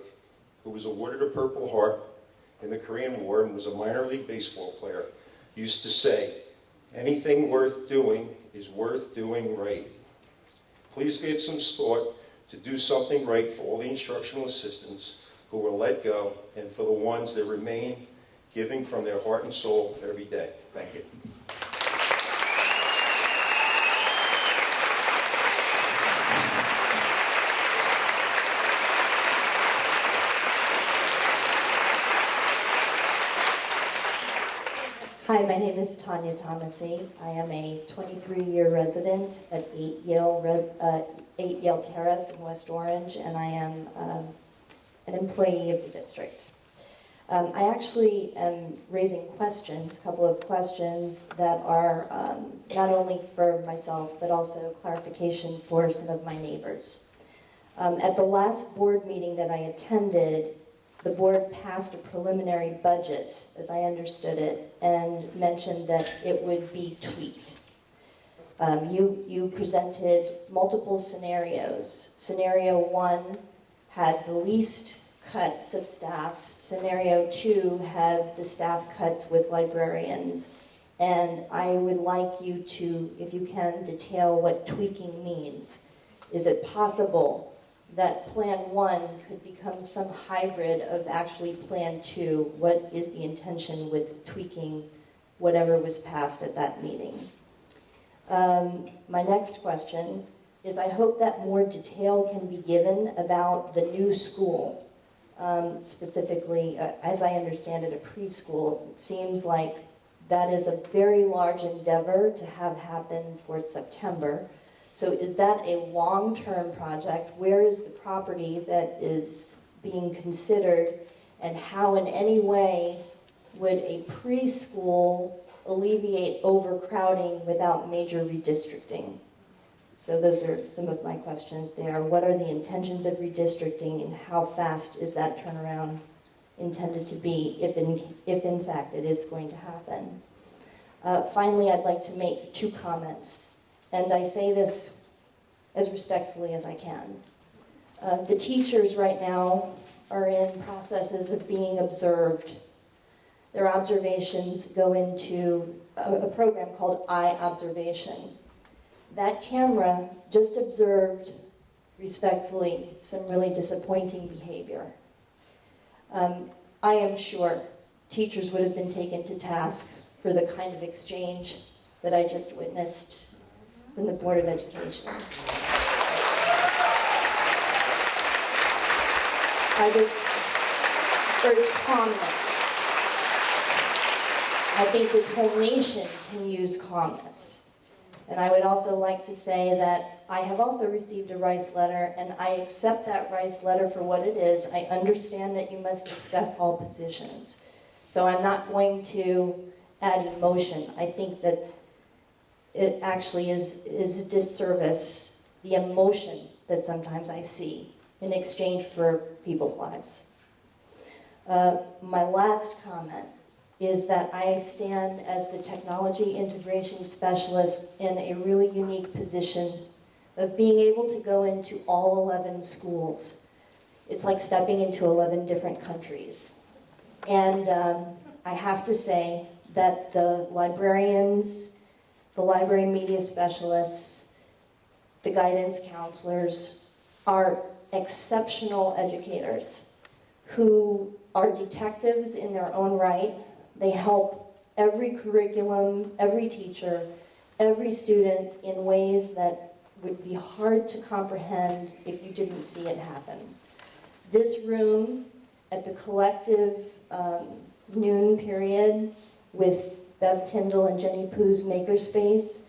who was awarded a Purple Heart in the Korean War and was a minor league baseball player, used to say, anything worth doing is worth doing right. Please give some thought to do something right for all the instructional assistants who were let go and for the ones that remain giving from their heart and soul every day. Thank you. Hi, my name is Tanya Thomasy. I am a 23-year resident at 8 Yale Terrace in West Orange, and I am an employee of the district. I actually am raising questions, a couple of questions that are not only for myself, but also clarification for some of my neighbors. At the last board meeting that I attended, the board passed a preliminary budget, as I understood it, and mentioned that it would be tweaked. You presented multiple scenarios. Scenario 1 had the least cuts of staff. Scenario 2 had the staff cuts with librarians. And I would like you to, if you can, detail what tweaking means. Is it possible that Plan 1 could become some hybrid of actually Plan 2? What is the intention with tweaking whatever was passed at that meeting? My next question is, I hope that more detail can be given about the new school. Specifically, as I understand it, a preschool. It seems like that is a very large endeavor to have happen for September. So is that a long-term project? Where is the property that is being considered? And how in any way would a preschool alleviate overcrowding without major redistricting? So those are some of my questions there. What are the intentions of redistricting, and how fast is that turnaround intended to be, if in fact it is going to happen? Finally, I'd like to make 2 comments. And I say this as respectfully as I can. The teachers right now are in processes of being observed. Their observations go into a program called iObservation. That camera just observed, respectfully, some really disappointing behavior. I am sure teachers would have been taken to task for the kind of exchange that I just witnessed from the Board of Education. I just urge calmness. I think this whole nation can use calmness. And I would also like to say that I have also received a Rice letter, and I accept that Rice letter for what it is. I understand that you must discuss all positions. So I'm not going to add emotion. I think that it actually is a disservice, the emotion that sometimes I see in exchange for people's lives. My last comment is that I stand as the technology integration specialist in a really unique position of being able to go into all 11 schools. It's like stepping into 11 different countries. And I have to say that the librarians, the library media specialists, the guidance counselors are exceptional educators who are detectives in their own right. They help every curriculum, every teacher, every student in ways that would be hard to comprehend if you didn't see it happen. This room at the collective noon period with Bev Tyndall and Jenny Poo's Makerspace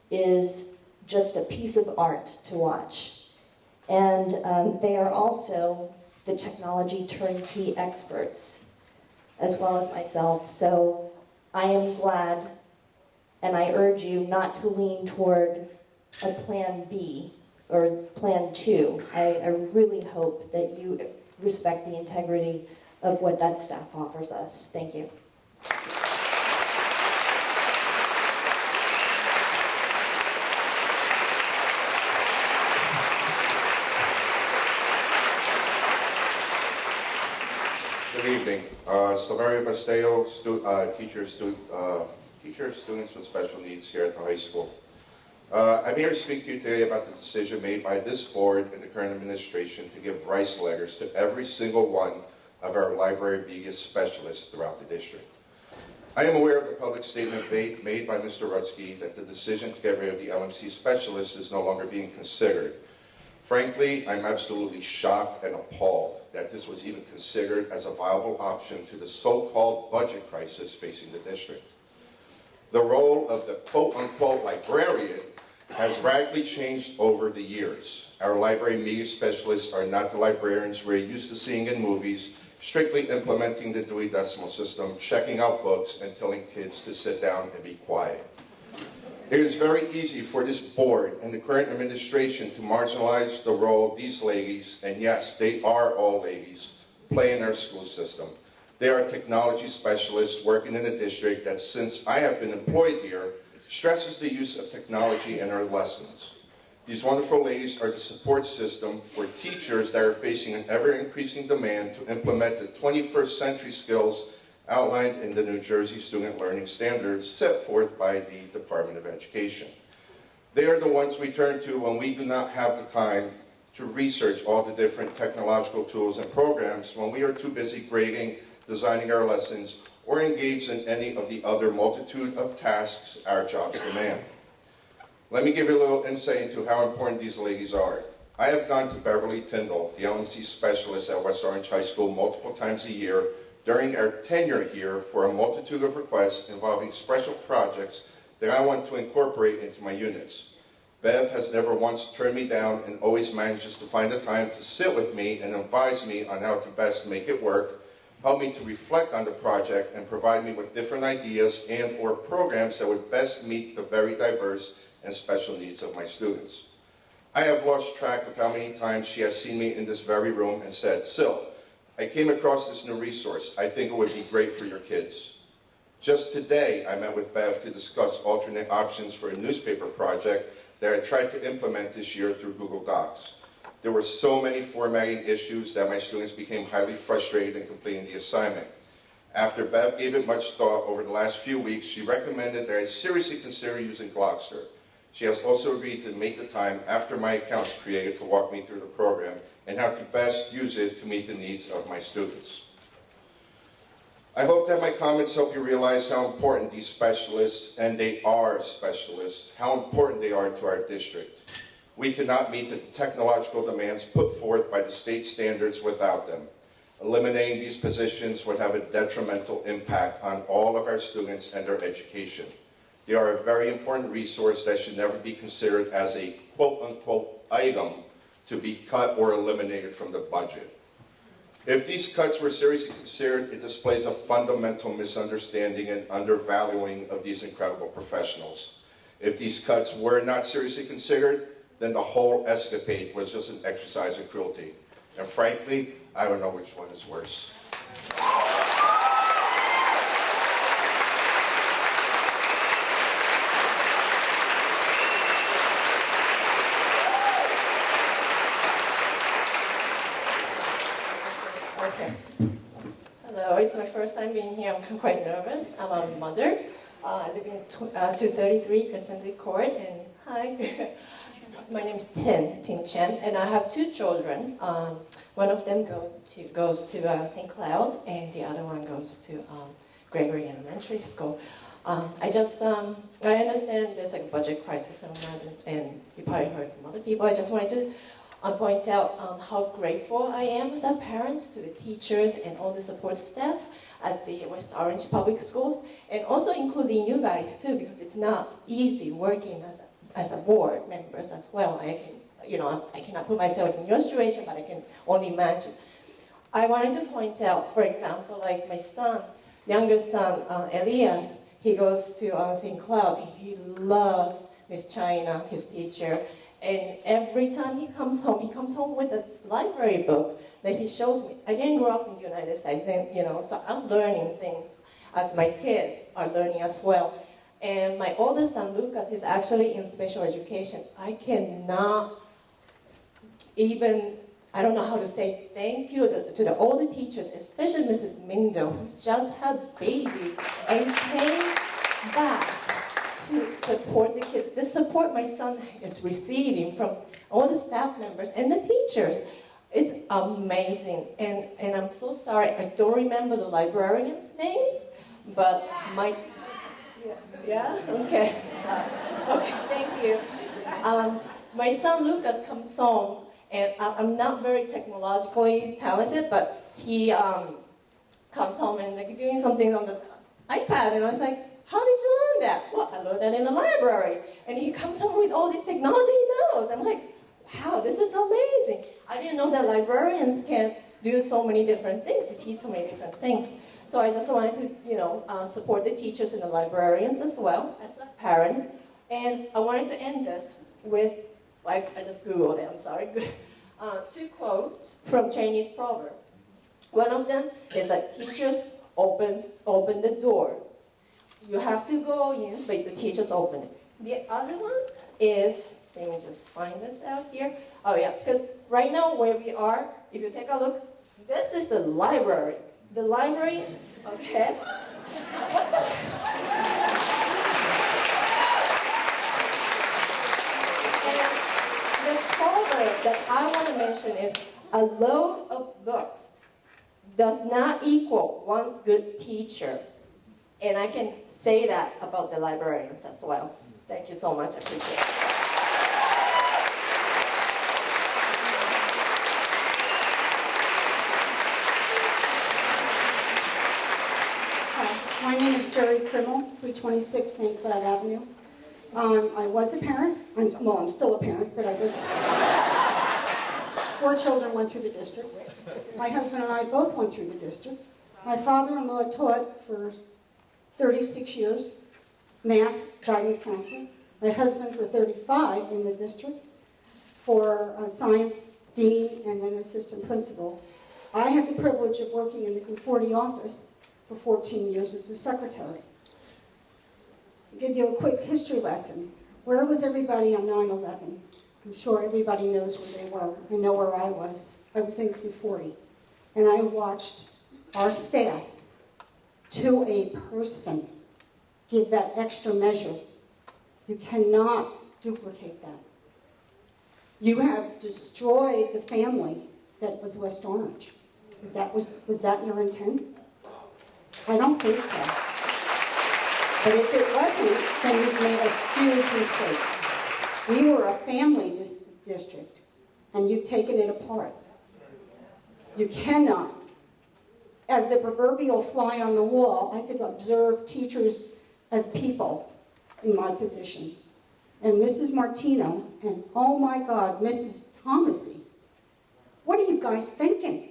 is just a piece of art to watch. And they are also the technology turnkey experts, as well as myself. So I am glad, and I urge you not to lean toward a plan B or plan 2. I really hope that you respect the integrity of what that staff offers us. Thank you. Silverio Bastello, teacher of students with special needs here at the high school. I'm here to speak to you today about the decision made by this board and the current administration to give rice letters to every single one of our library media specialists throughout the district. I am aware of the public statement made by Mr. Rutsky that the decision to get rid of the LMC specialists is no longer being considered. Frankly, I'm absolutely shocked and appalled that this was even considered as a viable option to the so-called budget crisis facing the district. The role of the quote-unquote librarian has radically changed over the years. Our library media specialists are not the librarians we're used to seeing in movies, strictly implementing the Dewey Decimal System, checking out books, and telling kids to sit down and be quiet. It is very easy for this board and the current administration to marginalize the role these ladies, and yes, they are all ladies, play in our school system. They are technology specialists working in a district that, since I have been employed here, stresses the use of technology in our lessons. These wonderful ladies are the support system for teachers that are facing an ever-increasing demand to implement the 21st century skills outlined in the New Jersey Student Learning Standards set forth by the Department of Education. They are the ones we turn to when we do not have the time to research all the different technological tools and programs, when we are too busy grading, designing our lessons, or engaged in any of the other multitude of tasks our jobs demand. Let me give you a little insight into how important these ladies are. I have gone to Beverly Tyndall, the LMC specialist at West Orange High School, multiple times a year during our tenure here for a multitude of requests involving special projects that I want to incorporate into my units. Bev has never once turned me down and always manages to find the time to sit with me and advise me on how to best make it work, help me to reflect on the project, and provide me with different ideas and or programs that would best meet the very diverse and special needs of my students. I have lost track of how many times she has seen me in this very room and said, "Sil, I came across this new resource. I think it would be great for your kids." Just today, I met with Bev to discuss alternate options for a newspaper project that I tried to implement this year through Google Docs. There were so many formatting issues that my students became highly frustrated in completing the assignment. After Bev gave it much thought over the last few weeks, she recommended that I seriously consider using Glogster. She has also agreed to make the time after my account's created to walk me through the program and how to best use it to meet the needs of my students. I hope that my comments help you realize how important these specialists, and they are specialists, how important they are to our district. We cannot meet the technological demands put forth by the state standards without them. Eliminating these positions would have a detrimental impact on all of our students and their education. They are a very important resource that should never be considered as a quote-unquote item to be cut or eliminated from the budget. If these cuts were seriously considered, it displays a fundamental misunderstanding and undervaluing of these incredible professionals. If these cuts were not seriously considered, then the whole escapade was just an exercise in cruelty. And frankly, I don't know which one is worse. Okay. Hello, it's my first time being here. I'm quite nervous. I'm a mother. I live in 233 Crescent Court, and hi. My name is Tin Chen, and I have two children. One of them goes to St. Cloud, and the other one goes to Gregory Elementary School. I understand there's a budget crisis and you probably heard from other people. I just wanted to point out how grateful I am as a parent to the teachers and all the support staff at the West Orange Public Schools, and also including you guys too, because it's not easy working as a board members as well. I cannot put myself in your situation, but I can only imagine. I wanted to point out, for example, like my son, younger son, Elias, he goes to St. Cloud, and he loves Miss China, his teacher, and every time he comes home with a library book that he shows me. I didn't grow up in the United States, so I'm learning things as my kids are learning as well. And my oldest son, Lucas, is actually in special education. I cannot even I don't know how to say thank you to all the teachers, especially Mrs. Mindo, who just had baby and came back to support the kids. The support my son is receiving from all the staff members and the teachers, it's amazing. And I'm so sorry, I don't remember the librarians' names, but my, yeah, okay. Okay, thank you. My son Lucas comes home, and I'm not very technologically talented, but he comes home and like doing something on the iPad, and I was like, how did you learn that? Well, I learned that in the library. And he comes home with all this technology he knows. I'm like, wow, this is amazing. I didn't know that librarians can do so many different things, to teach so many different things. So I just wanted to, support the teachers and the librarians as well, as a parent. And I wanted to end this with, I just Googled it, I'm sorry. 2 quotes from Chinese proverb. One of them is that teachers open the door. You have to go in, but the teachers open it. The other one is, let me just find this out here. Oh yeah, because right now where we are, if you take a look, this is the library. The library, okay. And the proverb that I want to mention is, a load of books does not equal one good teacher. And I can say that about the librarians as well. Thank you so much, I appreciate it. My name is Jerry Krimmel, 326 St. Cloud Avenue. I was a parent. I'm still a parent, but I was. 4 children went through the district. My husband and I both went through the district. My father-in-law taught for 36 years, math, guidance counselor. My husband for 35 in the district for science, dean, and then assistant principal. I had the privilege of working in the Conforti office for 14 years as a secretary. I'll give you a quick history lesson. Where was everybody on 9/11? I'm sure everybody knows where they were. I know where I was. I was in Conforti, and I watched our staff to a person give that extra measure. You cannot duplicate that. You have destroyed the family that was West Orange. Was that your intent? I don't think so. But if it wasn't, then you've made a huge mistake. We were a family, this district, and you've taken it apart. You cannot. As the proverbial fly on the wall, I could observe teachers as people in my position. And Mrs. Martino, and oh my God, Mrs. Thomasy, what are you guys thinking?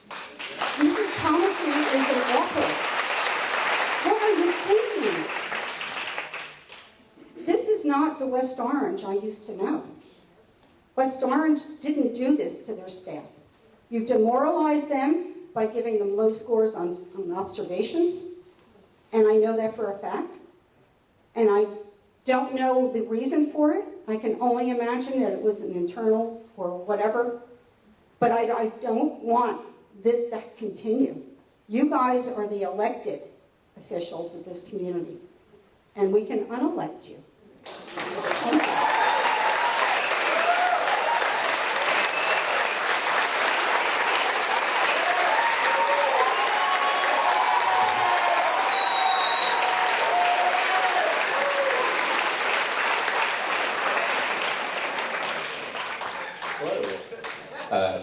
Mrs. Thomasy is an author. What are you thinking? This is not the West Orange I used to know. West Orange didn't do this to their staff. You've demoralized them by giving them low scores on observations, and I know that for a fact. And I don't know the reason for it. I can only imagine that it was an internal or whatever, but I don't want this to continue. You guys are the elected officials of this community, and we can unelect you. Thank you.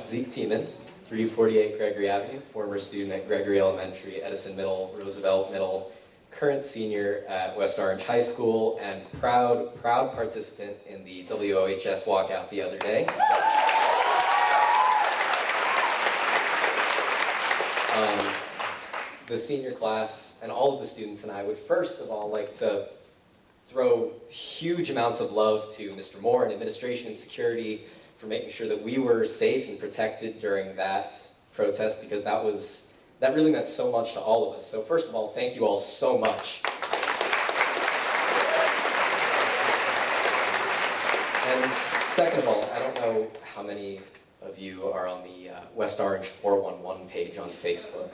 Zeke Tiemann, 348 Gregory Avenue, former student at Gregory Elementary, Edison Middle, Roosevelt Middle, current senior at West Orange High School, and proud participant in the WOHS walkout the other day. The senior class and all of the students and I would first of all like to throw huge amounts of love to Mr. Moore and administration and security for making sure that we were safe and protected during that protest, because that really meant so much to all of us. So first of all, thank you all so much. And second of all, I don't know how many of you are on the West Orange 411 page on Facebook.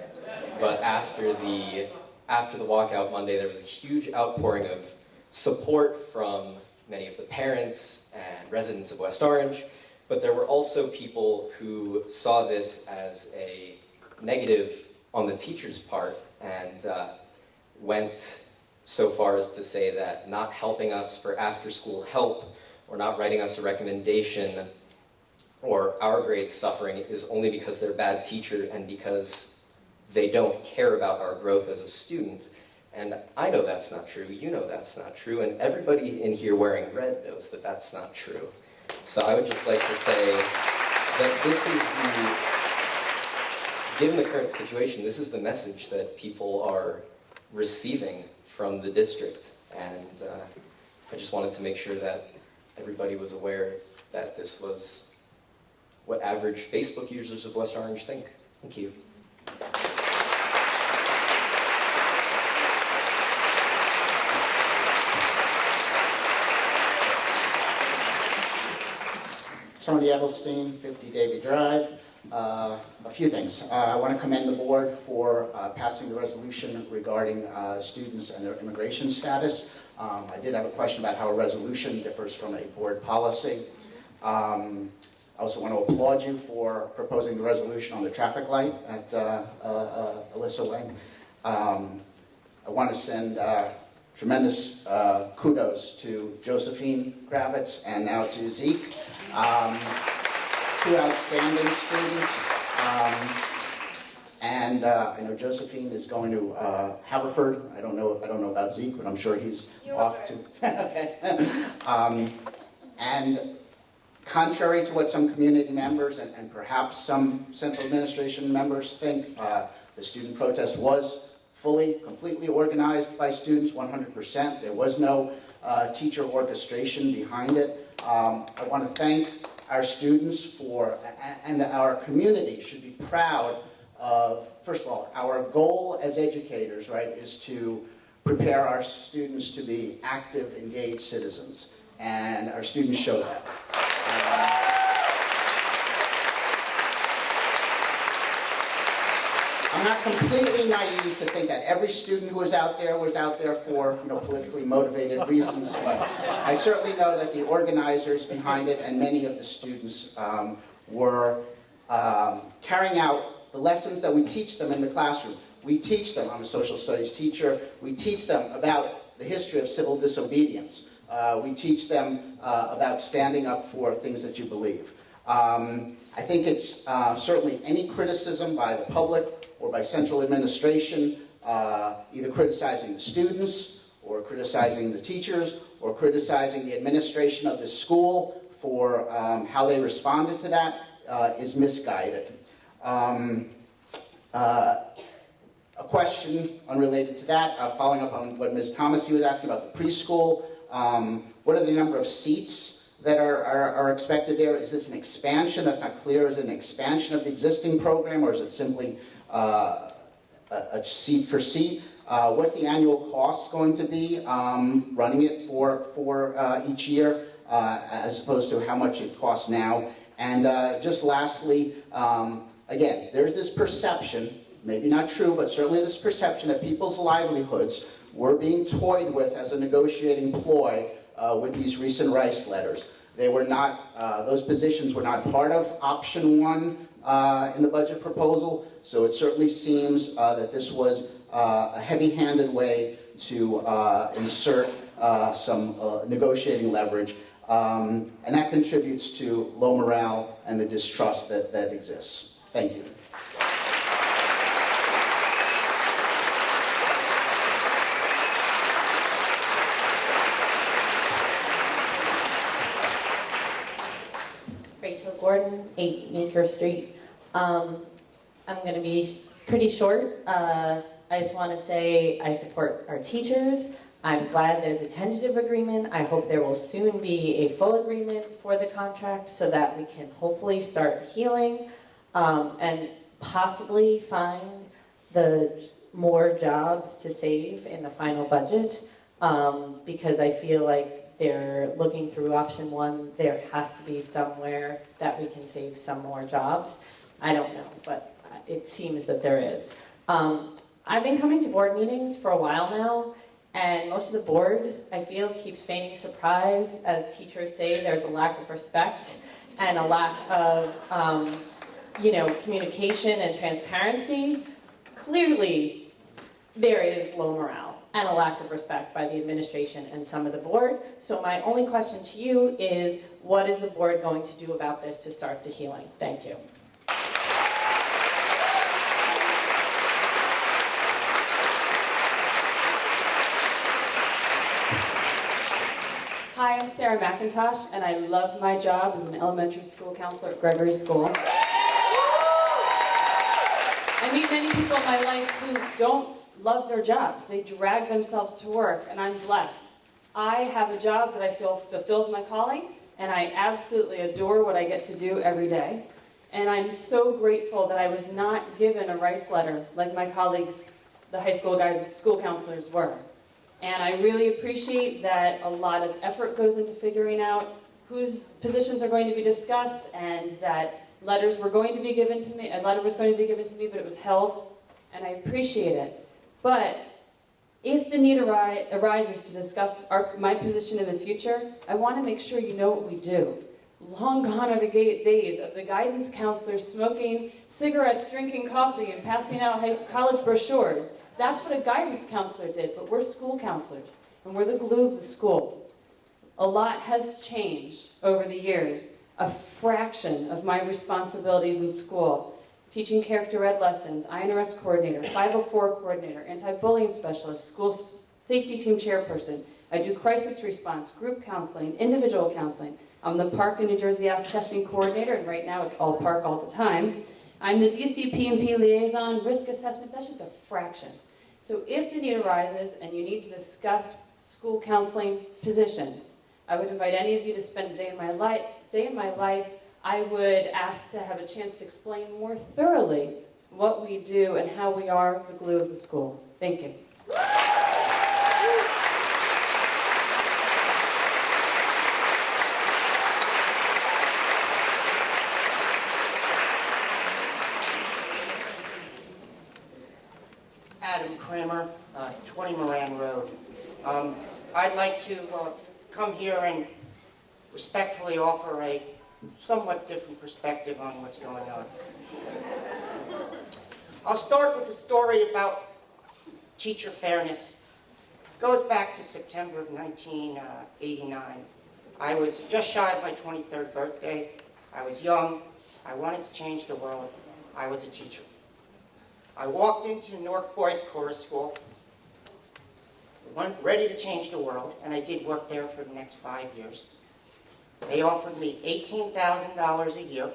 But after the walkout Monday, there was a huge outpouring of support from many of the parents and residents of West Orange, but there were also people who saw this as a negative on the teacher's part and went so far as to say that not helping us for after-school help or not writing us a recommendation or our grades suffering is only because they're a bad teacher and because they don't care about our growth as a student. And I know that's not true, you know that's not true, and everybody in here wearing red knows that that's not true. So I would just like to say that this is given the current situation, this is the message that people are receiving from the district. And I just wanted to make sure that everybody was aware that this was what average Facebook users of West Orange think. Thank you. Tony Edelstein, 50 Davie Drive. A few things. I want to commend the board for passing the resolution regarding students and their immigration status. I did have a question about how a resolution differs from a board policy. I also want to applaud you for proposing the resolution on the traffic light at Alyssa Way. I want to send tremendous kudos to Josephine Kravitz and now to Zeke. Two outstanding students. And I know Josephine is going to Haverford. I don't know about Zeke, but I'm sure he's off to. Okay. And contrary to what some community members and perhaps some central administration members think, the student protest was completely organized by students, 100%. There was no teacher orchestration behind it. I want to thank our students and our community should be proud of, first of all, our goal as educators, right, is to prepare our students to be active, engaged citizens. And our students show that. I'm not completely naive to think that every student who was out there for politically motivated reasons, but I certainly know that the organizers behind it and many of the students were carrying out the lessons that we teach them in the classroom. We teach them, I'm a social studies teacher, we teach them about the history of civil disobedience. We teach them about standing up for things that you believe. I think it's certainly any criticism by the public or by central administration, either criticizing the students or criticizing the teachers or criticizing the administration of the school for how they responded to that is misguided. A question unrelated to that, following up on what Ms. Thomasy was asking about the preschool, what are the number of seats that are expected there? Is this an expansion? That's not clear. Is it an expansion of the existing program, or is it simply a seat for seat? What's the annual cost going to be running it for each year, as opposed to how much it costs now? And just lastly, again, there's this perception, maybe not true, but certainly this perception that people's livelihoods were being toyed with as a negotiating ploy with these recent Rice letters. They were not, those positions were not part of option 1 in the budget proposal, so it certainly seems that this was a heavy-handed way to insert some negotiating leverage, and that contributes to low morale and the distrust that exists. Thank you. Rachel Gordon, 8 Meeker Street. I'm going to be pretty short. I just want to say I support our teachers. I'm glad there's a tentative agreement. I hope there will soon be a full agreement for the contract so that we can hopefully start healing and possibly find the more jobs to save in the final budget, because I feel like they're looking through option one. There has to be somewhere that we can save some more jobs. I don't know, but it seems that there is. I've been coming to board meetings for a while now, and most of the board, I feel, keeps feigning surprise. As teachers say, there's a lack of respect and a lack of, communication and transparency. Clearly, there is low morale and a lack of respect by the administration and some of the board. So my only question to you is, what is the board going to do about this to start the healing? Thank you. Hi, I'm Sarah McIntosh, and I love my job as an elementary school counselor at Gregory School. I meet many people in my life who don't love their jobs. They drag themselves to work, and I'm blessed. I have a job that I feel fulfills my calling, and I absolutely adore what I get to do every day. And I'm so grateful that I was not given a Rice letter like my colleagues, the high school guidance school counselors, were. And I really appreciate that a lot of effort goes into figuring out whose positions are going to be discussed, and that letters were going to be given to me. A letter was going to be given to me, but it was held, and I appreciate it. But if the need arises to discuss my position in the future, I want to make sure you know what we do. Long gone are the days of the guidance counselors smoking cigarettes, drinking coffee, and passing out college brochures. That's what a guidance counselor did, but we're school counselors, and we're the glue of the school. A lot has changed over the years. A fraction of my responsibilities in school: teaching character ed lessons, INRS coordinator, 504 coordinator, anti-bullying specialist, school safety team chairperson. I do crisis response, group counseling, individual counseling. I'm the Park and New Jersey Ask Testing coordinator, and right now it's all Park all the time. I'm the DCP&P liaison, risk assessment. That's just a fraction. So if the need arises and you need to discuss school counseling positions, I would invite any of you to spend a day in my life. I would ask to have a chance to explain more thoroughly what we do and how we are the glue of the school. Thank you. Adam Kramer, 20 Moran Road. I'd like to come here and respectfully offer a somewhat different perspective on what's going on. I'll start with a story about teacher fairness. It goes back to September of 1989. I was just shy of my 23rd birthday. I was young. I wanted to change the world. I was a teacher. I walked into Newark Boys Chorus School, ready to change the world, and I did work there for the next 5 years. They offered me $18,000 a year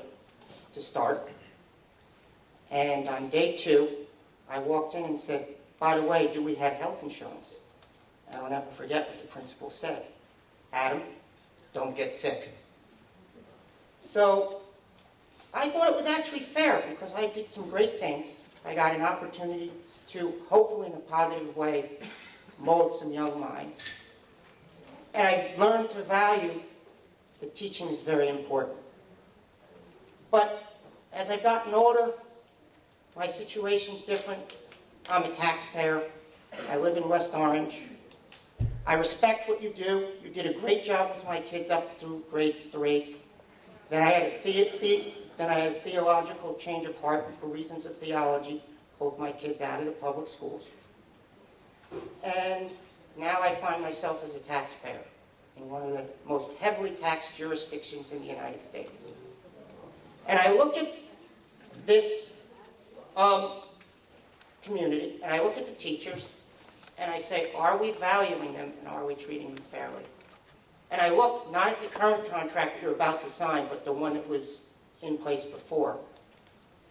to start, and on day 2, I walked in and said, "By the way, do we have health insurance?" And I'll never forget what the principal said. "Adam, don't get sick." So I thought it was actually fair, because I did some great things. I got an opportunity to, hopefully in a positive way, mold some young minds. And I learned to value that teaching is very important. But as I've gotten older, my situation's different. I'm a taxpayer. I live in West Orange. I respect what you do. You did a great job with my kids up through grades 3. Then I had a theological change of heart, and for reasons of theology, pulled my kids out of the public schools. And now I find myself as a taxpayer in one of the most heavily taxed jurisdictions in the United States. And I look at this community, and I look at the teachers, and I say, are we valuing them, and are we treating them fairly? And I look not at the current contract that you're about to sign, but the one that was in place before.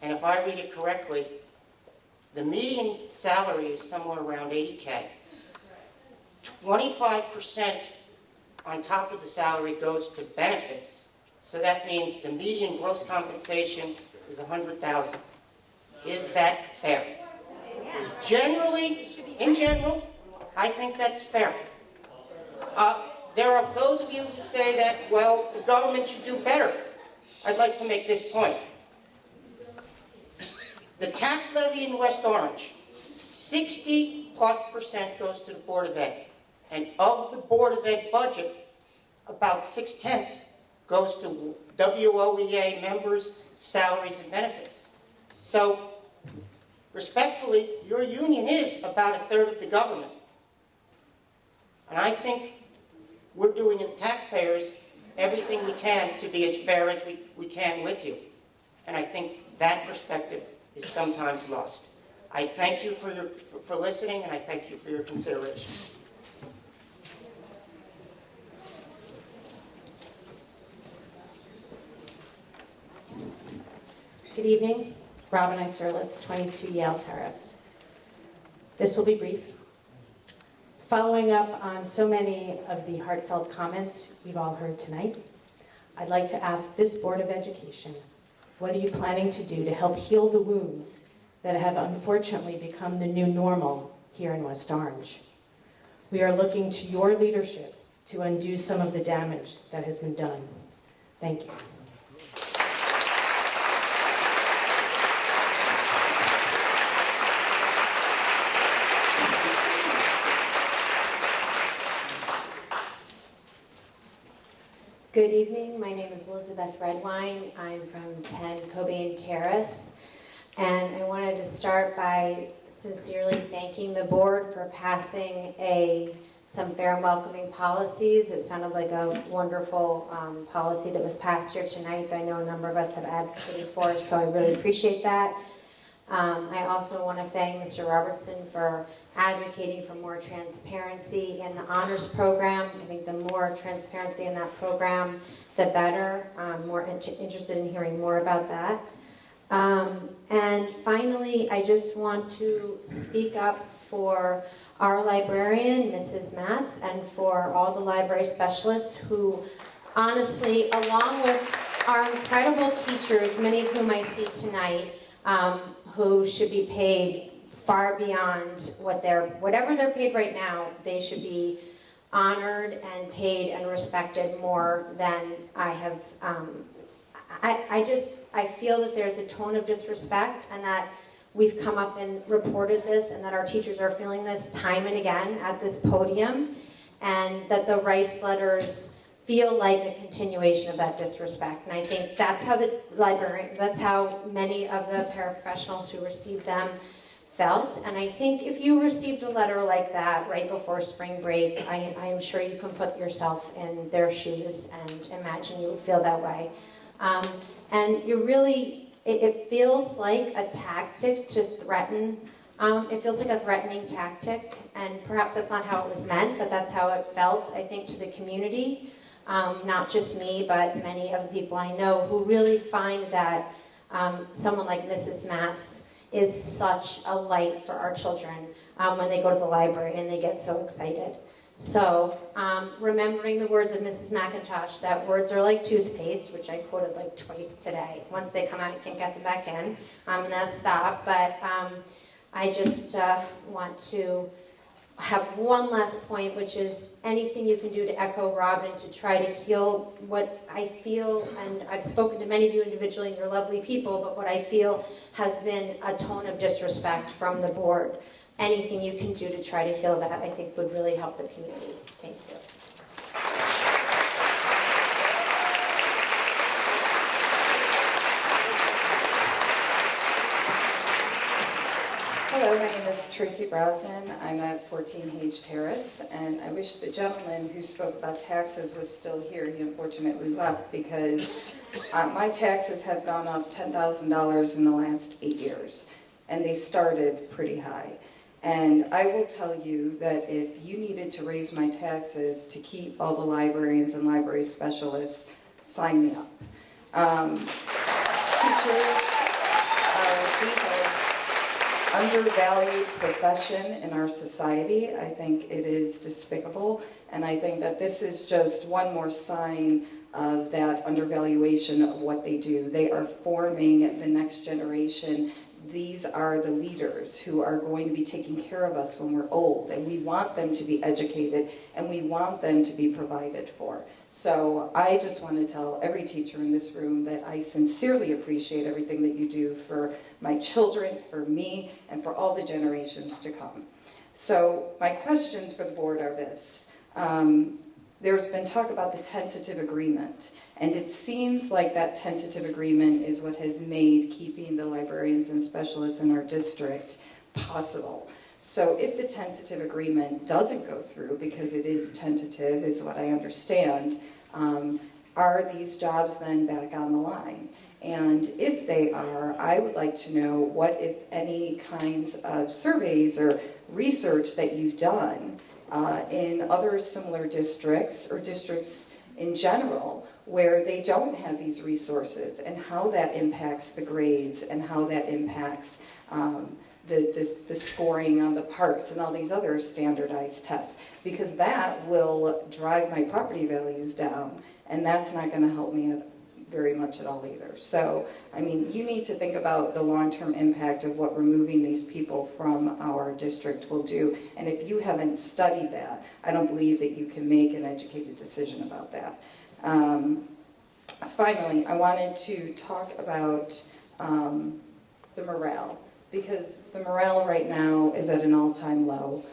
And if I read it correctly, the median salary is somewhere around $80K. 25% on top of the salary goes to benefits. So that means the median gross compensation is $100,000. Is that fair? In general, I think that's fair. there are those of you who say that, well, the government should do better. I'd like to make this point. The tax levy in West Orange, 60+% goes to the Board of Ed. And of the Board of Ed budget, about 6/10 goes to WOEA members' salaries and benefits. So, respectfully, your union is about 1/3 of the government. And I think we're doing as taxpayers everything we can to be as fair as we can with you. And I think that perspective is sometimes lost. I thank you for listening, and I thank you for your consideration. Good evening. Robin Iserlis, 22 Yale Terrace. This will be brief. Following up on so many of the heartfelt comments we've all heard tonight, I'd like to ask this Board of Education, what are you planning to do to help heal the wounds that have unfortunately become the new normal here in West Orange? We are looking to your leadership to undo some of the damage that has been done. Thank you. Good evening. My name is Elizabeth Redwine. I'm from 10 Cobain Terrace. And I wanted to start by sincerely thanking the board for passing some fair and welcoming policies. It sounded like a wonderful policy that was passed here tonight that I know a number of us have advocated for, so I really appreciate that. I also want to thank Mr. Robertson for advocating for more transparency in the honors program. I think the more transparency in that program, the better. I'm more interested in hearing more about that. And finally, I just want to speak up for our librarian, Mrs. Matz, and for all the library specialists who, honestly, along with our incredible teachers, many of whom I see tonight, who should be paid far beyond whatever they're paid right now, they should be honored and paid and respected more than I have. I feel that there's a tone of disrespect, and that we've come up and reported this, and that our teachers are feeling this time and again at this podium, and that the Rice letters feel like a continuation of that disrespect. And I think that's how that's how many of the paraprofessionals who received them felt. And I think if you received a letter like that right before spring break, I am sure you can put yourself in their shoes and imagine you would feel that way. And it feels like a tactic to threaten. It feels like a threatening tactic, and perhaps that's not how it was meant, but that's how it felt, I think, to the community. Not just me, but many of the people I know who really find that someone like Mrs. Matz is such a light for our children when they go to the library and they get so excited. So, remembering the words of Mrs. McIntosh, that words are like toothpaste, which I quoted like twice today. Once they come out, you can't get them back in. I'm gonna stop, but I just want to have one last point, which is anything you can do to echo Robin to try to heal what I feel, and I've spoken to many of you individually and you're lovely people, but what I feel has been a tone of disrespect from the board. Anything you can do to try to heal that, I think, would really help the community. Thank you. Hello, my name is Tracy Brosnan. I'm at 14 Hage Terrace, and I wish the gentleman who spoke about taxes was still here. He unfortunately left because my taxes have gone up $10,000 in the last 8 years, and they started pretty high. And I will tell you that if you needed to raise my taxes to keep all the librarians and library specialists, sign me up. Teachers are the most undervalued profession in our society. I think it is despicable, and I think that this is just one more sign of that undervaluation of what they do. They are forming the next generation. these are the leaders who are going to be taking care of us when we're old, and we want them to be educated, and we want them to be provided for. So I just want to tell every teacher in this room that I sincerely appreciate everything that you do for my children, for me, and for all the generations to come. So my questions for the board are this. There's been talk about the tentative agreement, and it seems like that tentative agreement is what has made keeping the librarians and specialists in our district possible. So if the tentative agreement doesn't go through, because it is tentative, is what I understand, are these jobs then back on the line? And if they are, I would like to know what, if any, kinds of surveys or research that you've done in other similar districts or districts in general where they don't have these resources, and how that impacts the grades and how that impacts the scoring on the parks and all these other standardized tests, because that will drive my property values down, and that's not going to help me very much at all either. So, I mean, you need to think about the long-term impact of what removing these people from our district will do, and if you haven't studied that, I don't believe that you can make an educated decision about that. Finally, I wanted to talk about the morale, because the morale right now is at an all-time low.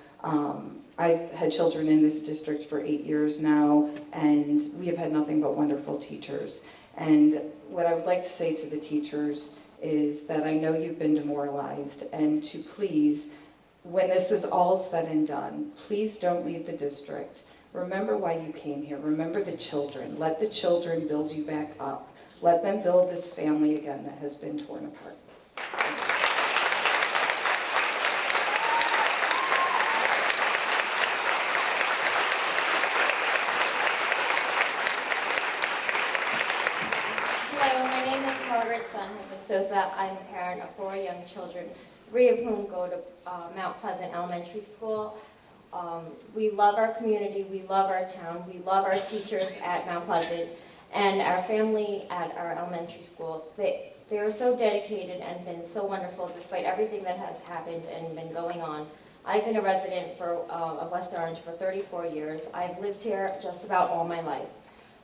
I've had children in this district for 8 years now, and we have had nothing but wonderful teachers. And what I would like to say to the teachers is that I know you've been demoralized, and to please, when this is all said and done, please don't leave the district. Remember why you came here. Remember the children. Let the children build you back up. Let them build this family again that has been torn apart. Hello, my name is Margaret Sosa. I'm a parent of 4 young children, 3 of whom go to Mount Pleasant Elementary School. We love our community, we love our town, we love our teachers at Mount Pleasant, and our family at our elementary school. They are so dedicated and been so wonderful despite everything that has happened and been going on. I've been a resident of West Orange for 34 years. I've lived here just about all my life.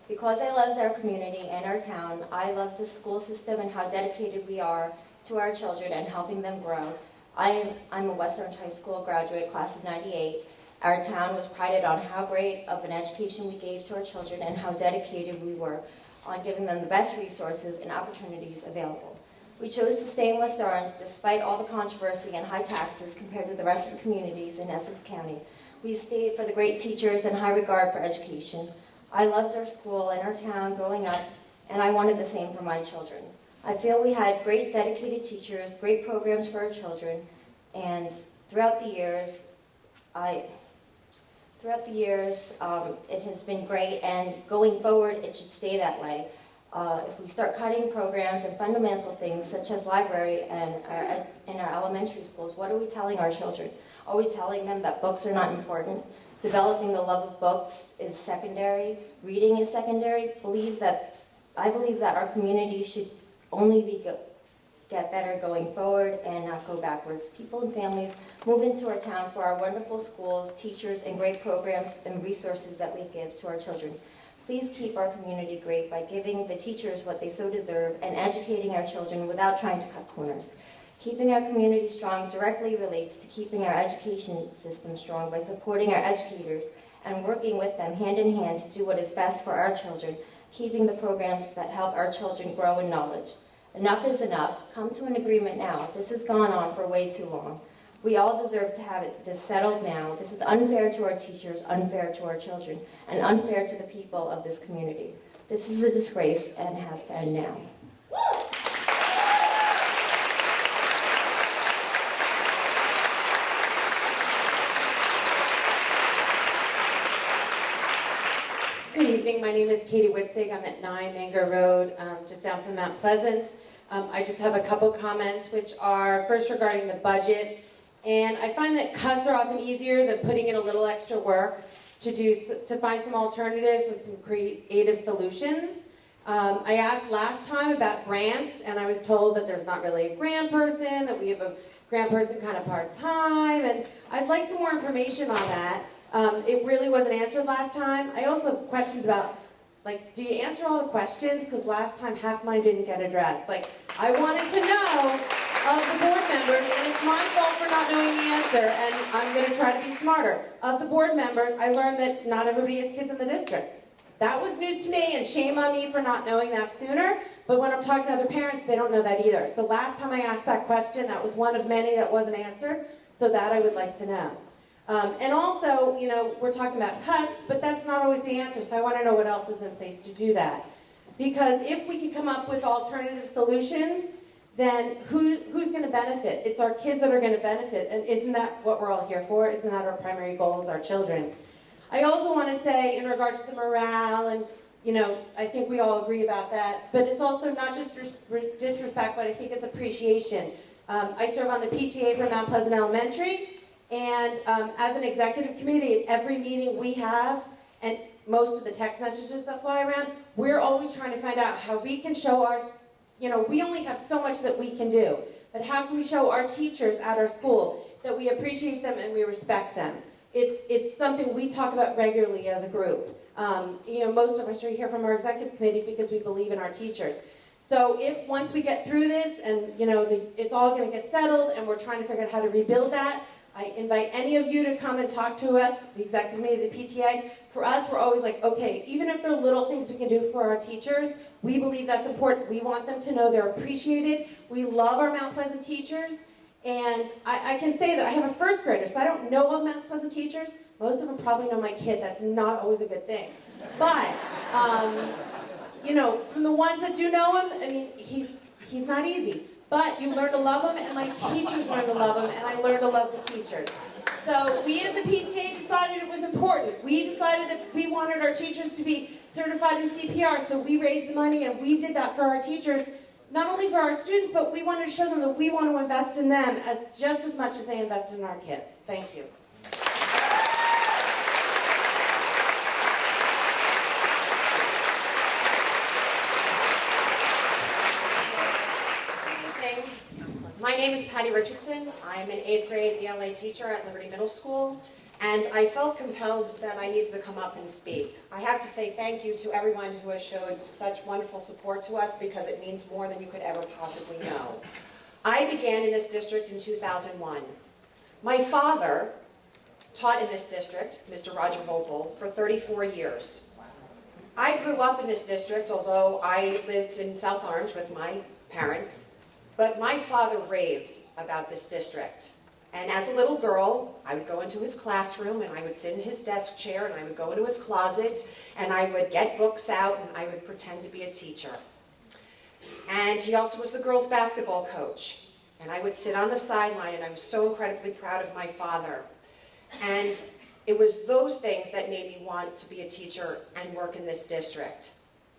Because I love our community and our town, I love the school system and how dedicated we are to our children and helping them grow. I'm a West Orange High School graduate, class of '98. Our town was prided on how great of an education we gave to our children and how dedicated we were on giving them the best resources and opportunities available. We chose to stay in West Orange despite all the controversy and high taxes compared to the rest of the communities in Essex County. We stayed for the great teachers and high regard for education. I loved our school and our town growing up, and I wanted the same for my children. I feel we had great dedicated teachers, great programs for our children, and throughout the years, it has been great, and going forward, it should stay that way. If we start cutting programs and fundamental things such as library and in our elementary schools, what are we telling our children? Are we telling them that books are not important? Developing the love of books is secondary. Reading is secondary. I believe that our community should only get better going forward and not go backwards. People and families move into our town for our wonderful schools, teachers, and great programs and resources that we give to our children. Please keep our community great by giving the teachers what they so deserve and educating our children without trying to cut corners. Keeping our community strong directly relates to keeping our education system strong by supporting our educators and working with them hand in hand to do what is best for our children, keeping the programs that help our children grow in knowledge. Enough is enough. Come to an agreement now. This has gone on for way too long. We all deserve to have this settled now. This is unfair to our teachers, unfair to our children, and unfair to the people of this community. This is a disgrace and has to end now. Good evening, my name is Katie Witzig. I'm at 9 Manger Road, just down from Mount Pleasant. I just have a couple comments, which are first regarding the budget. And I find that cuts are often easier than putting in a little extra work to find some alternatives and some creative solutions. I asked last time about grants, and I was told that there's not really a grant person, that we have a grant person kind of part-time, and I'd like some more information on that. It really wasn't answered last time. I also have questions about, like, do you answer all the questions? Because last time half mine didn't get addressed. Like, I wanted to know of the board members, and it's my fault for not knowing the answer, and I'm going to try to be smarter. Of the board members, I learned that not everybody has kids in the district. That was news to me, and shame on me for not knowing that sooner, but when I'm talking to other parents, they don't know that either. So last time I asked that question, that was one of many that wasn't answered, so that I would like to know. And also, you know, we're talking about cuts, but that's not always the answer, so I want to know what else is in place to do that. Because if we could come up with alternative solutions, then who's going to benefit? It's our kids that are going to benefit, and isn't that what we're all here for? Isn't that our primary goal, is our children? I also want to say, in regards to the morale, and you know, I think we all agree about that, but it's also not just disrespect, but I think it's appreciation. I serve on the PTA for Mount Pleasant Elementary, and as an executive committee, at every meeting we have, and most of the text messages that fly around, we're always trying to find out how we can show our, you know, we only have so much that we can do, but how can we show our teachers at our school that we appreciate them and we respect them? It's something we talk about regularly as a group. You know, most of us are here from our executive committee because we believe in our teachers. So if once we get through this and, you know, it's all going to get settled and we're trying to figure out how to rebuild that, I invite any of you to come and talk to us, the executive committee, the PTA. For us, we're always like, okay, even if there are little things we can do for our teachers, we believe that's important. We want them to know they're appreciated. We love our Mount Pleasant teachers. And I can say that I have a first grader, so I don't know all Mount Pleasant teachers. Most of them probably know my kid. That's not always a good thing. But, you know, from the ones that do know him, I mean, he's not easy. But you learn to love him, and my teachers learn to love him, and I learn to love the teachers. So we as a PTA decided it was important. We decided that we wanted our teachers to be certified in CPR, so we raised the money, and we did that for our teachers. Not only for our students, but we wanted to show them that we want to invest in them just as much as they invest in our kids. Thank you. Good evening. My name is Patty Richardson. I'm an 8th grade ELA teacher at Liberty Middle School, and I felt compelled that I needed to come up and speak. I have to say thank you to everyone who has showed such wonderful support to us, because it means more than you could ever possibly know. I began in this district in 2001. My father taught in this district, Mr. Roger Vogel, for 34 years. I grew up in this district, although I lived in South Orange with my parents, but my father raved about this district. And as a little girl, I would go into his classroom and I would sit in his desk chair and I would go into his closet and I would get books out and I would pretend to be a teacher. And he also was the girls' basketball coach. And I would sit on the sideline and I was so incredibly proud of my father. And it was those things that made me want to be a teacher and work in this district.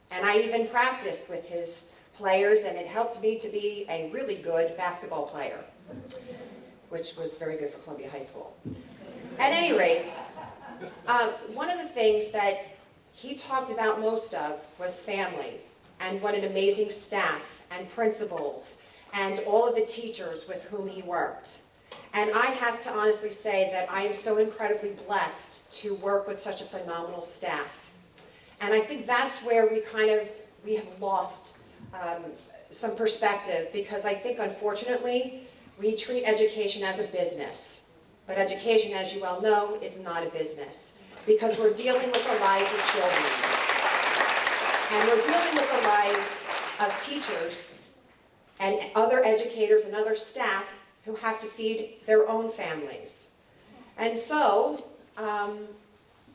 And I even practiced with his players, and it helped me to be a really good basketball player, which was very good for Columbia High School. At any rate, one of the things that he talked about most of was family, and what an amazing staff and principals and all of the teachers with whom he worked. And I have to honestly say that I am so incredibly blessed to work with such a phenomenal staff. And I think that's where we have lost some perspective, because I think, unfortunately, we treat education as a business. But education, as you well know, is not a business, because we're dealing with the lives of children. And we're dealing with the lives of teachers and other educators and other staff who have to feed their own families. And so,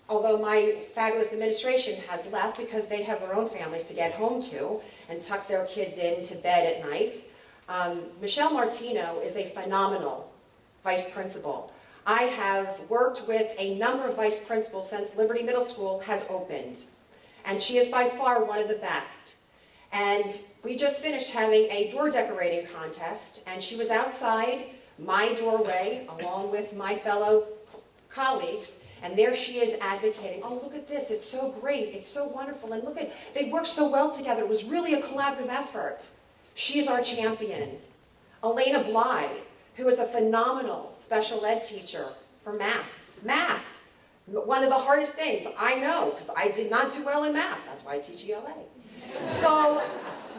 although my fabulous administration has left because they have their own families to get home to and tuck their kids into bed at night, Michelle Martino is a phenomenal vice principal. I have worked with a number of vice principals since Liberty Middle School has opened, and she is by far one of the best. And we just finished having a door decorating contest, and she was outside my doorway along with my fellow colleagues, And there she is advocating, oh, look at this, it's so great, it's so wonderful, and look at, they worked so well together, it was really a collaborative effort. She is our champion. Elena Bly, who is a phenomenal special ed teacher for math. Math, one of the hardest things, I know, because I did not do well in math, that's why I teach ELA. So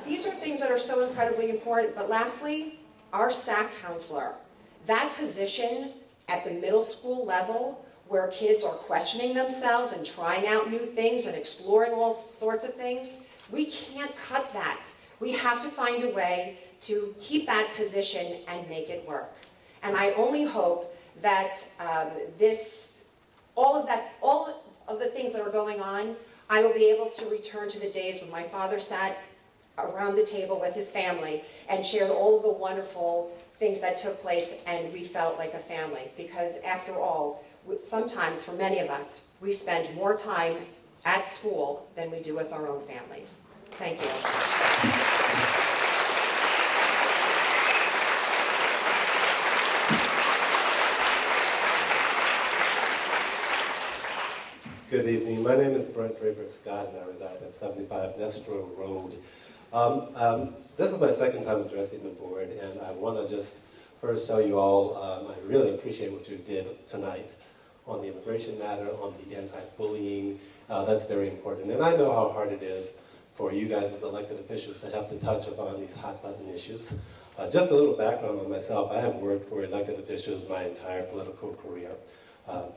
these are things that are so incredibly important. But lastly, our SAC counselor, that position at the middle school level where kids are questioning themselves and trying out new things and exploring all sorts of things, we can't cut that. We have to find a way to keep that position and make it work. And I only hope that all of the things that are going on, I will be able to return to the days when my father sat around the table with his family and shared all of the wonderful things that took place, and we felt like a family. Because after all, sometimes for many of us, we spend more time at school than we do with our own families. Thank you. Good evening. My name is Brent Draper Scott, and I reside at 75 Nestro Road. This is my second time addressing the board, and I want to just first tell you all I really appreciate what you did tonight on the immigration matter, on the anti-bullying. That's very important. And I know how hard it is for you guys as elected officials to have to touch upon these hot-button issues. Just a little background on myself. I have worked for elected officials my entire political career.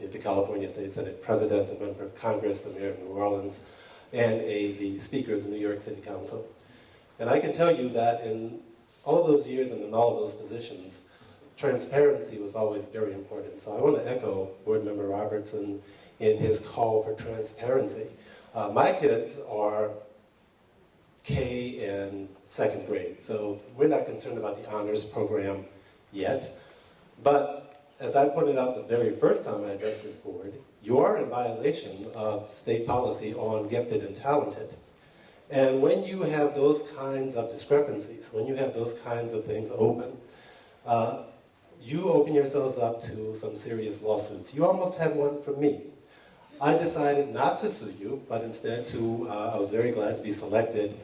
The California State Senate President, a member of Congress, the Mayor of New Orleans, and the Speaker of the New York City Council. And I can tell you that in all of those years and in all of those positions, transparency was always very important. So I want to echo Board Member Robertson in his call for transparency. My kids are K and second grade, so we're not concerned about the honors program yet. But as I pointed out the very first time I addressed this board, you are in violation of state policy on gifted and talented. And when you have those kinds of discrepancies, when you have those kinds of things open, you open yourselves up to some serious lawsuits. You almost had one from me. I decided not to sue you, but instead I was very glad to be selected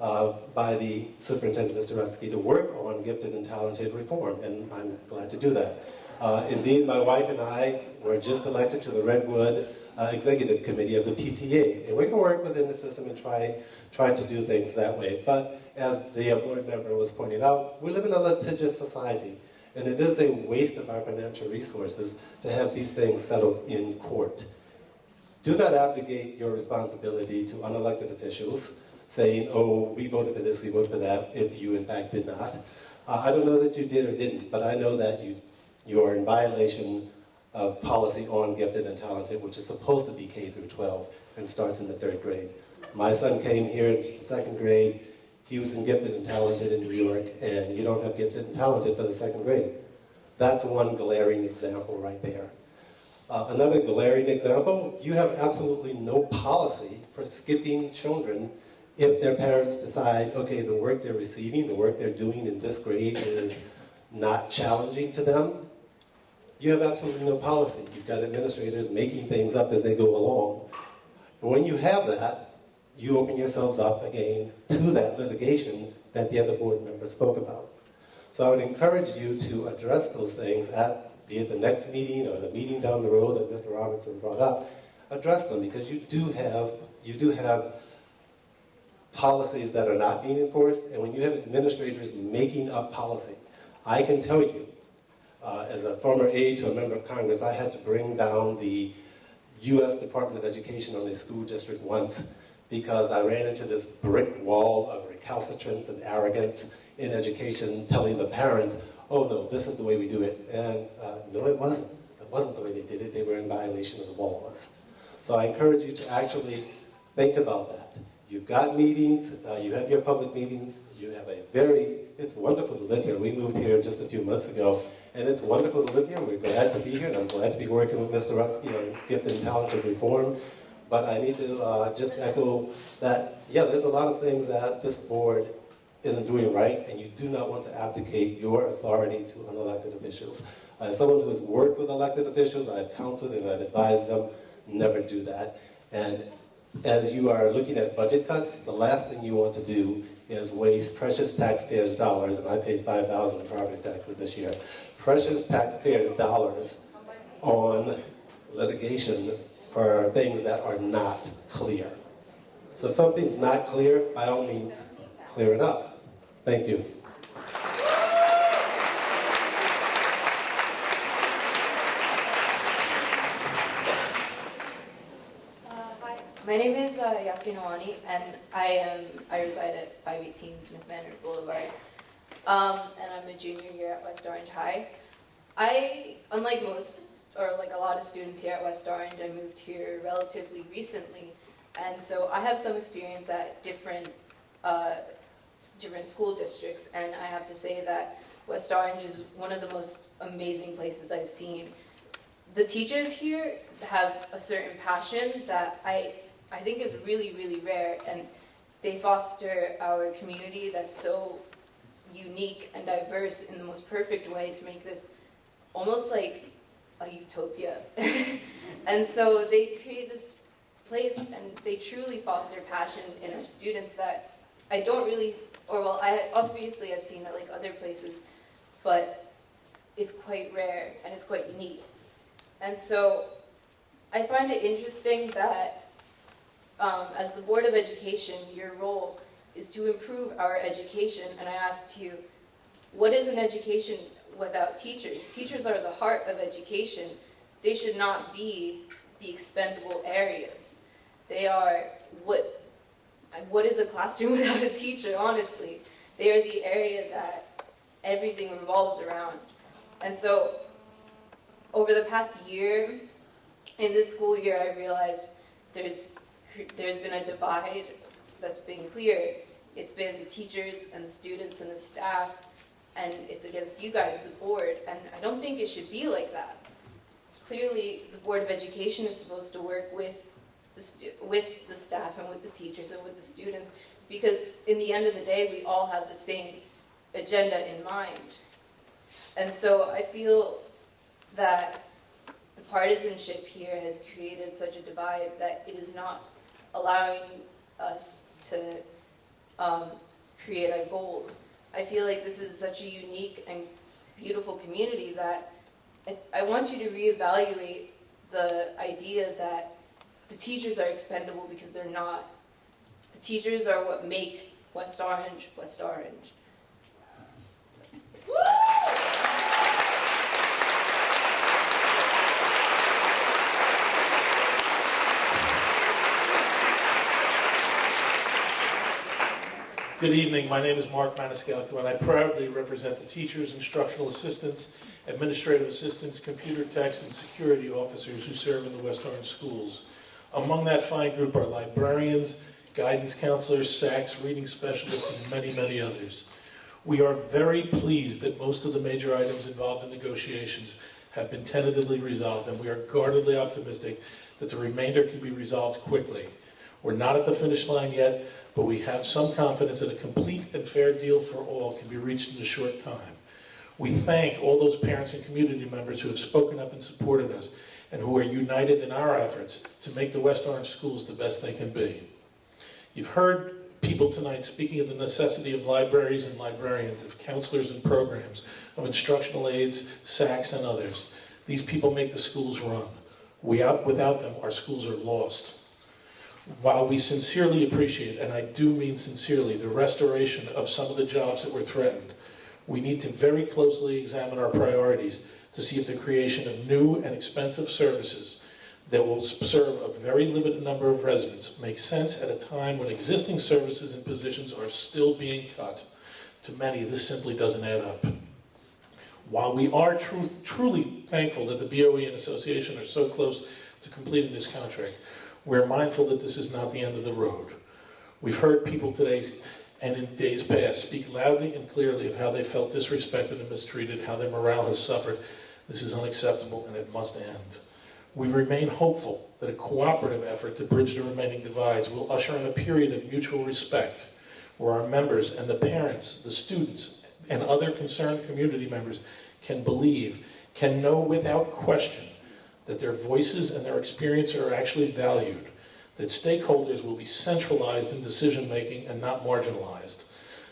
by the superintendent, Mr. Rutsky, to work on gifted and talented reform, and I'm glad to do that. Indeed, my wife and I were just elected to the Redwood Executive Committee of the PTA, and we can work within the system and try to do things that way. But as the board member was pointing out, we live in a litigious society, and it is a waste of our financial resources to have these things settled in court. Do not abdicate your responsibility to unelected officials saying, oh, we voted for this, we voted for that, if you in fact did not. I don't know that you did or didn't, but I know that you are in violation of policy on gifted and talented, which is supposed to be K through 12 and starts in the 3rd grade. My son came here into 2nd grade. He was in gifted and talented in New York, and you don't have gifted and talented for the 2nd grade. That's one glaring example right there. Another glaring example, you have absolutely no policy for skipping children if their parents decide, okay, the work they're receiving, the work they're doing in this grade is not challenging to them. You have absolutely no policy. You've got administrators making things up as they go along. And when you have that, you open yourselves up again to that litigation that the other board members spoke about. So I would encourage you to address those things at, be it the next meeting or the meeting down the road that Mr. Robertson brought up, address them, because you do have policies that are not being enforced, and when you have administrators making up policy, I can tell you, as a former aide to a member of Congress, I had to bring down the U.S. Department of Education on a school district once because I ran into this brick wall of recalcitrance and arrogance in education, telling the parents, oh no, this is the way we do it. And no, it wasn't. That wasn't the way they did it. They were in violation of the laws. So I encourage you to actually think about that. You've got meetings, you have your public meetings, you have it's wonderful to live here. We moved here just a few months ago, and it's wonderful to live here. We're glad to be here, and I'm glad to be working with Mr. Rutsky on gifted and talented reform. But I need to just echo that, yeah, there's a lot of things that this board isn't doing right, and you do not want to abdicate your authority to unelected officials. As someone who has worked with elected officials, I've counseled and I've advised them, never do that. And as you are looking at budget cuts, the last thing you want to do is waste precious taxpayers' dollars, and I paid $5,000 in property taxes this year, precious taxpayers' dollars on litigation for things that are not clear. So if something's not clear, by all means, clear it up. Thank you. My name is Yasmin Hawani, and I reside at 518 Smith Manor Boulevard, and I'm a junior here at West Orange High. Unlike most, or like a lot of students here at West Orange, I moved here relatively recently, and so I have some experience at different school districts, and I have to say that West Orange is one of the most amazing places I've seen. The teachers here have a certain passion that I think is really, really rare, and they foster our community that's so unique and diverse in the most perfect way to make this almost like a utopia. And so they create this place, and they truly foster passion in our students that I don't really, or well, obviously I've seen it like other places, but it's quite rare and it's quite unique. And so I find it interesting that as the Board of Education, your role is to improve our education, and I asked you, what is an education without teachers? Teachers are the heart of education. They should not be the expendable areas. They are what is a classroom without a teacher, honestly? They are the area that everything revolves around. And so over the past year, in this school year, I realized there's been a divide that's been clear. It's been the teachers and the students and the staff, and it's against you guys, the board, and I don't think it should be like that. Clearly, the Board of Education is supposed to work with the staff and with the teachers and with the students, because in the end of the day, we all have the same agenda in mind. And so I feel that the partisanship here has created such a divide that it is not allowing us to create our goals. I feel like this is such a unique and beautiful community that I want you to reevaluate the idea that the teachers are expendable, because they're not. The teachers are what make West Orange, West Orange. Good evening. My name is Mark Maniscalco, and I proudly represent the teachers, instructional assistants, administrative assistants, computer techs, and security officers who serve in the West Orange schools. Among that fine group are librarians, guidance counselors, SACs, reading specialists, and many, many others. We are very pleased that most of the major items involved in negotiations have been tentatively resolved, and we are guardedly optimistic that the remainder can be resolved quickly. We're not at the finish line yet, but we have some confidence that a complete and fair deal for all can be reached in a short time. We thank all those parents and community members who have spoken up and supported us, and who are united in our efforts to make the West Orange schools the best they can be. You've heard people tonight speaking of the necessity of libraries and librarians, of counselors and programs, of instructional aides, SACs, and others. These people make the schools run. Without them, our schools are lost. While we sincerely appreciate, and I do mean sincerely, the restoration of some of the jobs that were threatened, we need to very closely examine our priorities to see if the creation of new and expensive services that will serve a very limited number of residents makes sense at a time when existing services and positions are still being cut. To many, this simply doesn't add up. While we are truly thankful that the BOE and Association are so close to completing this contract, we're mindful that this is not the end of the road. We've heard people today and in days past speak loudly and clearly of how they felt disrespected and mistreated, how their morale has suffered. This is unacceptable and it must end. We remain hopeful that a cooperative effort to bridge the remaining divides will usher in a period of mutual respect where our members and the parents, the students, and other concerned community members can believe can know without question that their voices and their experience are actually valued, that stakeholders will be centralized in decision-making and not marginalized,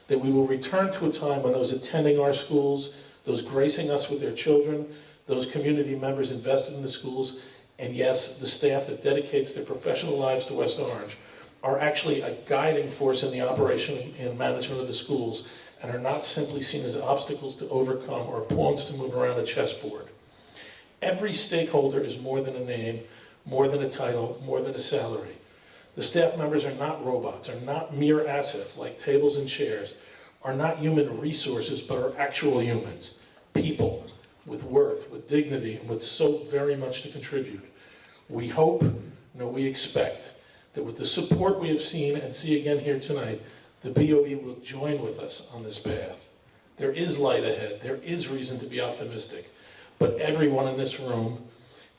that we will return to a time when those attending our schools, those gracing us with their children, those community members invested in the schools, and yes, the staff that dedicates their professional lives to West Orange are actually a guiding force in the operation and management of the schools and are not simply seen as obstacles to overcome or pawns to move around a chessboard. Every stakeholder is more than a name, more than a title, more than a salary. The staff members are not robots, are not mere assets like tables and chairs, are not human resources, but are actual humans, people with worth, with dignity, and with so very much to contribute. We hope, no, we expect that with the support we have seen and see again here tonight, the BOE will join with us on this path. There is light ahead, there is reason to be optimistic, but everyone in this room,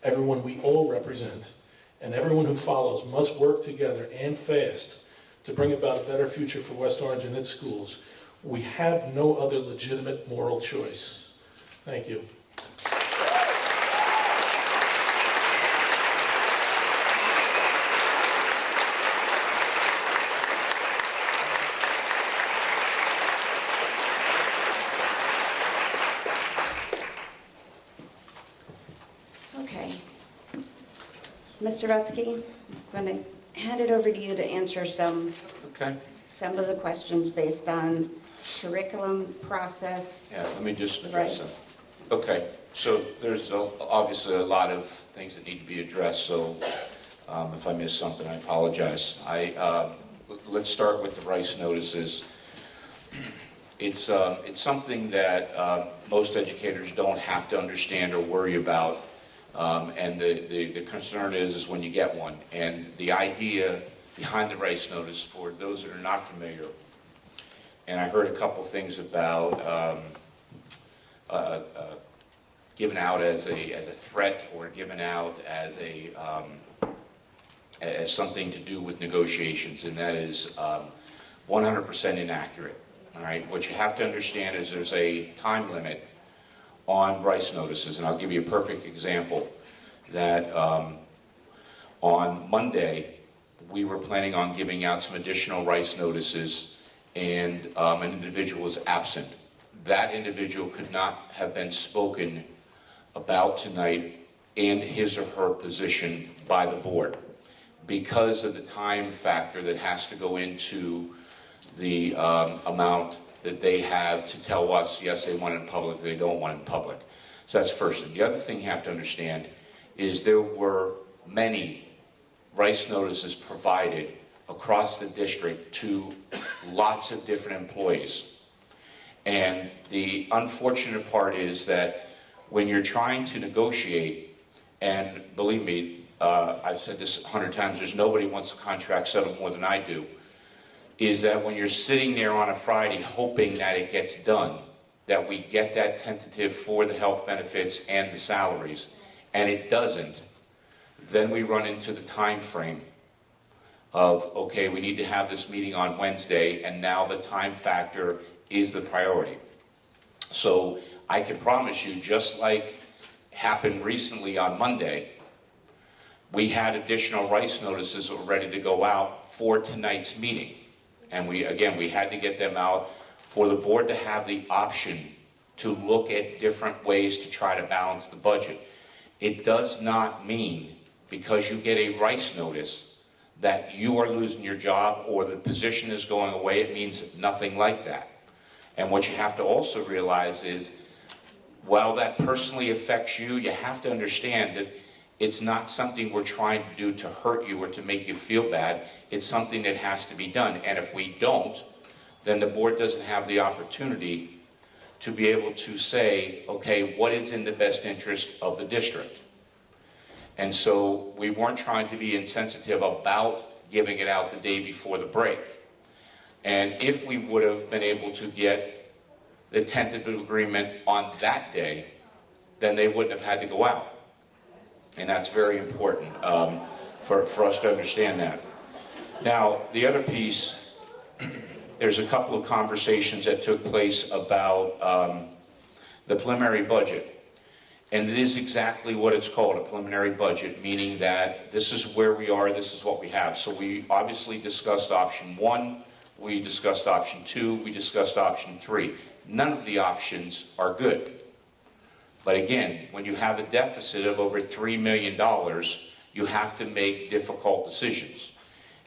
everyone we all represent, and everyone who follows must work together and fast to bring about a better future for West Orange and its schools. We have no other legitimate moral choice. Thank you. Okay. Mr. Rutsky, I'm going to hand it over to you to answer some of the questions based on curriculum process. Yeah, let me just address them. Okay, so there's obviously a lot of things that need to be addressed, so if I miss something, I apologize. Let's start with the Rice notices. It's something that most educators don't have to understand or worry about, and the concern is when you get one. And the idea behind the Rice notice, for those that are not familiar, and I heard a couple things about given out as a threat or given out as something to do with negotiations, and that is 100% inaccurate. All right, what you have to understand is there's a time limit on Rice notices, and I'll give you a perfect example. That on Monday we were planning on giving out some additional Rice notices, and an individual was absent. That individual could not have been spoken about tonight in his or her position by the board because of the time factor that has to go into the amount that they have to tell us, yes, they want it in public, they don't want it in public. So that's the first thing. The other thing you have to understand is there were many Rice notices provided across the district to lots of different employees. And the unfortunate part is that when you're trying to negotiate, and believe me, I've said this 100 times, there's nobody wants a contract settled more than I do, is that when you're sitting there on a Friday hoping that it gets done, that we get that tentative for the health benefits and the salaries, and it doesn't, then we run into the time frame of, okay, we need to have this meeting on Wednesday, and now the time factor is the priority. So I can promise you, just like happened recently on Monday, we had additional Rice notices that were ready to go out for tonight's meeting. And we had to get them out for the board to have the option to look at different ways to try to balance the budget. It does not mean, because you get a Rice notice, that you are losing your job or the position is going away. It means nothing like that. And what you have to also realize is, while that personally affects you, you have to understand that it's not something we're trying to do to hurt you or to make you feel bad. It's something that has to be done. And if we don't, then the board doesn't have the opportunity to be able to say, okay, what is in the best interest of the district? And so we weren't trying to be insensitive about giving it out the day before the break. And if we would have been able to get the tentative agreement on that day, then they wouldn't have had to go out. And that's very important for us to understand that. Now, the other piece, there's a couple of conversations that took place about the preliminary budget. And it is exactly what it's called, a preliminary budget, meaning that this is where we are, this is what we have. So we obviously discussed option 1, we discussed option 2, we discussed option 3. None of the options are good. But again, when you have a deficit of over $3 million, you have to make difficult decisions.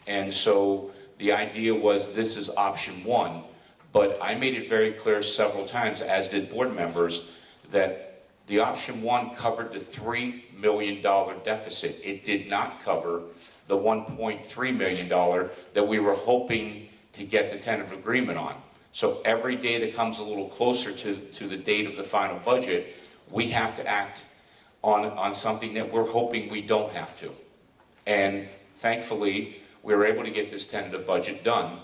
And so the idea was this is option 1, but I made it very clear several times, as did board members, that the option 1 covered the $3 million deficit. It did not cover the $1.3 million that we were hoping to get the tentative agreement on. So every day that comes a little closer to the date of the final budget, we have to act on something that we're hoping we don't have to. And thankfully, we were able to get this tentative budget done.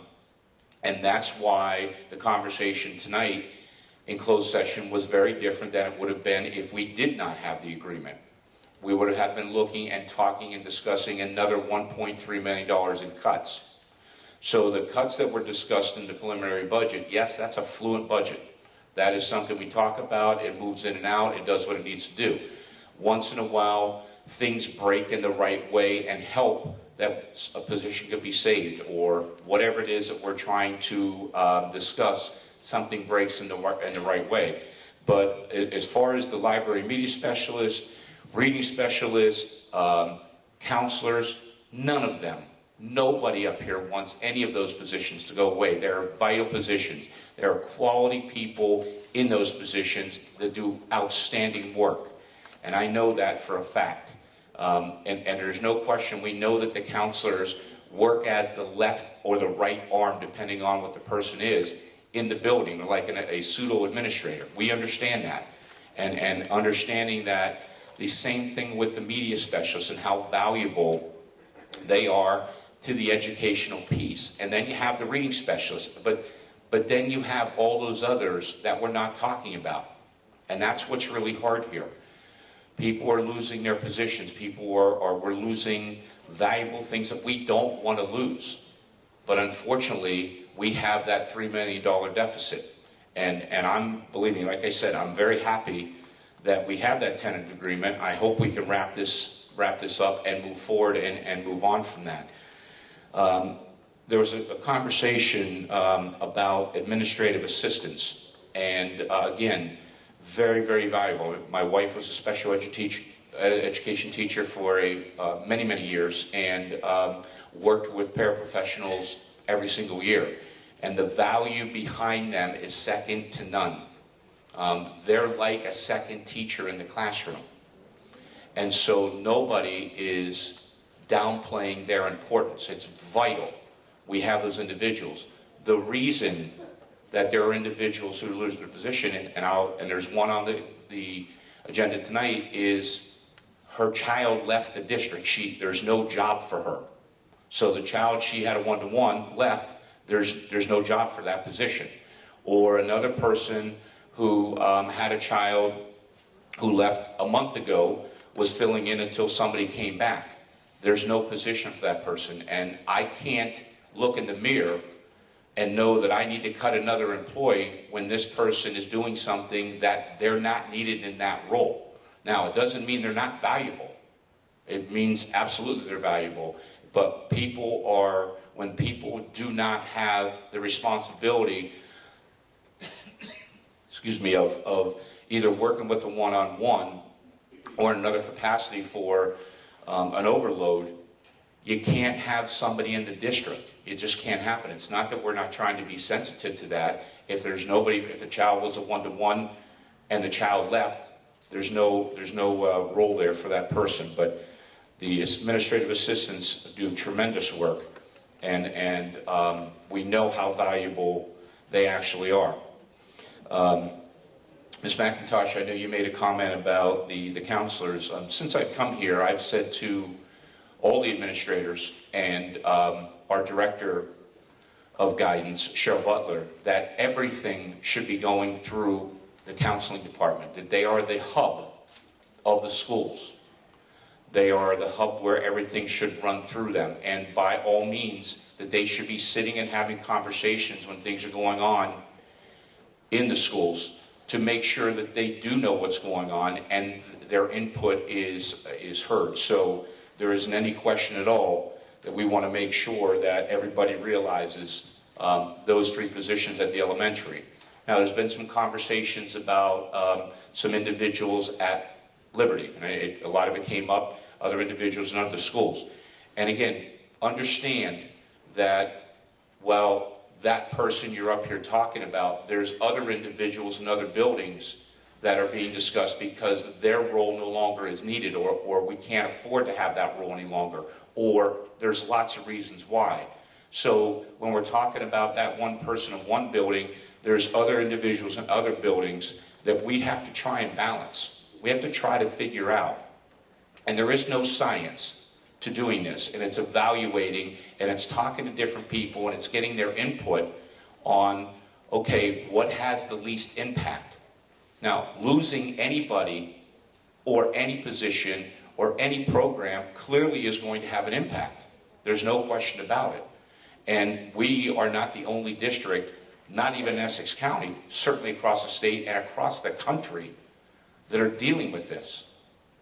And that's why the conversation tonight in closed session was very different than it would have been if we did not have the agreement. We would have been looking and talking and discussing another $1.3 million in cuts. So the cuts that were discussed in the preliminary budget, yes, that's a fluent budget. That is something we talk about, it moves in and out, it does what it needs to do. Once in a while, things break in the right way and help that a position could be saved, or whatever it is that we're trying to discuss, something breaks in the right way. But as far as the library media specialist, reading specialist, counselors, none of them, nobody up here wants any of those positions to go away. They're vital positions. There are quality people in those positions that do outstanding work. And I know that for a fact. And there's no question, we know that the counselors work as the left or the right arm, depending on what the person is, in the building. They're like a pseudo-administrator. We understand that. And understanding that the same thing with the media specialists and how valuable they are to the educational piece. And then you have the reading specialists. But then you have all those others that we're not talking about. And that's what's really hard here. People are losing their positions. People we're losing valuable things that we don't want to lose. But unfortunately, we have that $3 million deficit. And I'm, believe me, like I said, I'm very happy that we have that tentative agreement. I hope we can wrap this up and move forward and move on from that. There was a conversation about administrative assistants. And again, very, very valuable. My wife was a special education teacher for many, many years and worked with paraprofessionals every single year. And the value behind them is second to none. They're like a second teacher in the classroom. And so nobody is downplaying their importance. It's vital. We have those individuals. The reason that there are individuals who lose their position, and there's one on the agenda tonight, is her child left the district. There's no job for her. So the child she had a one-to-one left, there's no job for that position. Or another person who had a child who left a month ago was filling in until somebody came back. There's no position for that person. And I can't look in the mirror and know that I need to cut another employee when this person is doing something that they're not needed in that role. Now, it doesn't mean they're not valuable. It means absolutely they're valuable. But when people do not have the responsibility, of either working with a one-on-one or in another capacity for an overload, you can't have somebody in the district. It just can't happen. It's not that we're not trying to be sensitive to that. If the child was a one-to-one and the child left, there's no role there for that person. But the administrative assistants do tremendous work, and we know how valuable they actually are. Ms. McIntosh, I know you made a comment about the counselors. Since I've come here, I've said to all the administrators and our director of guidance, Cheryl Butler, that everything should be going through the counseling department, that they are the hub of the schools. They are the hub where everything should run through them, and by all means, that they should be sitting and having conversations when things are going on in the schools to make sure that they do know what's going on, and their input is heard. So there isn't any question at all that we want to make sure that everybody realizes those three positions at the elementary. Now, there's been some conversations about some individuals at Liberty, and a lot of it came up, other individuals in other schools. And again, understand that while that person you're up here talking about, there's other individuals in other buildings that are being discussed because their role no longer is needed, or we can't afford to have that role any longer, or there's lots of reasons why. So when we're talking about that one person in one building, there's other individuals in other buildings that we have to try and balance. We have to try to figure out. And there is no science to doing this, and it's evaluating, and it's talking to different people, and it's getting their input on, okay, what has the least impact? Now, losing anybody or any position or any program clearly is going to have an impact. There's no question about it. And we are not the only district, not even Essex County, certainly across the state and across the country, that are dealing with this.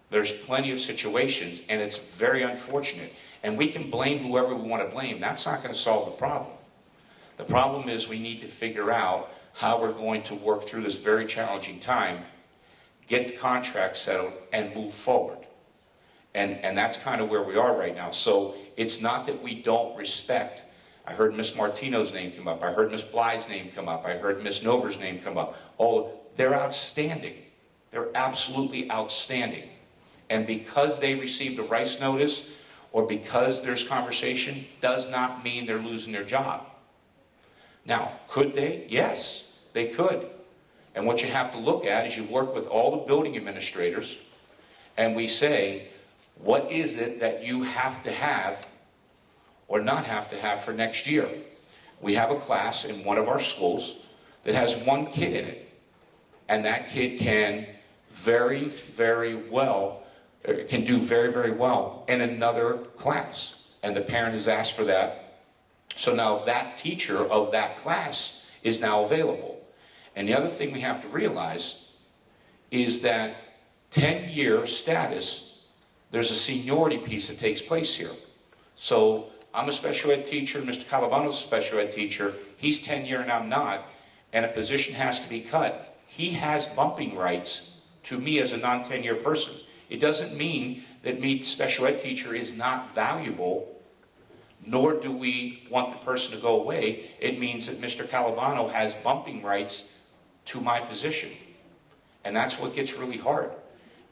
There's plenty of situations, and it's very unfortunate. And we can blame whoever we want to blame. That's not going to solve the problem. The problem is we need to figure out how we're going to work through this very challenging time, get the contract settled, and move forward. And that's kind of where we are right now. So it's not that we don't respect. I heard Miss Martino's name come up. I heard Miss Bly's name come up. I heard Miss Nover's name come up. They're outstanding. They're absolutely outstanding. And because they received a Rice notice or because there's conversation does not mean they're losing their job. Now, could they? Yes, they could. And what you have to look at is you work with all the building administrators and we say, what is it that you have to have or not have to have for next year? We have a class in one of our schools that has one kid in it. And that kid can very, very well, can do very, very well in another class. And the parent has asked for that. So now that teacher of that class is now available. And the other thing we have to realize is that 10-year status, there's a seniority piece that takes place here. So I'm a special ed teacher, Mr. Calavano's a special ed teacher, he's 10-year and I'm not, and a position has to be cut. He has bumping rights to me as a non-10-year person. It doesn't mean that me, special ed teacher, is not valuable, nor do we want the person to go away. It means that Mr. Calavano has bumping rights to my position. And that's what gets really hard.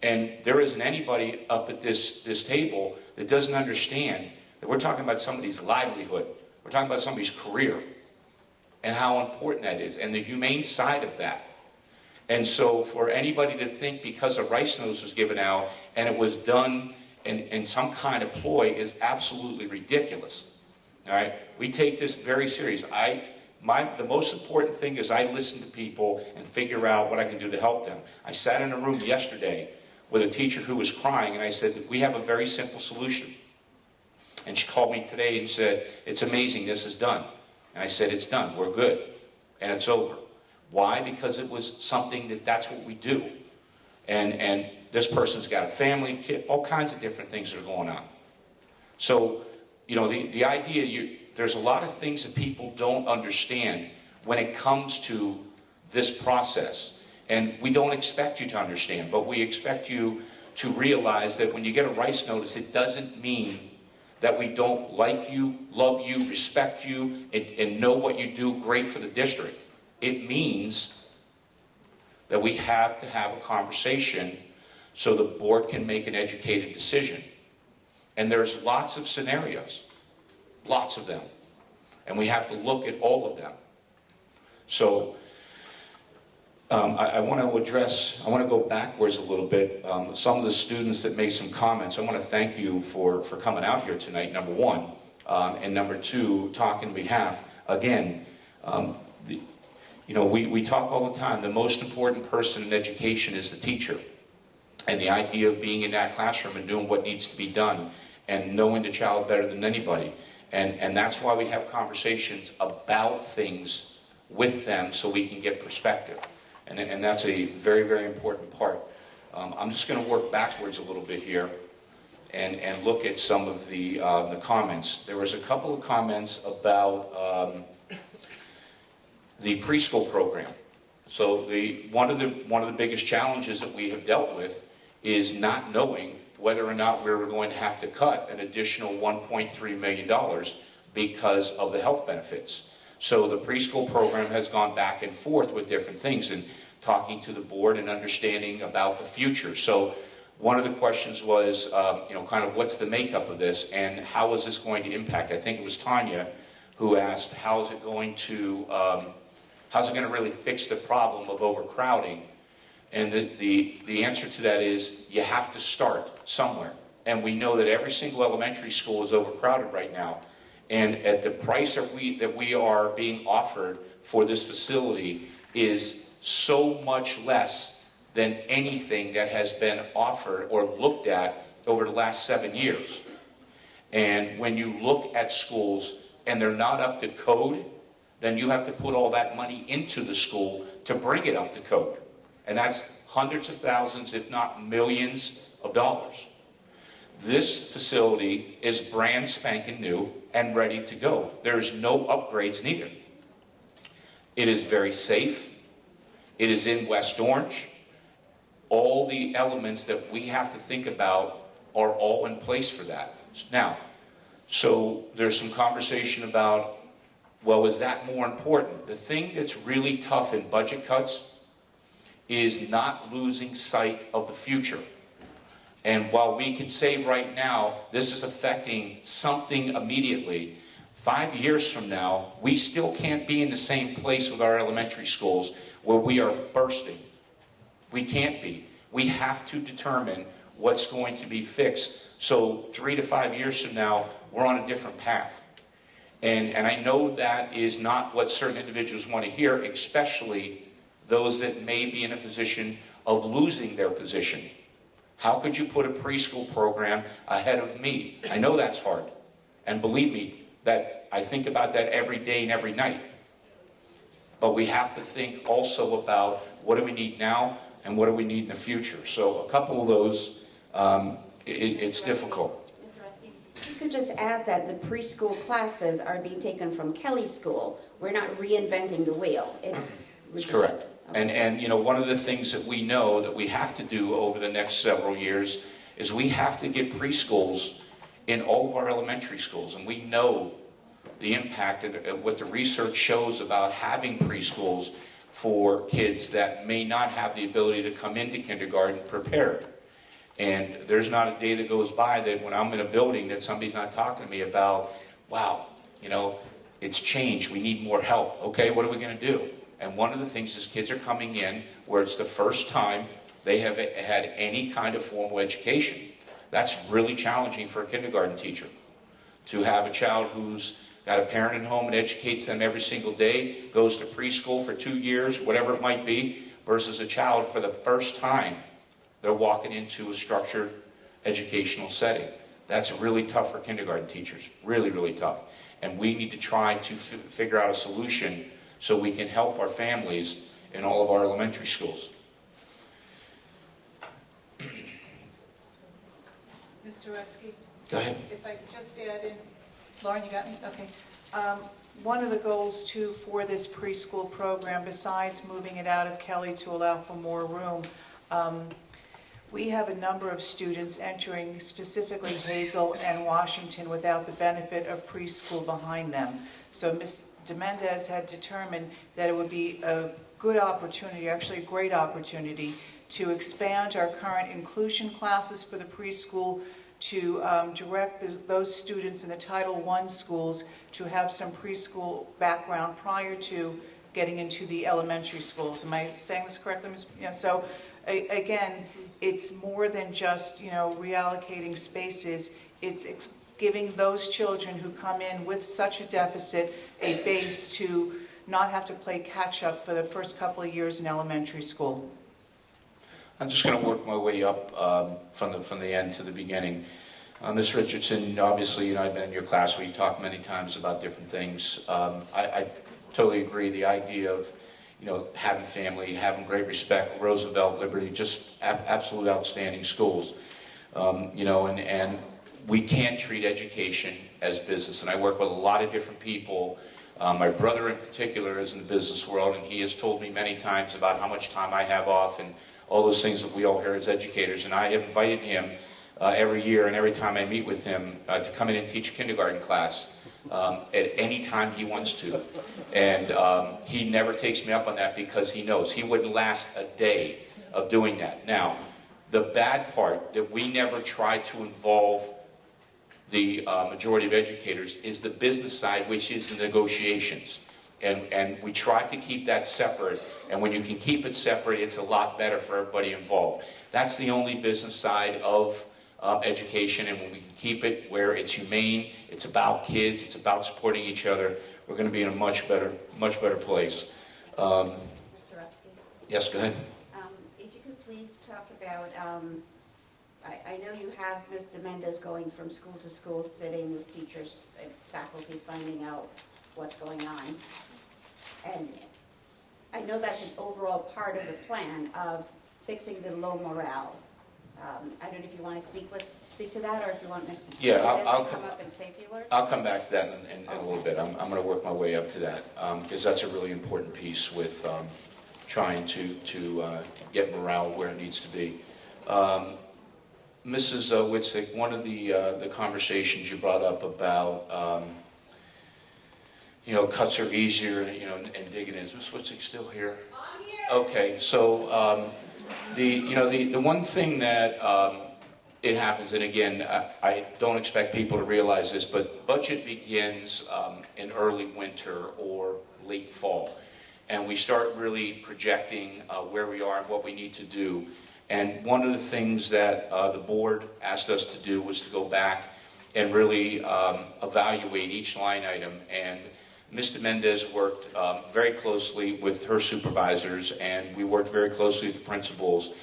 And there isn't anybody up at this table that doesn't understand that we're talking about somebody's livelihood. We're talking about somebody's career and how important that is and the humane side of that. And so for anybody to think because a Rice notice was given out and it was done in some kind of ploy is absolutely ridiculous. All right? We take this very serious. The most important thing is I listen to people and figure out what I can do to help them. I sat in a room yesterday with a teacher who was crying, and I said, we have a very simple solution. And she called me today and said, it's amazing, this is done. And I said, it's done, we're good, and it's over. Why? Because it was something that's what we do. And this person's got a family, kid, all kinds of different things that are going on. So, you know, the idea, there's a lot of things that people don't understand when it comes to this process. And we don't expect you to understand, but we expect you to realize that when you get a Rice notice, it doesn't mean that we don't like you, love you, respect you, and know what you do great for the district. It means that we have to have a conversation so the board can make an educated decision. And there's lots of scenarios, lots of them. And we have to look at all of them. So I want to go backwards a little bit. Some of the students that made some comments, I want to thank you for coming out here tonight, number one. And number two, talking on behalf. Again, you know, we talk all the time, the most important person in education is the teacher. And the idea of being in that classroom and doing what needs to be done and knowing the child better than anybody. And that's why we have conversations about things with them so we can get perspective. And that's a very, very important part. I'm just going to work backwards a little bit here and look at some of the comments. There was a couple of comments about the preschool program. So one of the biggest challenges that we have dealt with is not knowing whether or not we were going to have to cut an additional $1.3 million because of the health benefits. So the preschool program has gone back and forth with different things and talking to the board and understanding about the future. So one of the questions was, kind of what's the makeup of this and how is this going to impact? I think it was Tanya who asked, how's it going to really fix the problem of overcrowding? And the answer to that is you have to start somewhere. And we know that every single elementary school is overcrowded right now. And at the price that we are being offered for this facility is so much less than anything that has been offered or looked at over the last 7 years. And when you look at schools and they're not up to code, then you have to put all that money into the school to bring it up to code. And that's hundreds of thousands, if not millions of dollars. This facility is brand spanking new and ready to go. There's no upgrades needed. It is very safe. It is in West Orange. All the elements that we have to think about are all in place for that. Now, so there's some conversation about, well, is that more important? The thing that's really tough in budget cuts is not losing sight of the future. And while we can say right now, this is affecting something immediately, 5 years from now, we still can't be in the same place with our elementary schools where we are bursting. We can't be. We have to determine what's going to be fixed. So 3 to 5 years from now, we're on a different path. And I know that is not what certain individuals want to hear, especially those that may be in a position of losing their position. How could you put a preschool program ahead of me? I know that's hard. And believe me, that I think about that every day and every night. But we have to think also about what do we need now and what do we need in the future. So a couple of those, it's difficult. You could just add that the preschool classes are being taken from Kelly School. We're not reinventing the wheel. It's correct. And one of the things that we know that we have to do over the next several years is we have to get preschools in all of our elementary schools. And we know the impact of what the research shows about having preschools for kids that may not have the ability to come into kindergarten prepared. And there's not a day that goes by that when I'm in a building that somebody's not talking to me about, wow, it's changed, we need more help. Okay, what are we going to do? And one of the things is kids are coming in where it's the first time they have had any kind of formal education. That's really challenging for a kindergarten teacher. To have a child who's got a parent at home and educates them every single day, goes to preschool for 2 years, whatever it might be, versus a child for the first time they're walking into a structured educational setting. That's really tough for kindergarten teachers, really, really tough. And we need to try to figure out a solution so we can help our families in all of our elementary schools. Mr. Rutsky? Go ahead. If I could just add in, Lauren, you got me? Okay. One of the goals, too, for this preschool program, besides moving it out of Kelly to allow for more room, we have a number of students entering specifically Hazel and Washington without the benefit of preschool behind them. So Ms. DeMendez had determined that it would be a good opportunity, actually a great opportunity, to expand our current inclusion classes for the preschool, to direct those students in the Title I schools to have some preschool background prior to getting into the elementary schools. Am I saying this correctly, Ms.? So again, it's more than just reallocating spaces. It's giving those children who come in with such a deficit a base to not have to play catch up for the first couple of years in elementary school. I'm just going to work my way up from the end to the beginning. Ms. Richardson, obviously, I've been in your class where you talked many times about different things. I totally agree. The idea of, having family, having great respect, Roosevelt, Liberty, just absolute outstanding schools. And we can't treat education as business. And I work with a lot of different people. My brother in particular is in the business world, and he has told me many times about how much time I have off and all those things that we all hear as educators. And I have invited him every year and every time I meet with him to come in and teach kindergarten class at any time he wants to. And he never takes me up on that because he knows he wouldn't last a day of doing that. Now, the bad part that we never try to involve the majority of educators is the business side, which is the negotiations. And we try to keep that separate, and when you can keep it separate, it's a lot better for everybody involved. That's the only business side of education, and when we can keep it where it's humane, it's about kids, it's about supporting each other, we're going to be in a much better place. Mr. Rutsky? Yes, go ahead. If you could please talk about, I know you have Mr. Mendez going from school to school, sitting with teachers and faculty, finding out what's going on. And I know that's an overall part of the plan of fixing the low morale. I don't know if you want to speak to that, or if you want Mr. Yeah, I'll come up and say a few words. I'll come back to that in a little bit. I'm going to work my way up to that because that's a really important piece with trying to get morale where it needs to be. Mrs. Witzig, one of the conversations you brought up about cuts are easier, and digging in. Is Ms. Witzig still here? I'm here. Okay, so the one thing that it happens, and again, I don't expect people to realize this, but budget begins in early winter or late fall, and we start really projecting where we are and what we need to do. And one of the things that the board asked us to do was to go back and really evaluate each line item. And Mr. Mendez worked very closely with her supervisors, and we worked very closely with the principals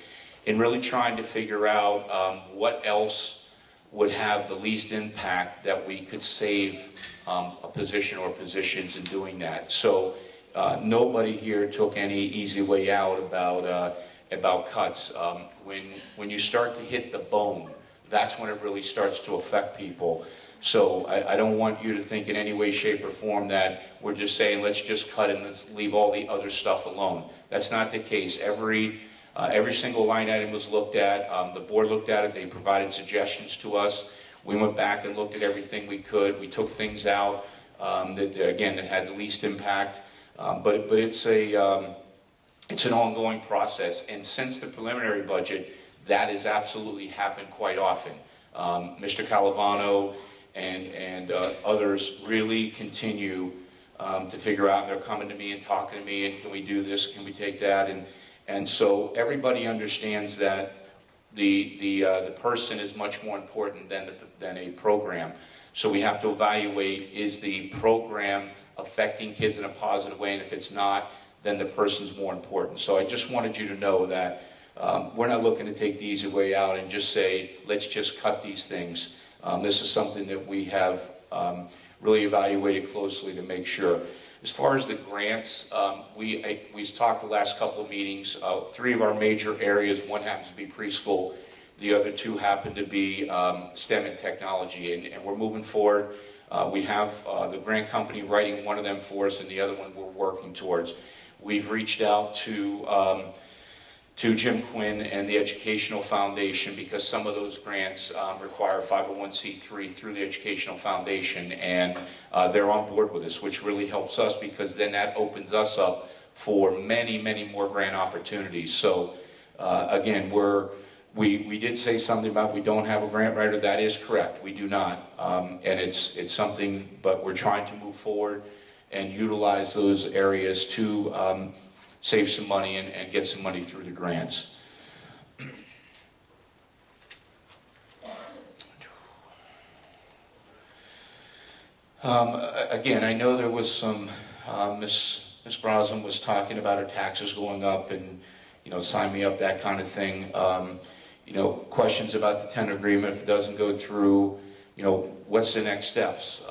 in really trying to figure out what else would have the least impact that we could save a position or positions in doing that. So nobody here took any easy way out about cuts. When you start to hit the bone, that's when it really starts to affect people. So I don't want you to think in any way, shape, or form that we're just saying let's just cut and let's leave all the other stuff alone. That's not the case. Every single line item was looked at. The board looked at it. They provided suggestions to us. We went back and looked at everything we could. We took things out that had the least impact. But it's an ongoing process. And since the preliminary budget, that has absolutely happened quite often. Mr. Calavano and others really continue to figure out, and they're coming to me and talking to me, and can we do this, can we take that? And so everybody understands that the person is much more important than a program. So we have to evaluate, is the program affecting kids in a positive way, and if it's not, then the person's more important. So I just wanted you to know that we're not looking to take the easy way out and just say, let's just cut these things. This is something that we have really evaluated closely to make sure. As far as the grants, we talked the last couple of meetings. 3 of our major areas, one happens to be preschool, the other 2 happen to be STEM and technology, and we're moving forward. We have the grant company writing one of them for us, and the other one we're working towards. We've reached out to Jim Quinn and the Educational Foundation because some of those grants require 501c3 through the Educational Foundation, and they're on board with us, which really helps us because then that opens us up for many, many more grant opportunities. So again, we did say something about we don't have a grant writer. That is correct. We do not, and it's something, but we're trying to move forward and utilize those areas to save some money and get some money through the grants. Again, I know there was some, Ms. Brosnan was talking about her taxes going up and, sign me up, that kind of thing. Questions about the tender agreement, if it doesn't go through, what's the next steps?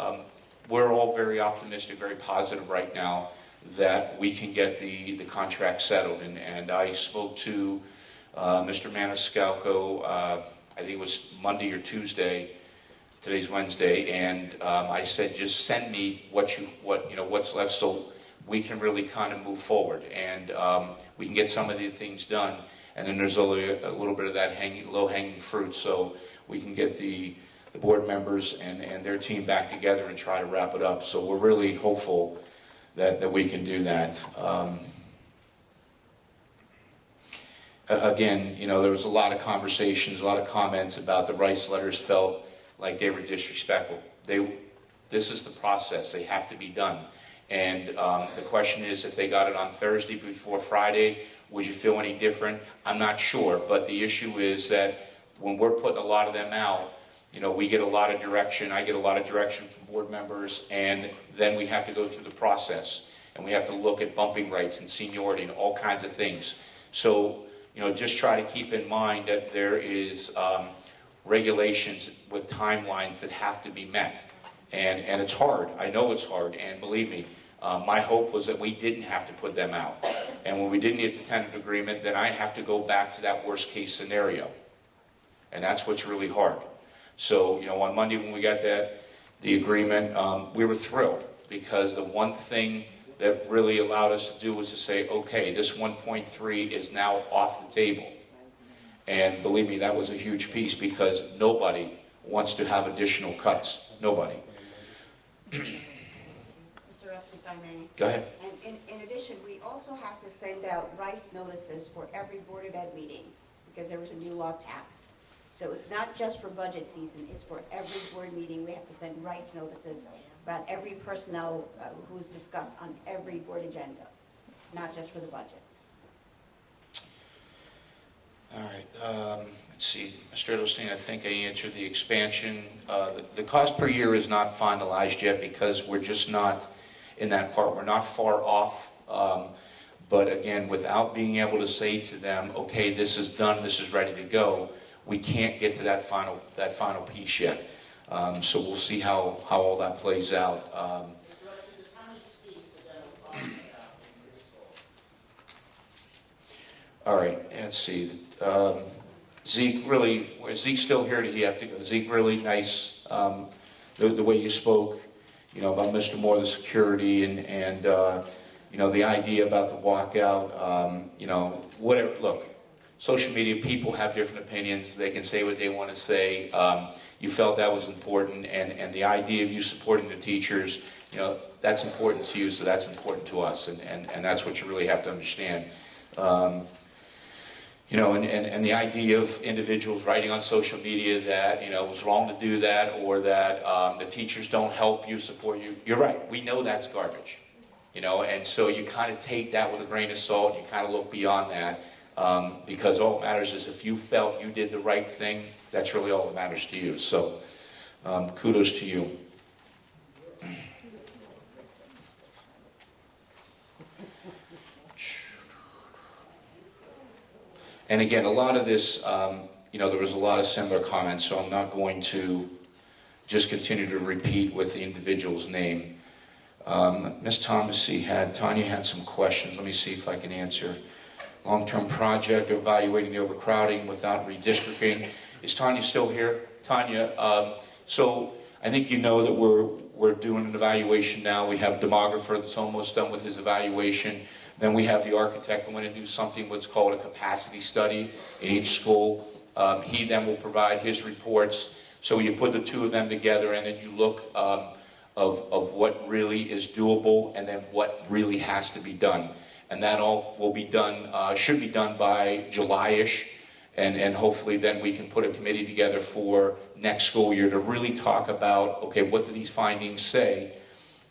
We're all very optimistic, very positive right now that we can get the contract settled. And I spoke to Mr. Maniscalco, I think it was Monday or Tuesday. Today's Wednesday, and I said, just send me what's left, so we can really kind of move forward, and we can get some of the things done. And then there's only a little bit of that low-hanging fruit, so we can get the board members and their team back together and try to wrap it up. So we're really hopeful that we can do that. Again, there was a lot of conversations, a lot of comments about the Rice letters felt like they were disrespectful. This is the process. They have to be done. And the question is, if they got it on Thursday before Friday, would you feel any different? I'm not sure. But the issue is that when we're putting a lot of them out, we get a lot of direction. I get a lot of direction from board members. And then we have to go through the process. And we have to look at bumping rights and seniority and all kinds of things. So, just try to keep in mind that there is regulations with timelines that have to be met. And it's hard. I know it's hard. And believe me, my hope was that we didn't have to put them out. And when we didn't get the tentative agreement, then I have to go back to that worst case scenario. And that's what's really hard. So, on Monday when we got the agreement, we were thrilled, because the one thing that really allowed us to do was to say, okay, this 1.3 is now off the table. And believe me, that was a huge piece, because nobody wants to have additional cuts. Nobody. Mr. Rusk, if I may. Go ahead. And in addition, we also have to send out Rice notices for every Board of Ed meeting, because there was a new law passed. So it's not just for budget season, it's for every board meeting. We have to send Rice notices about every personnel who's discussed on every board agenda. It's not just for the budget. All right, let's see, Mr. Edelstein, I think I answered the expansion. The cost per year is not finalized yet, because we're just not in that part. We're not far off, but again, without being able to say to them, okay, this is done, this is ready to go, we can't get to that final piece yet. So we'll see how all that plays out. All right, let's see. Zeke's still here? Did he have to go? Zeke, really nice, the way you spoke, about Mr. Moore, the security, and the idea about the walkout, whatever. Look, social media, people have different opinions. They can say what they want to say. You felt that was important, and the idea of you supporting the teachers, that's important to you, so that's important to us, and that's what you really have to understand. And the idea of individuals writing on social media that, it was wrong to do that, or that the teachers don't help you, support you. You're right. We know that's garbage. And so you kind of take that with a grain of salt. You kind of look beyond that, because all that matters is if you felt you did the right thing, that's really all that matters to you. So kudos to you. And again, a lot of this, there was a lot of similar comments, so I'm not going to just continue to repeat with the individual's name. Ms. Tanya had some questions. Let me see if I can answer. Long-term project, evaluating the overcrowding without redistricting. Is Tanya still here? Tanya, so I think you know that we're doing an evaluation now. We have a demographer that's almost done with his evaluation. Then we have the architect going to do something what's called a capacity study in each school. He then will provide his reports. So you put the two of them together, and then you look of what really is doable and then what really has to be done. And that all will be done, should be done by July-ish. And hopefully then we can put a committee together for next school year to really talk about, okay, what do these findings say?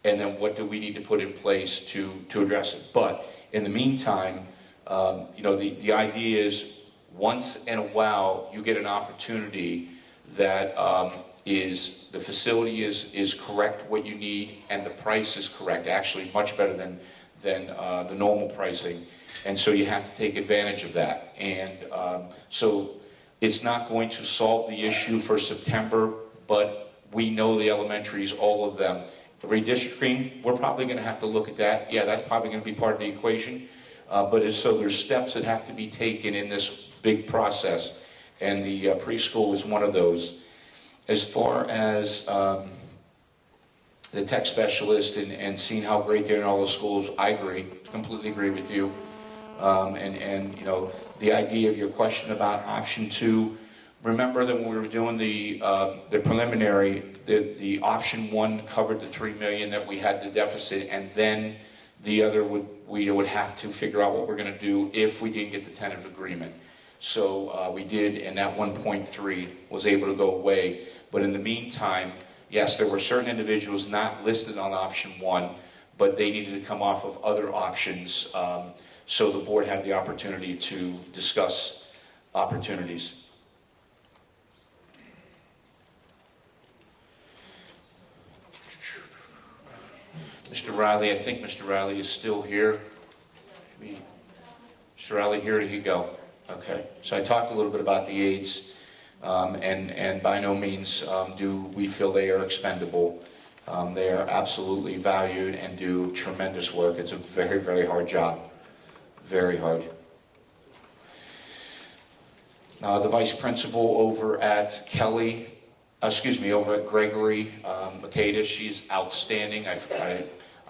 And then what do we need to put in place to address it? But in the meantime, the idea is once in a while you get an opportunity that is the facility is correct what you need, and the price is correct, actually much better than the normal pricing. And so you have to take advantage of that. And so it's not going to solve the issue for September, but we know the elementaries, all of them, Redistricting, we're probably going to have to look at that. Yeah, that's probably going to be part of the equation. So there's steps that have to be taken in this big process, and the preschool is one of those. As far as the tech specialist and seeing how great they're in all the schools, I agree, completely agree with you. And you know, the idea of your question about option 2, remember that when we were doing the preliminary, the option 1 covered the $3 million that we had the deficit, and then the other we would have to figure out what we're going to do if we didn't get the tentative agreement. So we did, and that 1.3 was able to go away. But in the meantime, yes, there were certain individuals not listed on option 1, but they needed to come off of other options. So the board had the opportunity to discuss opportunities. Mr. Riley, I think Mr. Riley is still here. Maybe Mr. Riley, here did he go? Okay, so I talked a little bit about the aides, and by no means do we feel they are expendable. They are absolutely valued and do tremendous work. It's a very, very hard job, very hard. The vice principal over at over at Gregory, Makeda, she's outstanding.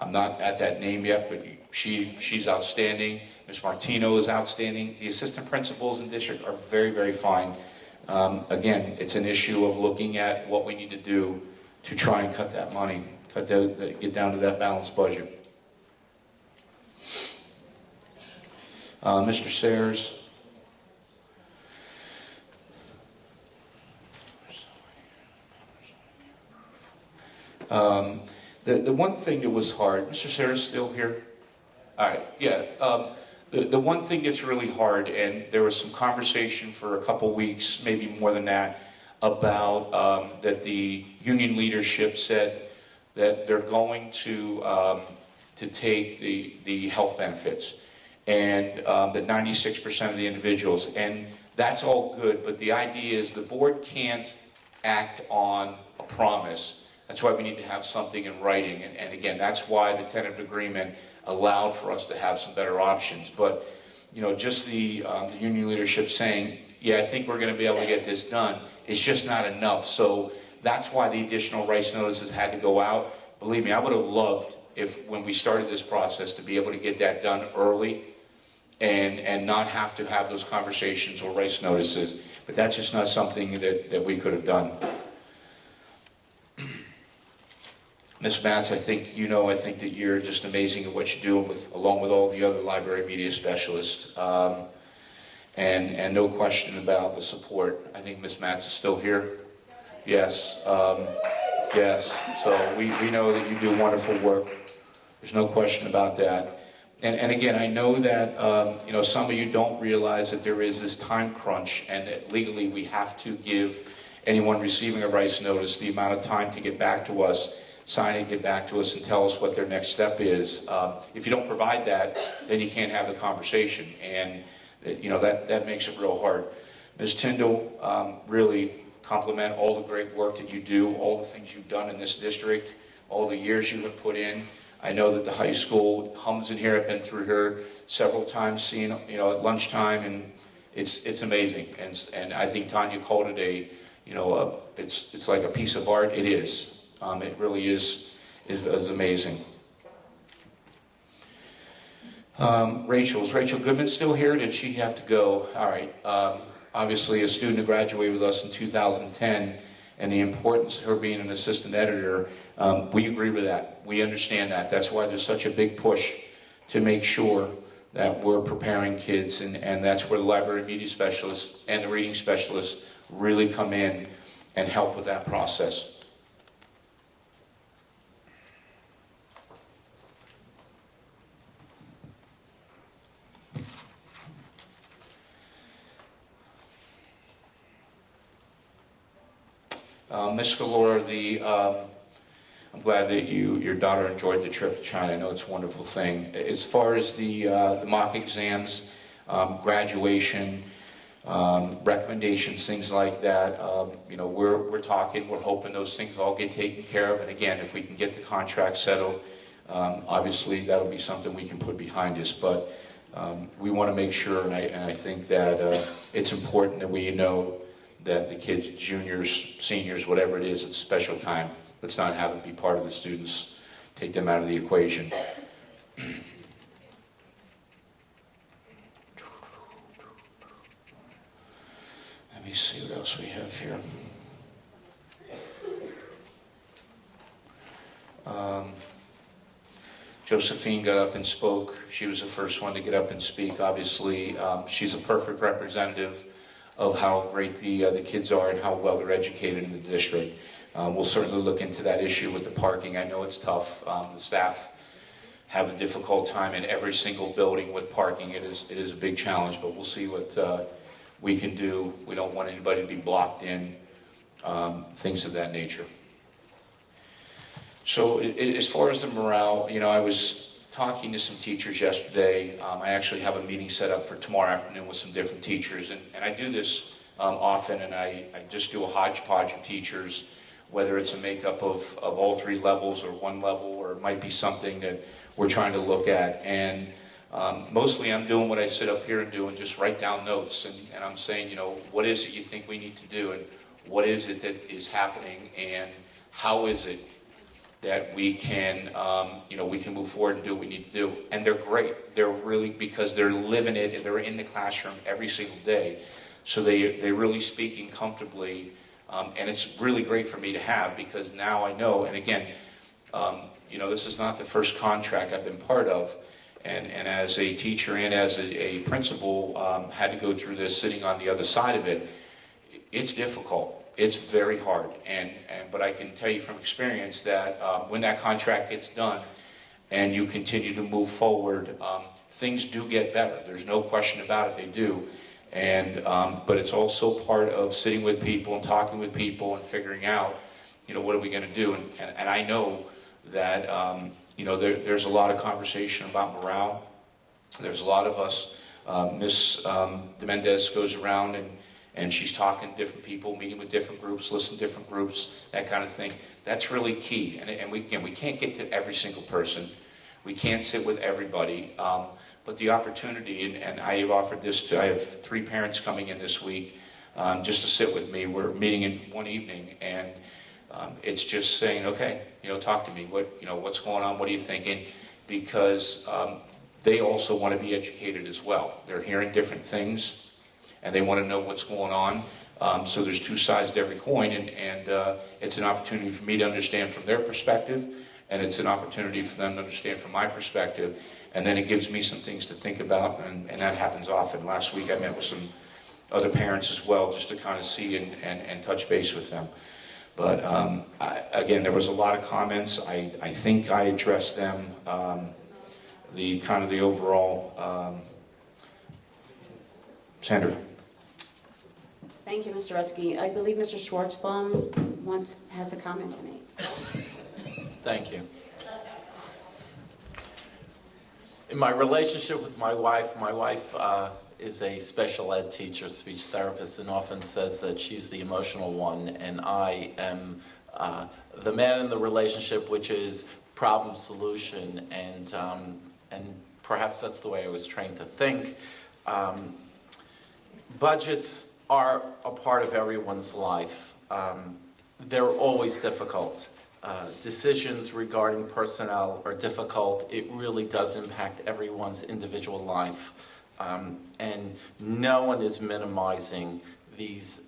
I'm not at that name yet, but she's outstanding. Ms. Martino is outstanding. The assistant principals in district are very, very fine. Again, it's an issue of looking at what we need to do to try and cut that money, get down to that balanced budget. Mr. Sayers. The one thing that was hard, Mr. Sayers still here? All right, yeah. The one thing that's really hard, and there was some conversation for a couple weeks, maybe more than that, about that the union leadership said that they're going to take the health benefits, and that 96% of the individuals, and that's all good, but the idea is the board can't act on a promise. That's why we need to have something in writing, and again, that's why the tentative agreement allowed for us to have some better options. But you know, just the union leadership saying, yeah, I think we're going to be able to get this done, it's just not enough. So that's why the additional rights notices had to go out. Believe me, I would have loved if when we started this process to be able to get that done early and not have to have those conversations or rights notices, but that's just not something that we could have done. Ms. Matz, I think that you're just amazing at what you do, along with all the other library media specialists, and no question about the support. I think Ms. Matz is still here. Yes, yes. So we know that you do wonderful work. There's no question about that. And again, I know that some of you don't realize that there is this time crunch, and that legally we have to give anyone receiving a rights notice the amount of time to get back to us. Sign it, get back to us, and tell us what their next step is. If you don't provide that, then you can't have the conversation, and that makes it real hard. Ms. Tyndall, really compliment all the great work that you do, all the things you've done in this district, all the years you have put in. I know that the high school hums in here. I've been through here several times, seeing at lunchtime, and it's amazing. And I think Tanya called it it's like a piece of art. It is. It really is amazing. Is Rachel Goodman still here? Did she have to go? All right. Obviously, a student who graduated with us in 2010, and the importance of her being an assistant editor, we agree with that. We understand that. That's why there's such a big push to make sure that we're preparing kids, and that's where the library media specialists and the reading specialists really come in and help with that process. Ms. Galore, I'm glad that your daughter enjoyed the trip to China. I know it's a wonderful thing. As far as the mock exams, graduation, recommendations, things like that. You know, we're talking, we're hoping those things all get taken care of. And again, if we can get the contract settled, obviously that'll be something we can put behind us. But we want to make sure, and I think that it's important that we know that the kids, juniors, seniors, whatever it is, it's a special time. Let's not have it be part of the students, take them out of the equation. Let me see what else we have here. Josephine got up and spoke. She was the first one to get up and speak. Obviously, she's a perfect representative of how great the kids are and how well they're educated in the district. We'll certainly look into that issue with the parking. I know it's tough. The staff have a difficult time in every single building with parking. It is a big challenge, but we'll see what we can do. We don't want anybody to be blocked in, things of that nature. So as far as the morale, you know, I was talking to some teachers yesterday. I actually have a meeting set up for tomorrow afternoon with some different teachers, and I do this often, and I just do a hodgepodge of teachers, whether it's a makeup of all three levels or one level, or it might be something that we're trying to look at. And mostly I'm doing what I sit up here and do and just write down notes, and I'm saying, you know, what is it you think we need to do, and what is it that is happening, and how is it that we can, you know, we can move forward and do what we need to do. And they're great. They're really, because they're living it and they're in the classroom every single day. So they're really speaking comfortably. And it's really great for me to have, because now I know, and again, you know, this is not the first contract I've been part of. And as a teacher and as a principal, had to go through this sitting on the other side of it. It's difficult. It's very hard, but I can tell you from experience that when that contract gets done and you continue to move forward, things do get better. There's no question about it, they do. And but it's also part of sitting with people and talking with people and figuring out, you know, what are we going to do? And I know that you know, there's a lot of conversation about morale. There's a lot of us. Ms. De Mendez goes around and she's talking to different people, meeting with different groups, listening to different groups, that kind of thing. That's really key. And we can't get to every single person. We can't sit with everybody. But the opportunity, and I have offered this to, I have 3 parents coming in this week just to sit with me. We're meeting in one evening, and it's just saying, okay, you know, talk to me. What's going on? What are you thinking? Because they also want to be educated as well. They're hearing different things, and they want to know what's going on. So there's 2 sides to every coin, and it's an opportunity for me to understand from their perspective, and it's an opportunity for them to understand from my perspective, and then it gives me some things to think about, and that happens often. Last week I met with some other parents as well, just to kind of see and touch base with them. But again, there was a lot of comments. I think I addressed them, the overall. Sandra. Thank you, Mr. Rutsky. I believe Mr. Schwartzbaum has a comment to make. Thank you. In my relationship with my wife is a special ed teacher, speech therapist, and often says that she's the emotional one, and I am the man in the relationship, which is problem solution, and perhaps that's the way I was trained to think. Budgets are a part of everyone's life. They're always difficult. Decisions regarding personnel are difficult. It really does impact everyone's individual life. And no one is minimizing these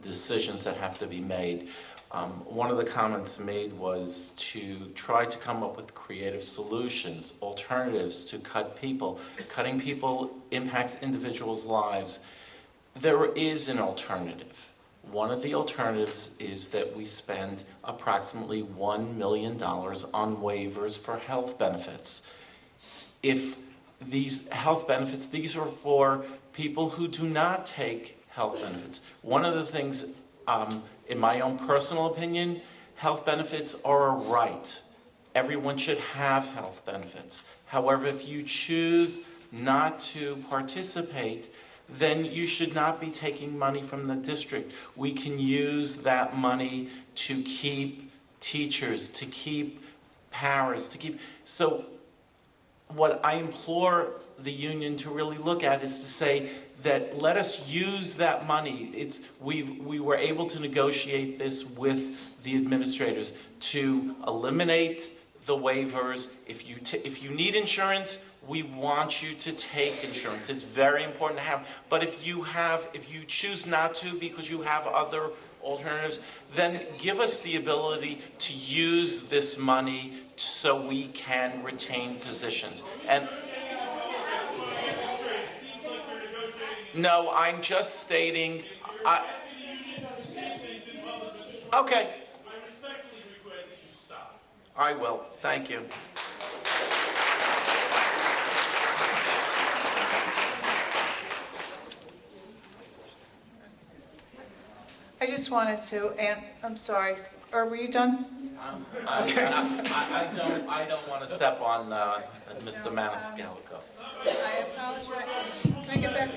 decisions that have to be made. One of the comments made was to try to come up with creative solutions, alternatives to cut people. Cutting people impacts individuals' lives. There is an alternative. One of the alternatives is that we spend approximately $1 million on waivers for health benefits. If these health benefits, these are for people who do not take health benefits. One of the things, in my own personal opinion, health benefits are a right. Everyone should have health benefits. However, if you choose not to participate, then you should not be taking money from the district. We can use that money to keep teachers, to keep paras, to keep... So what I implore the union to really look at is to say that let us use that money. We were able to negotiate this with the administrators to eliminate the waivers. If you need insurance, we want you to take insurance. It's very important to have. But if you choose not to because you have other alternatives, then give us the ability to use this money so we can retain positions. And no, I'm just stating. Okay. I will. Thank you. I just wanted to, and I'm sorry, were you done? Okay. I don't want to step on Mr. Maniscalco. I apologize. Can I get back?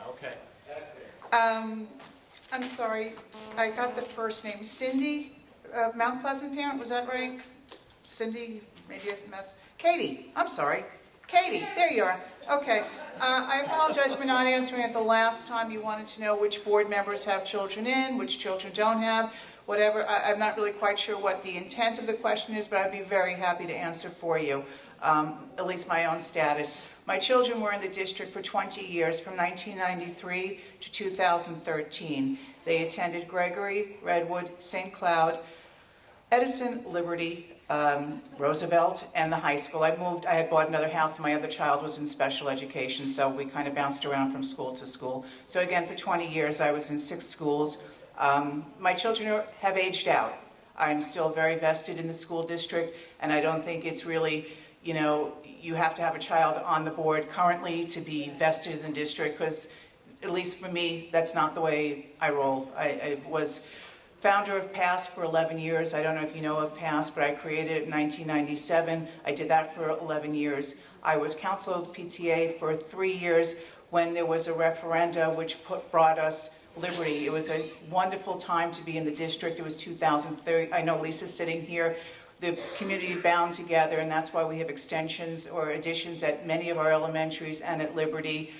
Okay. I'm sorry, I got the first name. Cindy, Mount Pleasant parent, was that right? Cindy, maybe I messed. Katie, I'm sorry. Katie, there you are. Okay. I apologize for not answering it the last time. You wanted to know which board members have children in, which children don't have, whatever. I'm not really quite sure what the intent of the question is, but I'd be very happy to answer for you, at least my own status. My children were in the district for 20 years, from 1993 to 2013. They attended Gregory, Redwood, St. Cloud, Edison, Liberty, Roosevelt, and the high school. I had bought another house and my other child was in special education, so we kind of bounced around from school to school. So again, for 20 years I was in 6 schools. My children have aged out. I'm still very vested in the school district, and I don't think it's really, you have to have a child on the board currently to be vested in the district, because at least for me, that's not the way I roll. I was founder of PASC for 11 years. I don't know if you know of PASC, but I created it in 1997. I did that for 11 years. I was council of PTA for 3 years when there was a referenda which brought us Liberty. It was a wonderful time to be in the district. It was 2003. I know Lisa's sitting here. The community bound together, and that's why we have extensions or additions at many of our elementaries and at Liberty.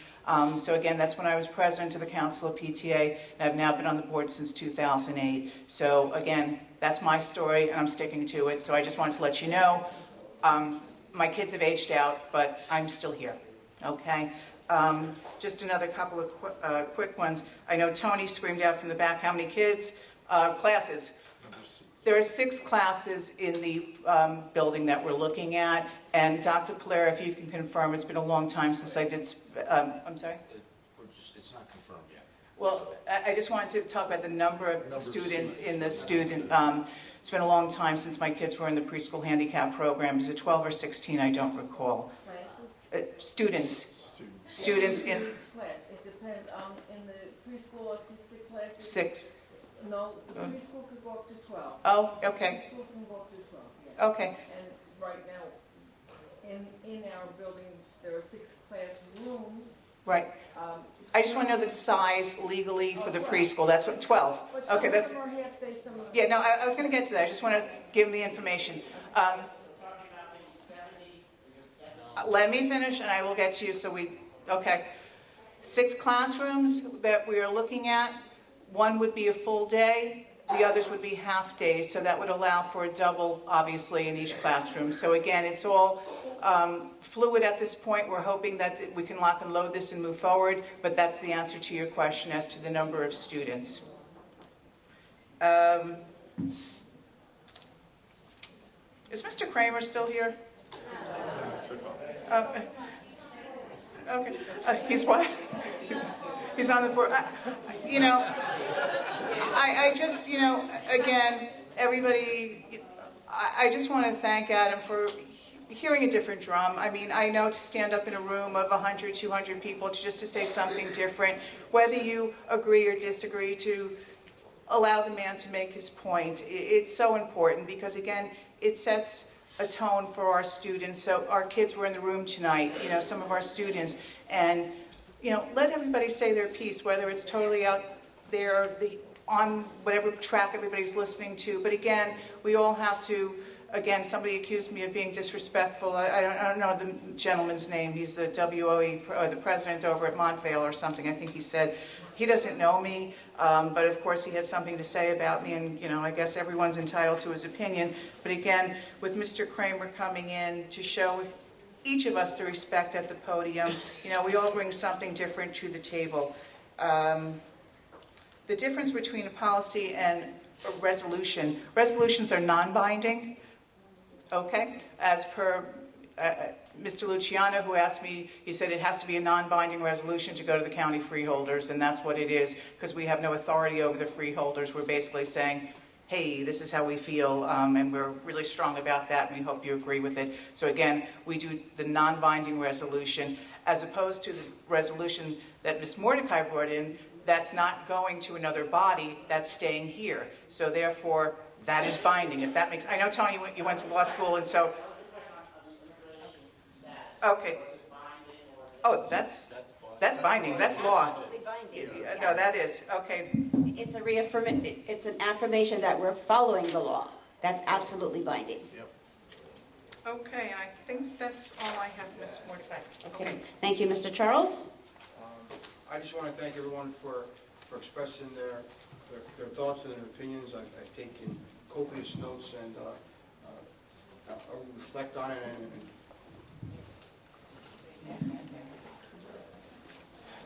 So again, that's when I was president of the Council of PTA, and I've now been on the board since 2008. So again, that's my story, and I'm sticking to it. So I just wanted to let you know, my kids have aged out, but I'm still here, okay? Just another couple of quick ones. I know Tony screamed out from the back, how many kids? Classes. There are 6 classes in the building that we're looking at. And Dr. Polera, if you can confirm, it's been a long time since I did, I'm sorry? It's not confirmed yet. Well, I just wanted to talk about the number of students in the student, it's been a long time since my kids were in the preschool handicap program. Is it 12 or 16? I don't recall. Students. Students in... Class. It depends in the preschool autistic class. 6. No, the preschool could go up to 12. Oh, okay. Preschool can go up to 12, yeah. Okay. And right now, in our building, there are 6 classrooms. Right. I just want to know the size legally for the preschool. That's what, 12. Okay, that's... Some of them are half day, some of them... Yeah, no, I was going to get to that. I just want to give them the information. Let me finish and I will get to you so we... Okay. 6 classrooms that we are looking at. One would be a full day. The others would be half days. So that would allow for a double, obviously, in each classroom. So again, it's all fluid at this point. We're hoping that we can lock and load this and move forward. But that's the answer to your question as to the number of students. Is Mr. Kramer still here? Okay. He's what? He's on the board. I just, again, everybody, I just want to thank Adam for hearing a different drum. I mean, I know to stand up in a room of 100, 200 people just to say something different, whether you agree or disagree, to allow the man to make his point. It's so important because, again, it sets a tone for our students. So our kids were in the room tonight, some of our students, and let everybody say their piece, whether it's totally out there on whatever track everybody's listening to. But again, we all have to, again, somebody accused me of being disrespectful. I don't know the gentleman's name. He's the WOE, or the president over at Montvale or something, I think he said. He doesn't know me, but of course he had something to say about me, and I guess everyone's entitled to his opinion. But again, with Mr. Kramer coming in to show each of us the respect at the podium, we all bring something different to the table. The difference between a policy and a resolution. Resolutions are non-binding, okay? As per Mr. Luciano, who asked me, he said it has to be a non-binding resolution to go to the county freeholders, and that's what it is, because we have no authority over the freeholders. We're basically saying, hey, this is how we feel, and we're really strong about that, and we hope you agree with it. So again, we do the non-binding resolution, as opposed to the resolution that Ms. Mordecai brought in. That's not going to another body, that's staying here. So therefore, that is binding. If that makes, I know Tony, you went to law school, and so, okay. Oh, that's binding, that's law. No, that is, okay. It's an affirmation that we're following the law. That's absolutely binding. Okay, and I think that's all I have, Ms. Mordecai. Okay. Thank you, Mr. Charles. I just want to thank everyone for expressing their thoughts and their opinions. I've taken copious notes, and I'll reflect on it.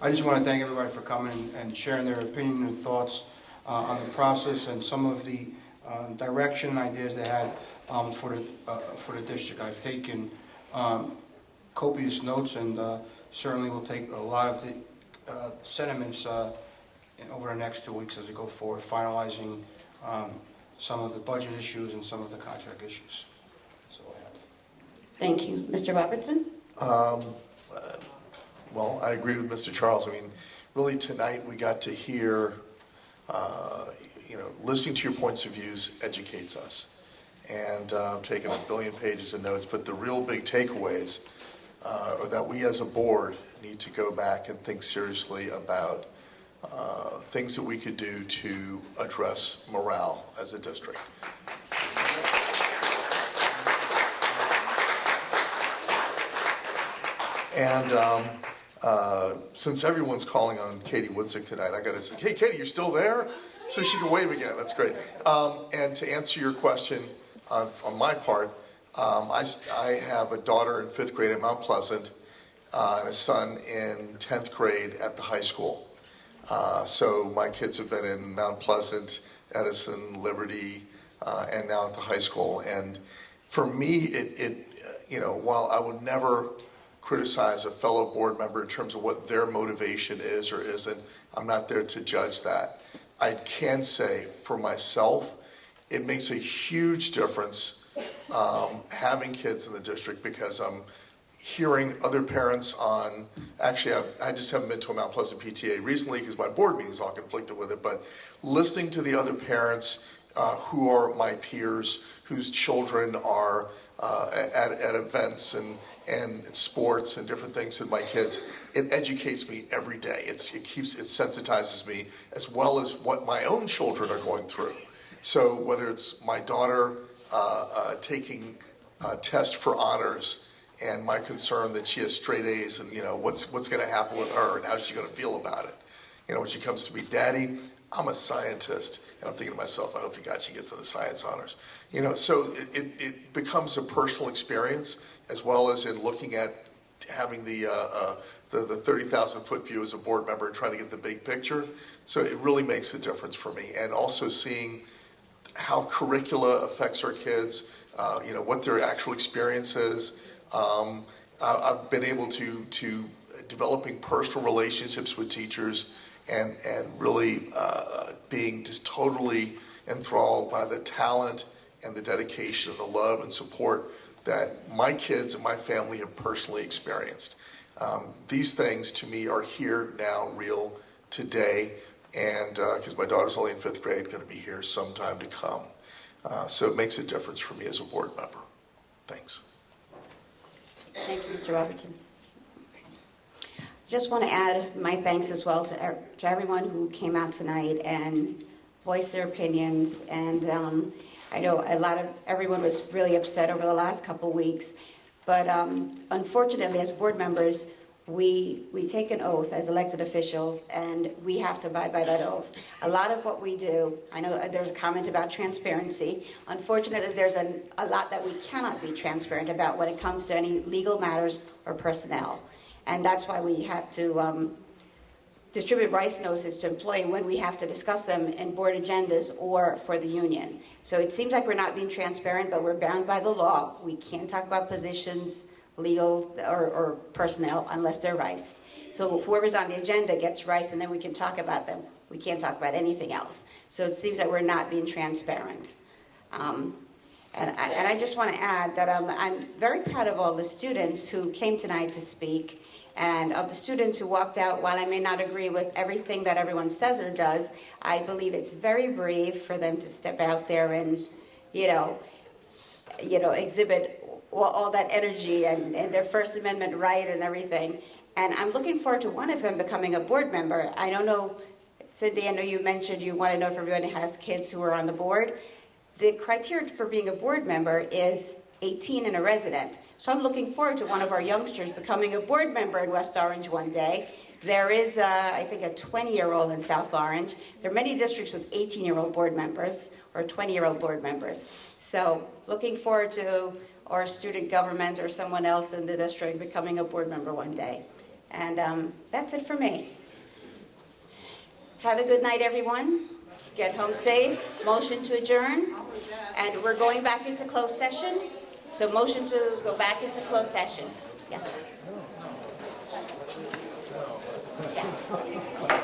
I just want to thank everybody for coming and sharing their opinion and thoughts on the process and some of the direction and ideas they have for the district. I've taken copious notes, and certainly will take a lot of the sentiments over the next 2 weeks as we go forward, finalizing some of the budget issues and some of the contract issues. So I have. Thank you. Mr. Robertson? Well, I agree with Mr. Charles. I mean, really tonight we got to hear, listening to your points of views educates us. And I'm taking 1 billion pages of notes, but the real big takeaways are that we as a board need to go back and think seriously about things that we could do to address morale as a district. And since everyone's calling on Katie Woodsick tonight, I got to say, hey, Katie, you're still there? So she can wave again. That's great. And to answer your question on my part, I have a daughter in 5th grade at Mount Pleasant and a son in 10th grade at the high school. So my kids have been in Mount Pleasant, Edison, Liberty, and now at the high school. And for me, while I would never criticize a fellow board member in terms of what their motivation is or isn't, I'm not there to judge that. I can say for myself, it makes a huge difference having kids in the district, because I'm hearing other parents on, actually I just haven't been to a Mount Pleasant PTA recently because my board meeting is all conflicted with it, but listening to the other parents who are my peers, whose children are at events and sports and different things with my kids, it educates me every day. It sensitizes me, as well as what my own children are going through. So whether it's my daughter taking a test for honors, and my concern that she has straight A's, and what's going to happen with her and how's she going to feel about it. When she comes to me, Daddy, I'm a scientist, and I'm thinking to myself, I hope to God she gets in the science honors. So it becomes a personal experience, as well as in looking at having the 30,000-foot view as a board member and trying to get the big picture. So it really makes a difference for me, and also seeing how curricula affects our kids, what their actual experience is. I've been able to developing personal relationships with teachers and really being just totally enthralled by the talent and the dedication and the love and support that my kids and my family have personally experienced. These things to me are here now, real today, and because my daughter's only in 5th grade, going to be here sometime to come. So it makes a difference for me as a board member. Thanks. Thank you, Mr. Robertson. just want to add my thanks as well to everyone who came out tonight and voiced their opinions. And I know everyone was really upset over the last couple weeks, but unfortunately, as board members, we take an oath as elected officials, and we have to abide by that oath. A lot of what we do, I know there's a comment about transparency. Unfortunately, there's a lot that we cannot be transparent about when it comes to any legal matters or personnel. And that's why we have to distribute rights notices to employees when we have to discuss them in board agendas or for the union. So it seems like we're not being transparent, but we're bound by the law. We can't talk about positions, legal or personnel, unless they're riced. So whoever's on the agenda gets riced, and then we can talk about them. We can't talk about anything else. So it seems like we're not being transparent. And I just want to add that I'm very proud of all the students who came tonight to speak, and of the students who walked out. While I may not agree with everything that everyone says or does, I believe it's very brave for them to step out there and, exhibit all that energy and their First Amendment right and everything. And I'm looking forward to one of them becoming a board member. I don't know, Cindy, I know you mentioned you want to know if everyone has kids who are on the board. The criteria for being a board member is 18 and a resident. So I'm looking forward to one of our youngsters becoming a board member in West Orange one day. There is, I think, a 20-year-old in South Orange. There are many districts with 18-year-old board members or 20-year-old board members. So looking forward to our student government or someone else in the district becoming a board member one day. And that's it for me. Have a good night, everyone. Get home safe. Motion to adjourn. And we're going back into closed session. So motion to go back into closed session. Yes. Yes.